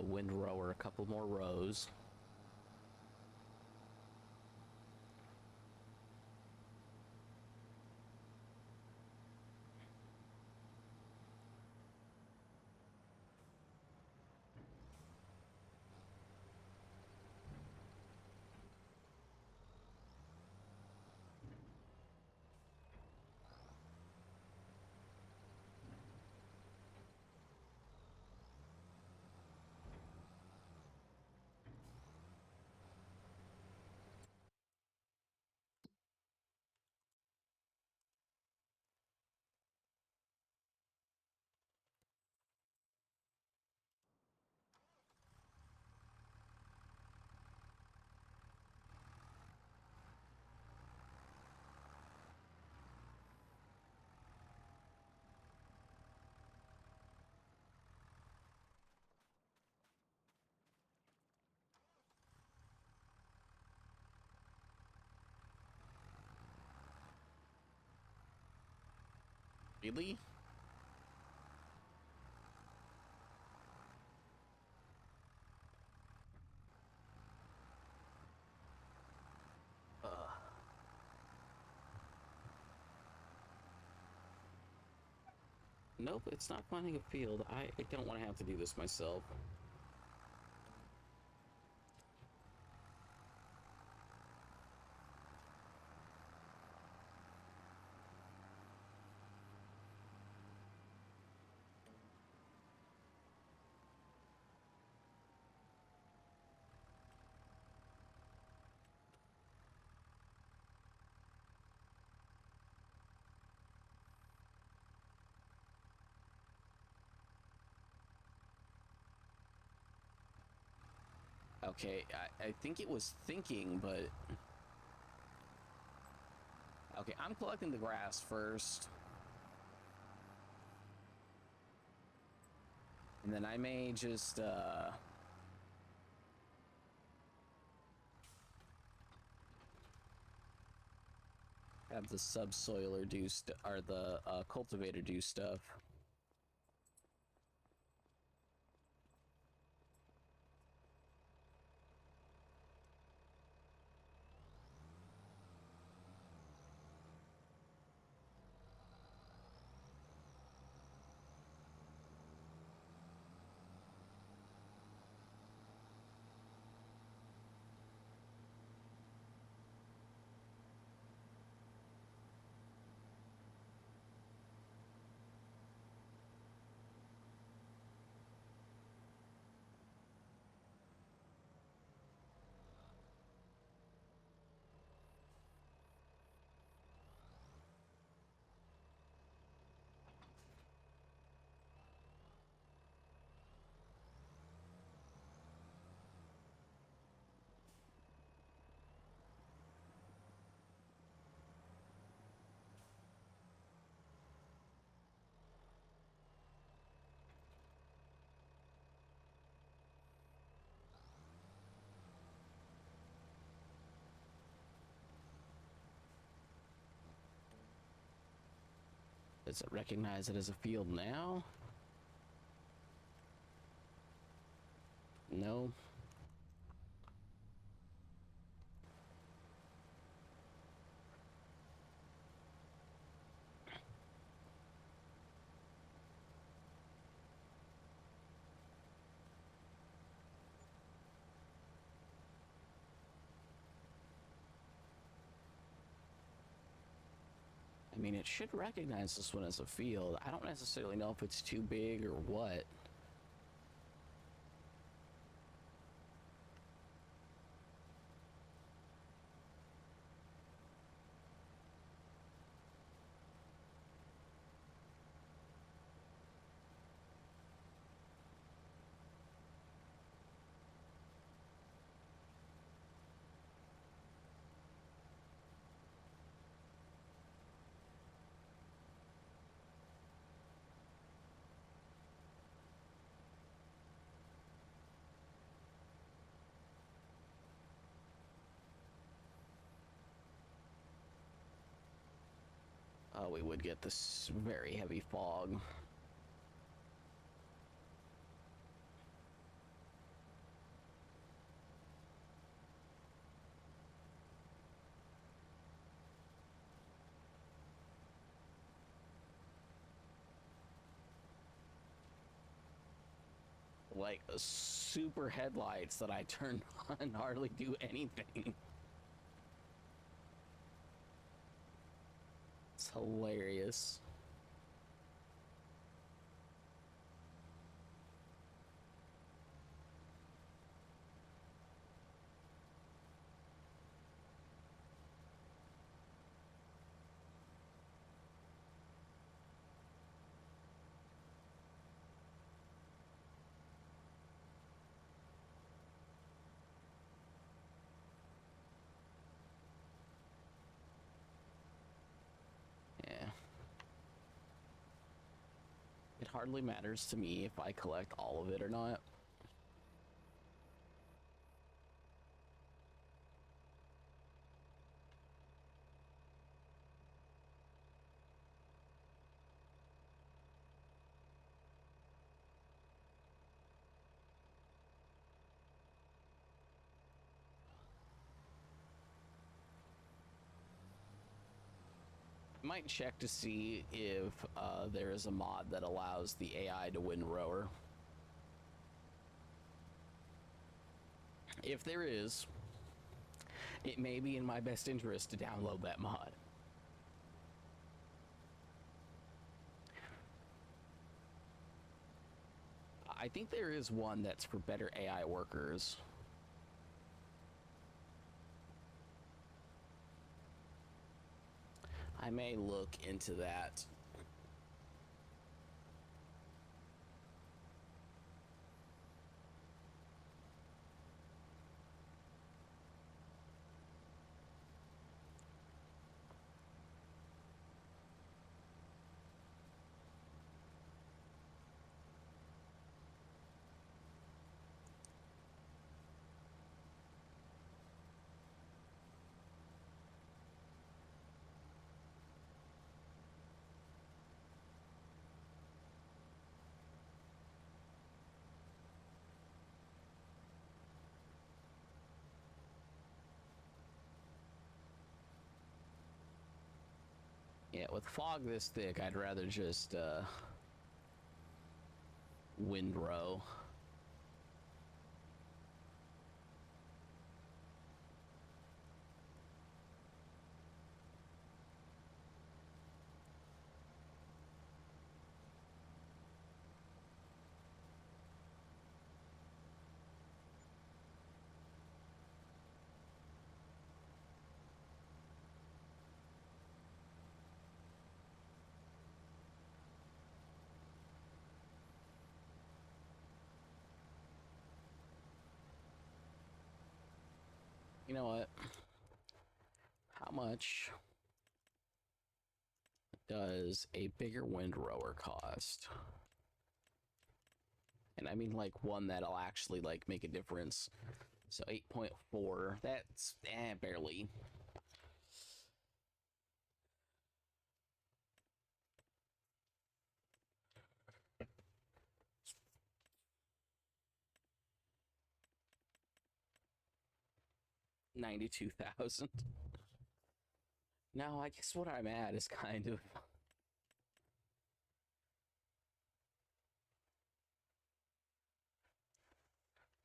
windrow or a couple more rows. Really? Nope, it's not finding a field. I don't want to have to do this myself. Okay, I think it was thinking, but... Okay, I'm collecting the grass first. And then I may just, have the subsoiler do or the cultivator do stuff. Does it recognize it as a field now? No. I mean, it should recognize this one as a field. I don't necessarily know if it's too big or what. Oh, we would get this very heavy fog. Like super headlights that I turned on hardly do anything. It's hilarious. Yeah. It hardly matters to me if I collect all of it or not. I might check to see if there is a mod that allows the AI to windrower. If there is, it may be in my best interest to download that mod. I think there is one that's for better AI workers. I may look into that. Yeah, with fog this thick, I'd rather just windrow. You know what? How much does a bigger windrower cost? And I mean like one that'll actually like make a difference. So 8.4, that's barely. $92,000. No, I guess what I'm at is kind of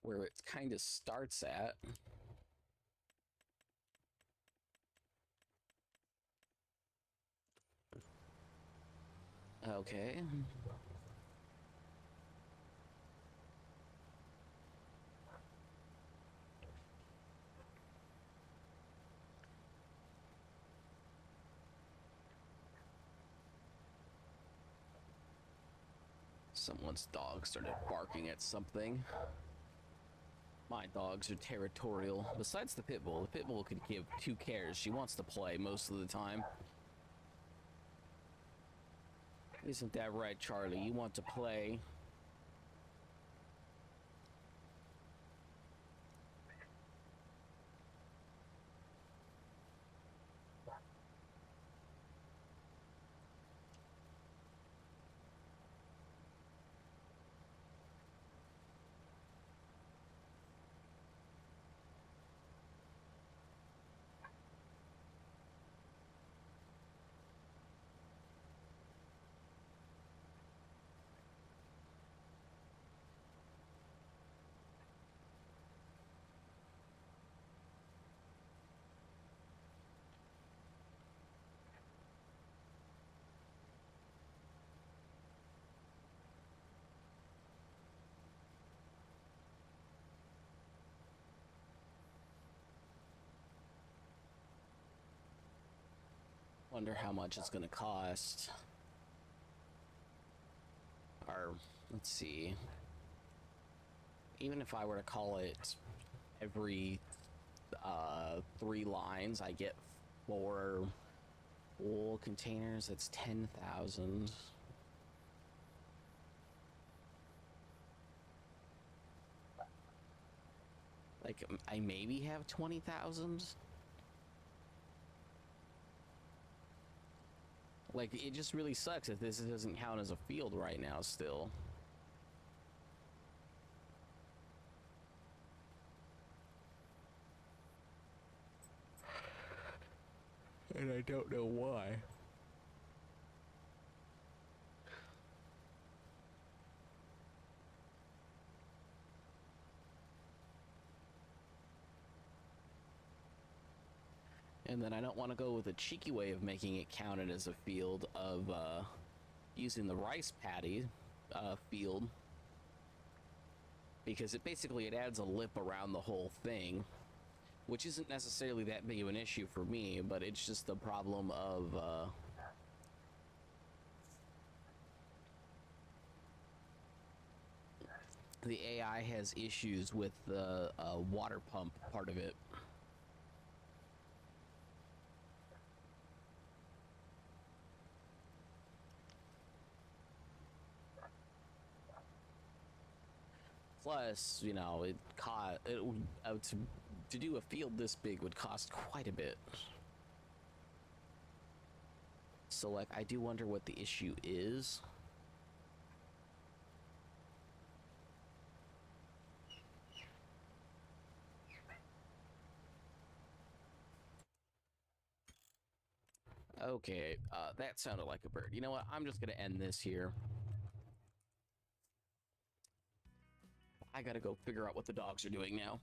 where it kind of starts at. Okay. Someone's dog started barking at something. My dogs are territorial. Besides the pit bull could give two cares. She wants to play most of the time. Isn't that right, Charlie? You want to play? Wonder how much it's gonna cost. Or, let's see. Even if I were to call it every 3 lines, I get 4 wool containers. That's 10,000. Like, I maybe have 20,000. Like, it just really sucks that this doesn't count as a field right now still. And I don't know why. And then I don't want to go with a cheeky way of making it counted as a field of using the rice paddy field, because it adds a lip around the whole thing, which isn't necessarily that big of an issue for me, but it's just the problem of the AI has issues with the water pump part of it. Plus, you know, to do a field this big would cost quite a bit. So, like, I do wonder what the issue is. Okay, that sounded like a bird. You know what? I'm just gonna end this here. I gotta go figure out what the dogs are doing now.